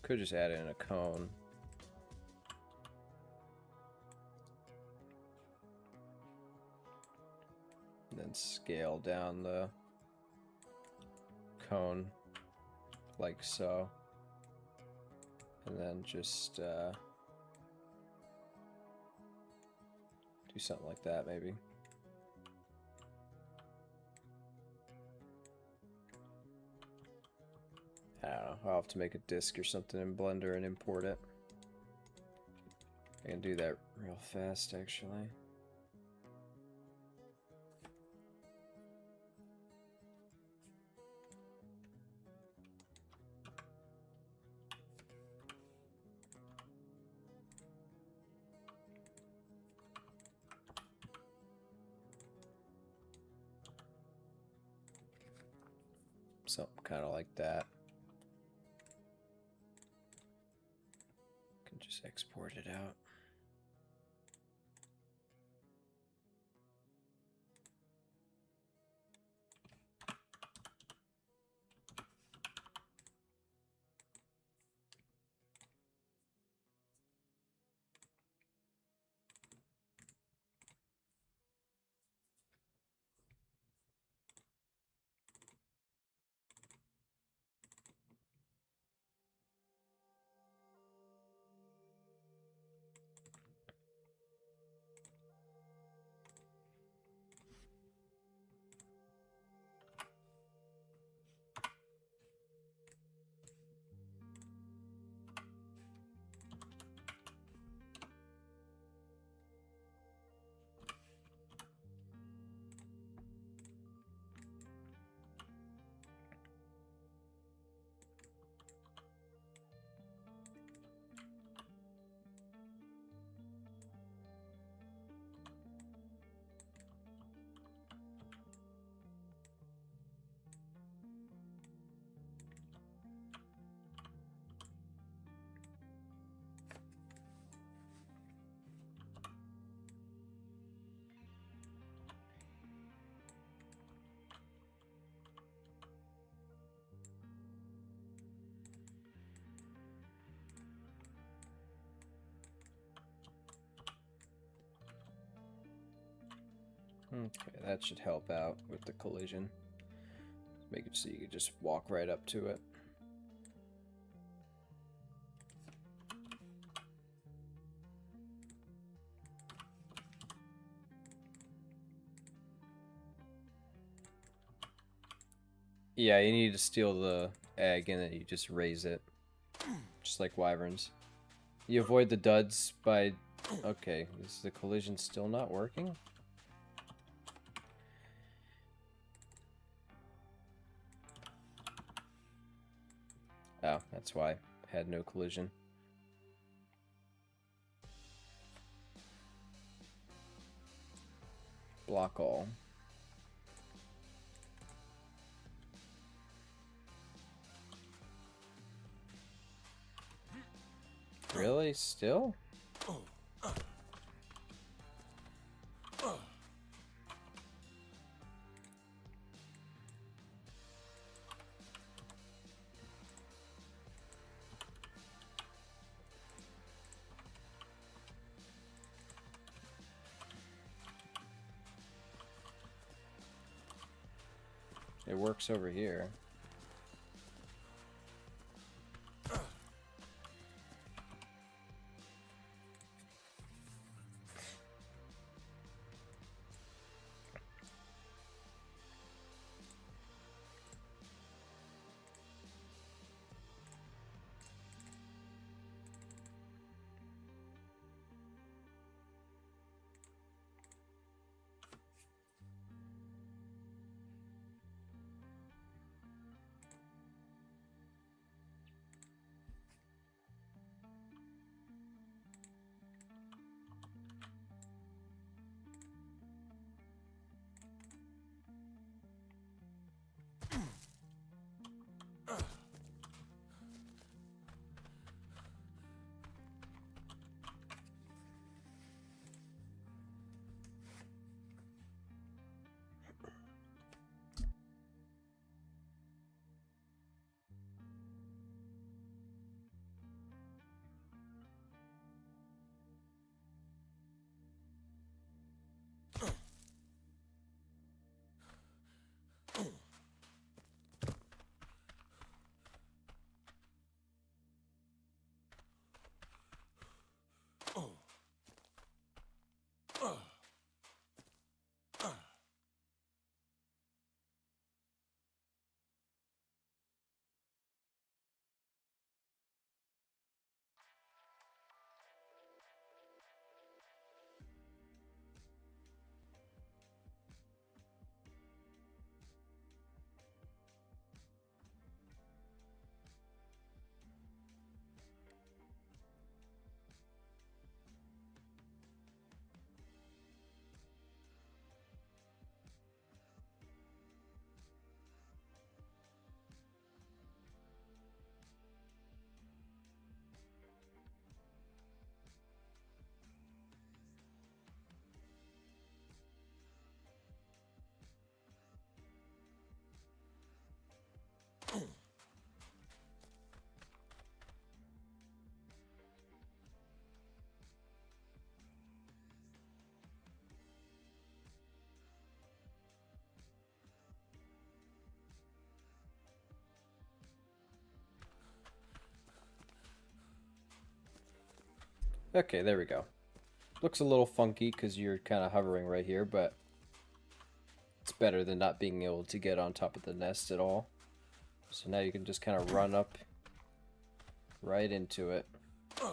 Could just add in a cone. And then scale down the cone like so. And then just do something like that maybe. I don't know. I'll have to make a disk or something in Blender and import it. I can do that real fast, actually. Something kind of like that. Can just export it out. Okay, that should help out with the collision. Make it so you can just walk right up to it. Yeah, you need to steal the egg and then you just raise it. Just like wyverns. You avoid the duds by... Okay, is the collision still not working? Oh, that's why. Had no collision. Block all. Really? Still? It works over here. Okay, there we go. Looks a little funky because you're kind of hovering right here, but it's better than not being able to get on top of the nest at all. So now you can just kind of run up right into it. I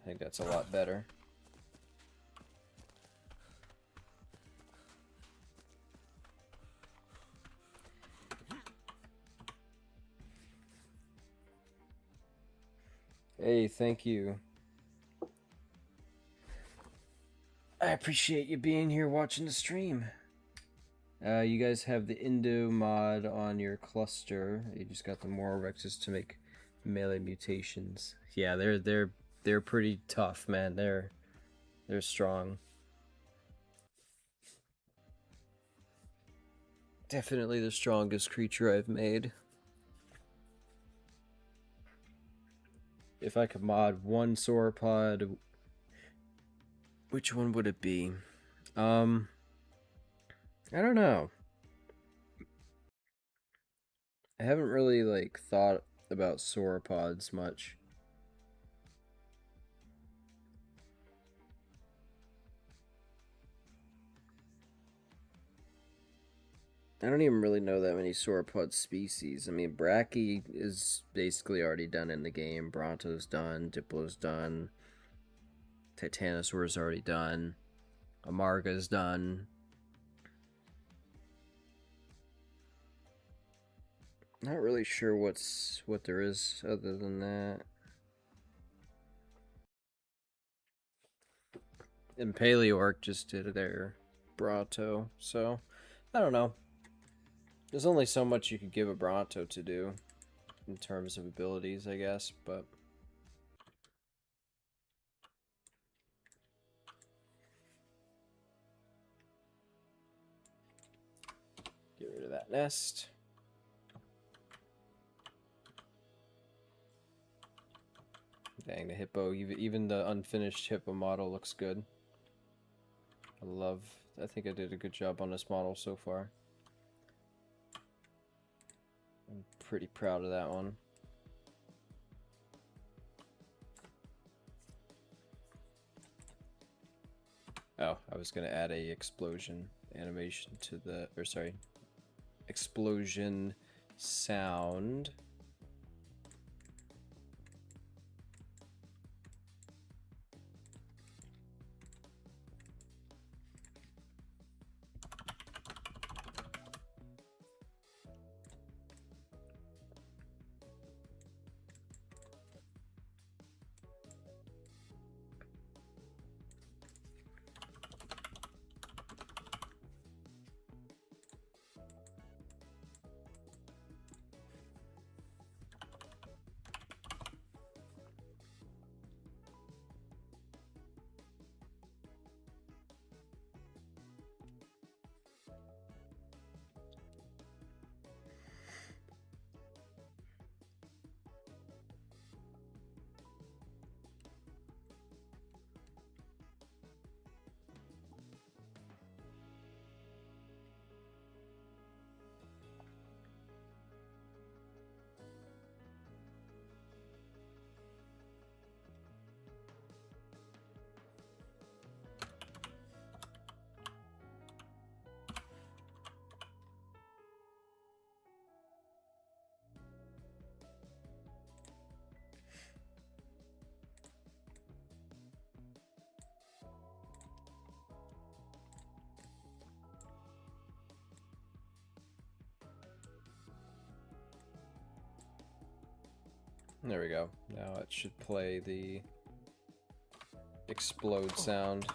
think that's a lot better. Hey, thank you. I appreciate you being here watching the stream. You guys have the Indo mod on your cluster. You just got the Moro Rexes to make melee mutations. Yeah, they're pretty tough, man. They're strong. Definitely the strongest creature I've made. If I could mod one sauropod, which one would it be? I don't know. I haven't really like thought about sauropods much. I don't even really know that many sauropod species. I mean, Brachy is basically already done in the game. Bronto's done. Diplo's done. Titanosaur's already done. Amarga's done. Not really sure what there is other than that. And Paleorc just did their Bronto, so I don't know. There's only so much you could give a Bronto to do in terms of abilities, I guess, but get rid of that nest. Dang, the hippo, even the unfinished hippo model looks good. I think I did a good job on this model so far. I'm pretty proud of that one. Oh, I was gonna add a explosion animation to the, or sorry, explosion sound. There we go. Now it should play the explode sound.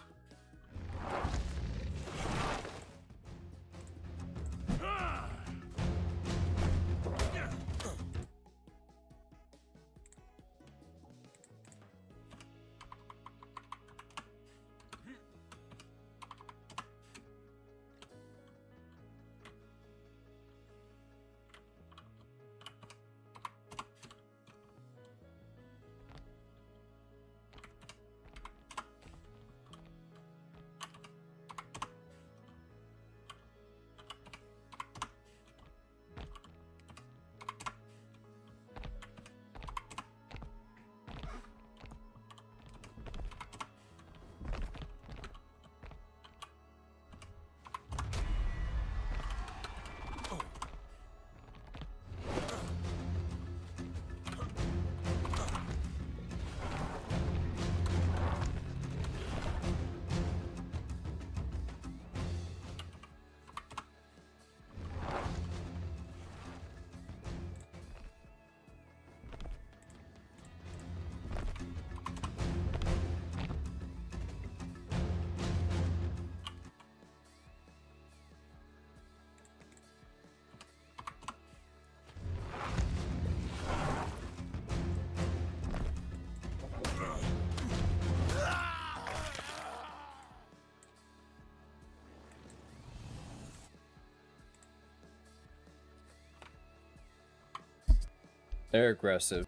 They're aggressive.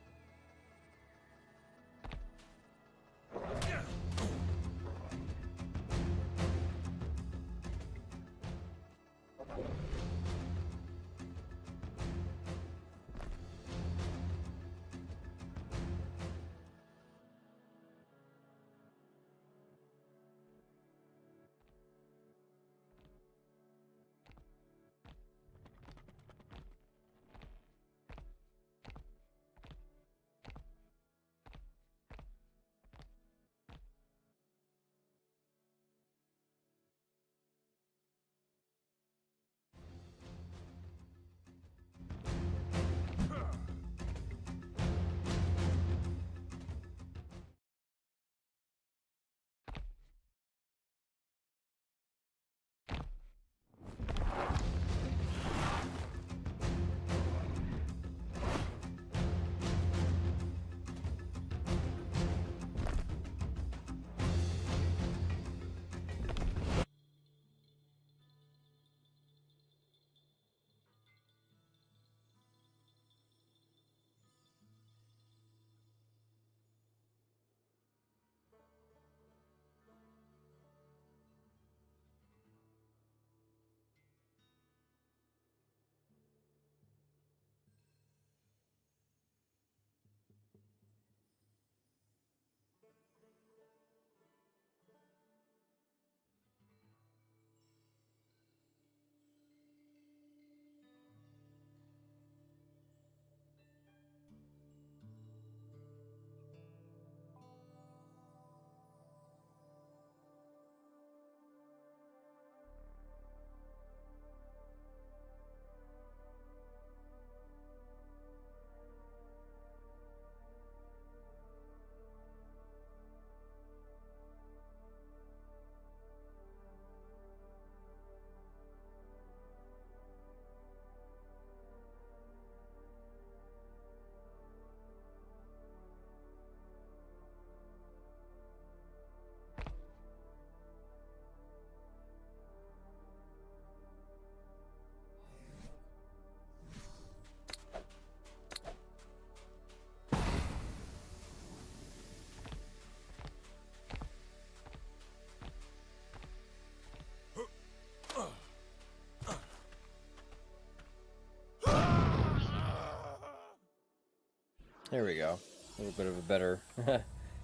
There we go. A little bit of a better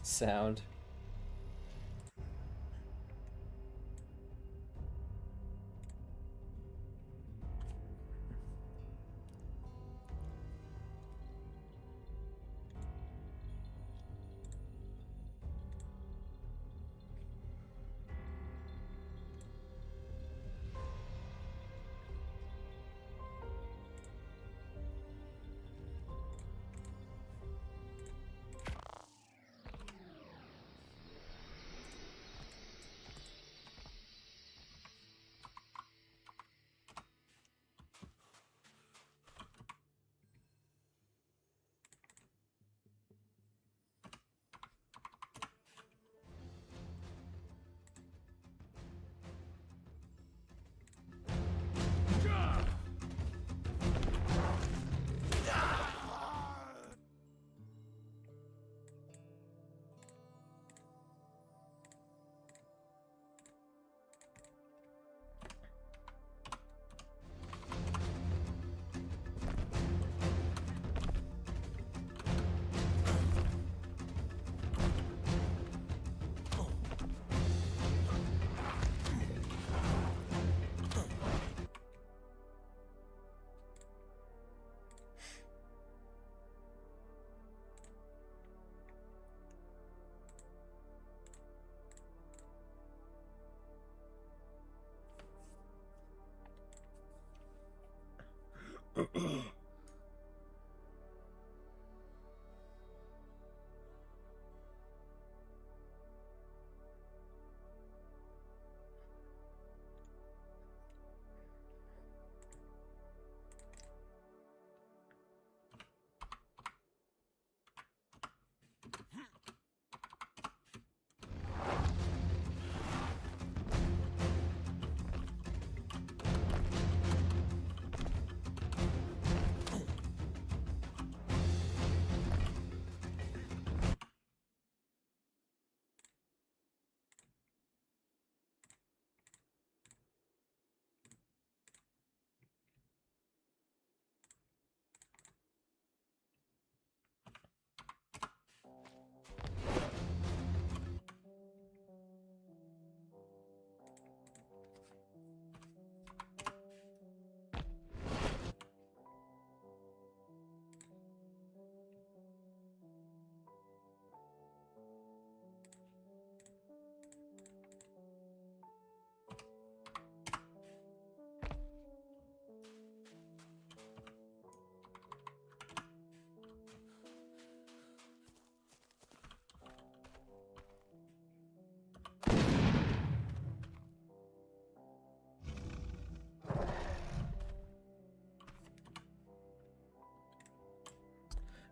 sound.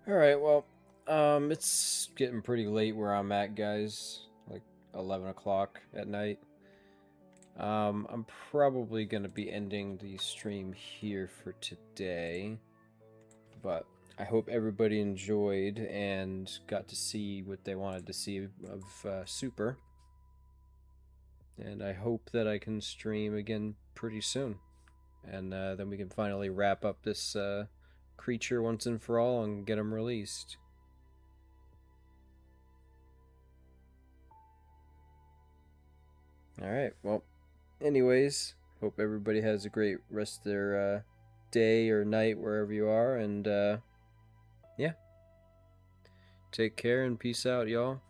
Alright, well, it's getting pretty late where I'm at, guys. Like 11 o'clock at night. I'm probably gonna be ending the stream here for today. But I hope everybody enjoyed and got to see what they wanted to see of Super. And I hope that I can stream again pretty soon. And then we can finally wrap up this creature once and for all and get him released. Alright, well, anyways, hope everybody has a great rest of their day or night wherever you are, and yeah. Take care and peace out, y'all.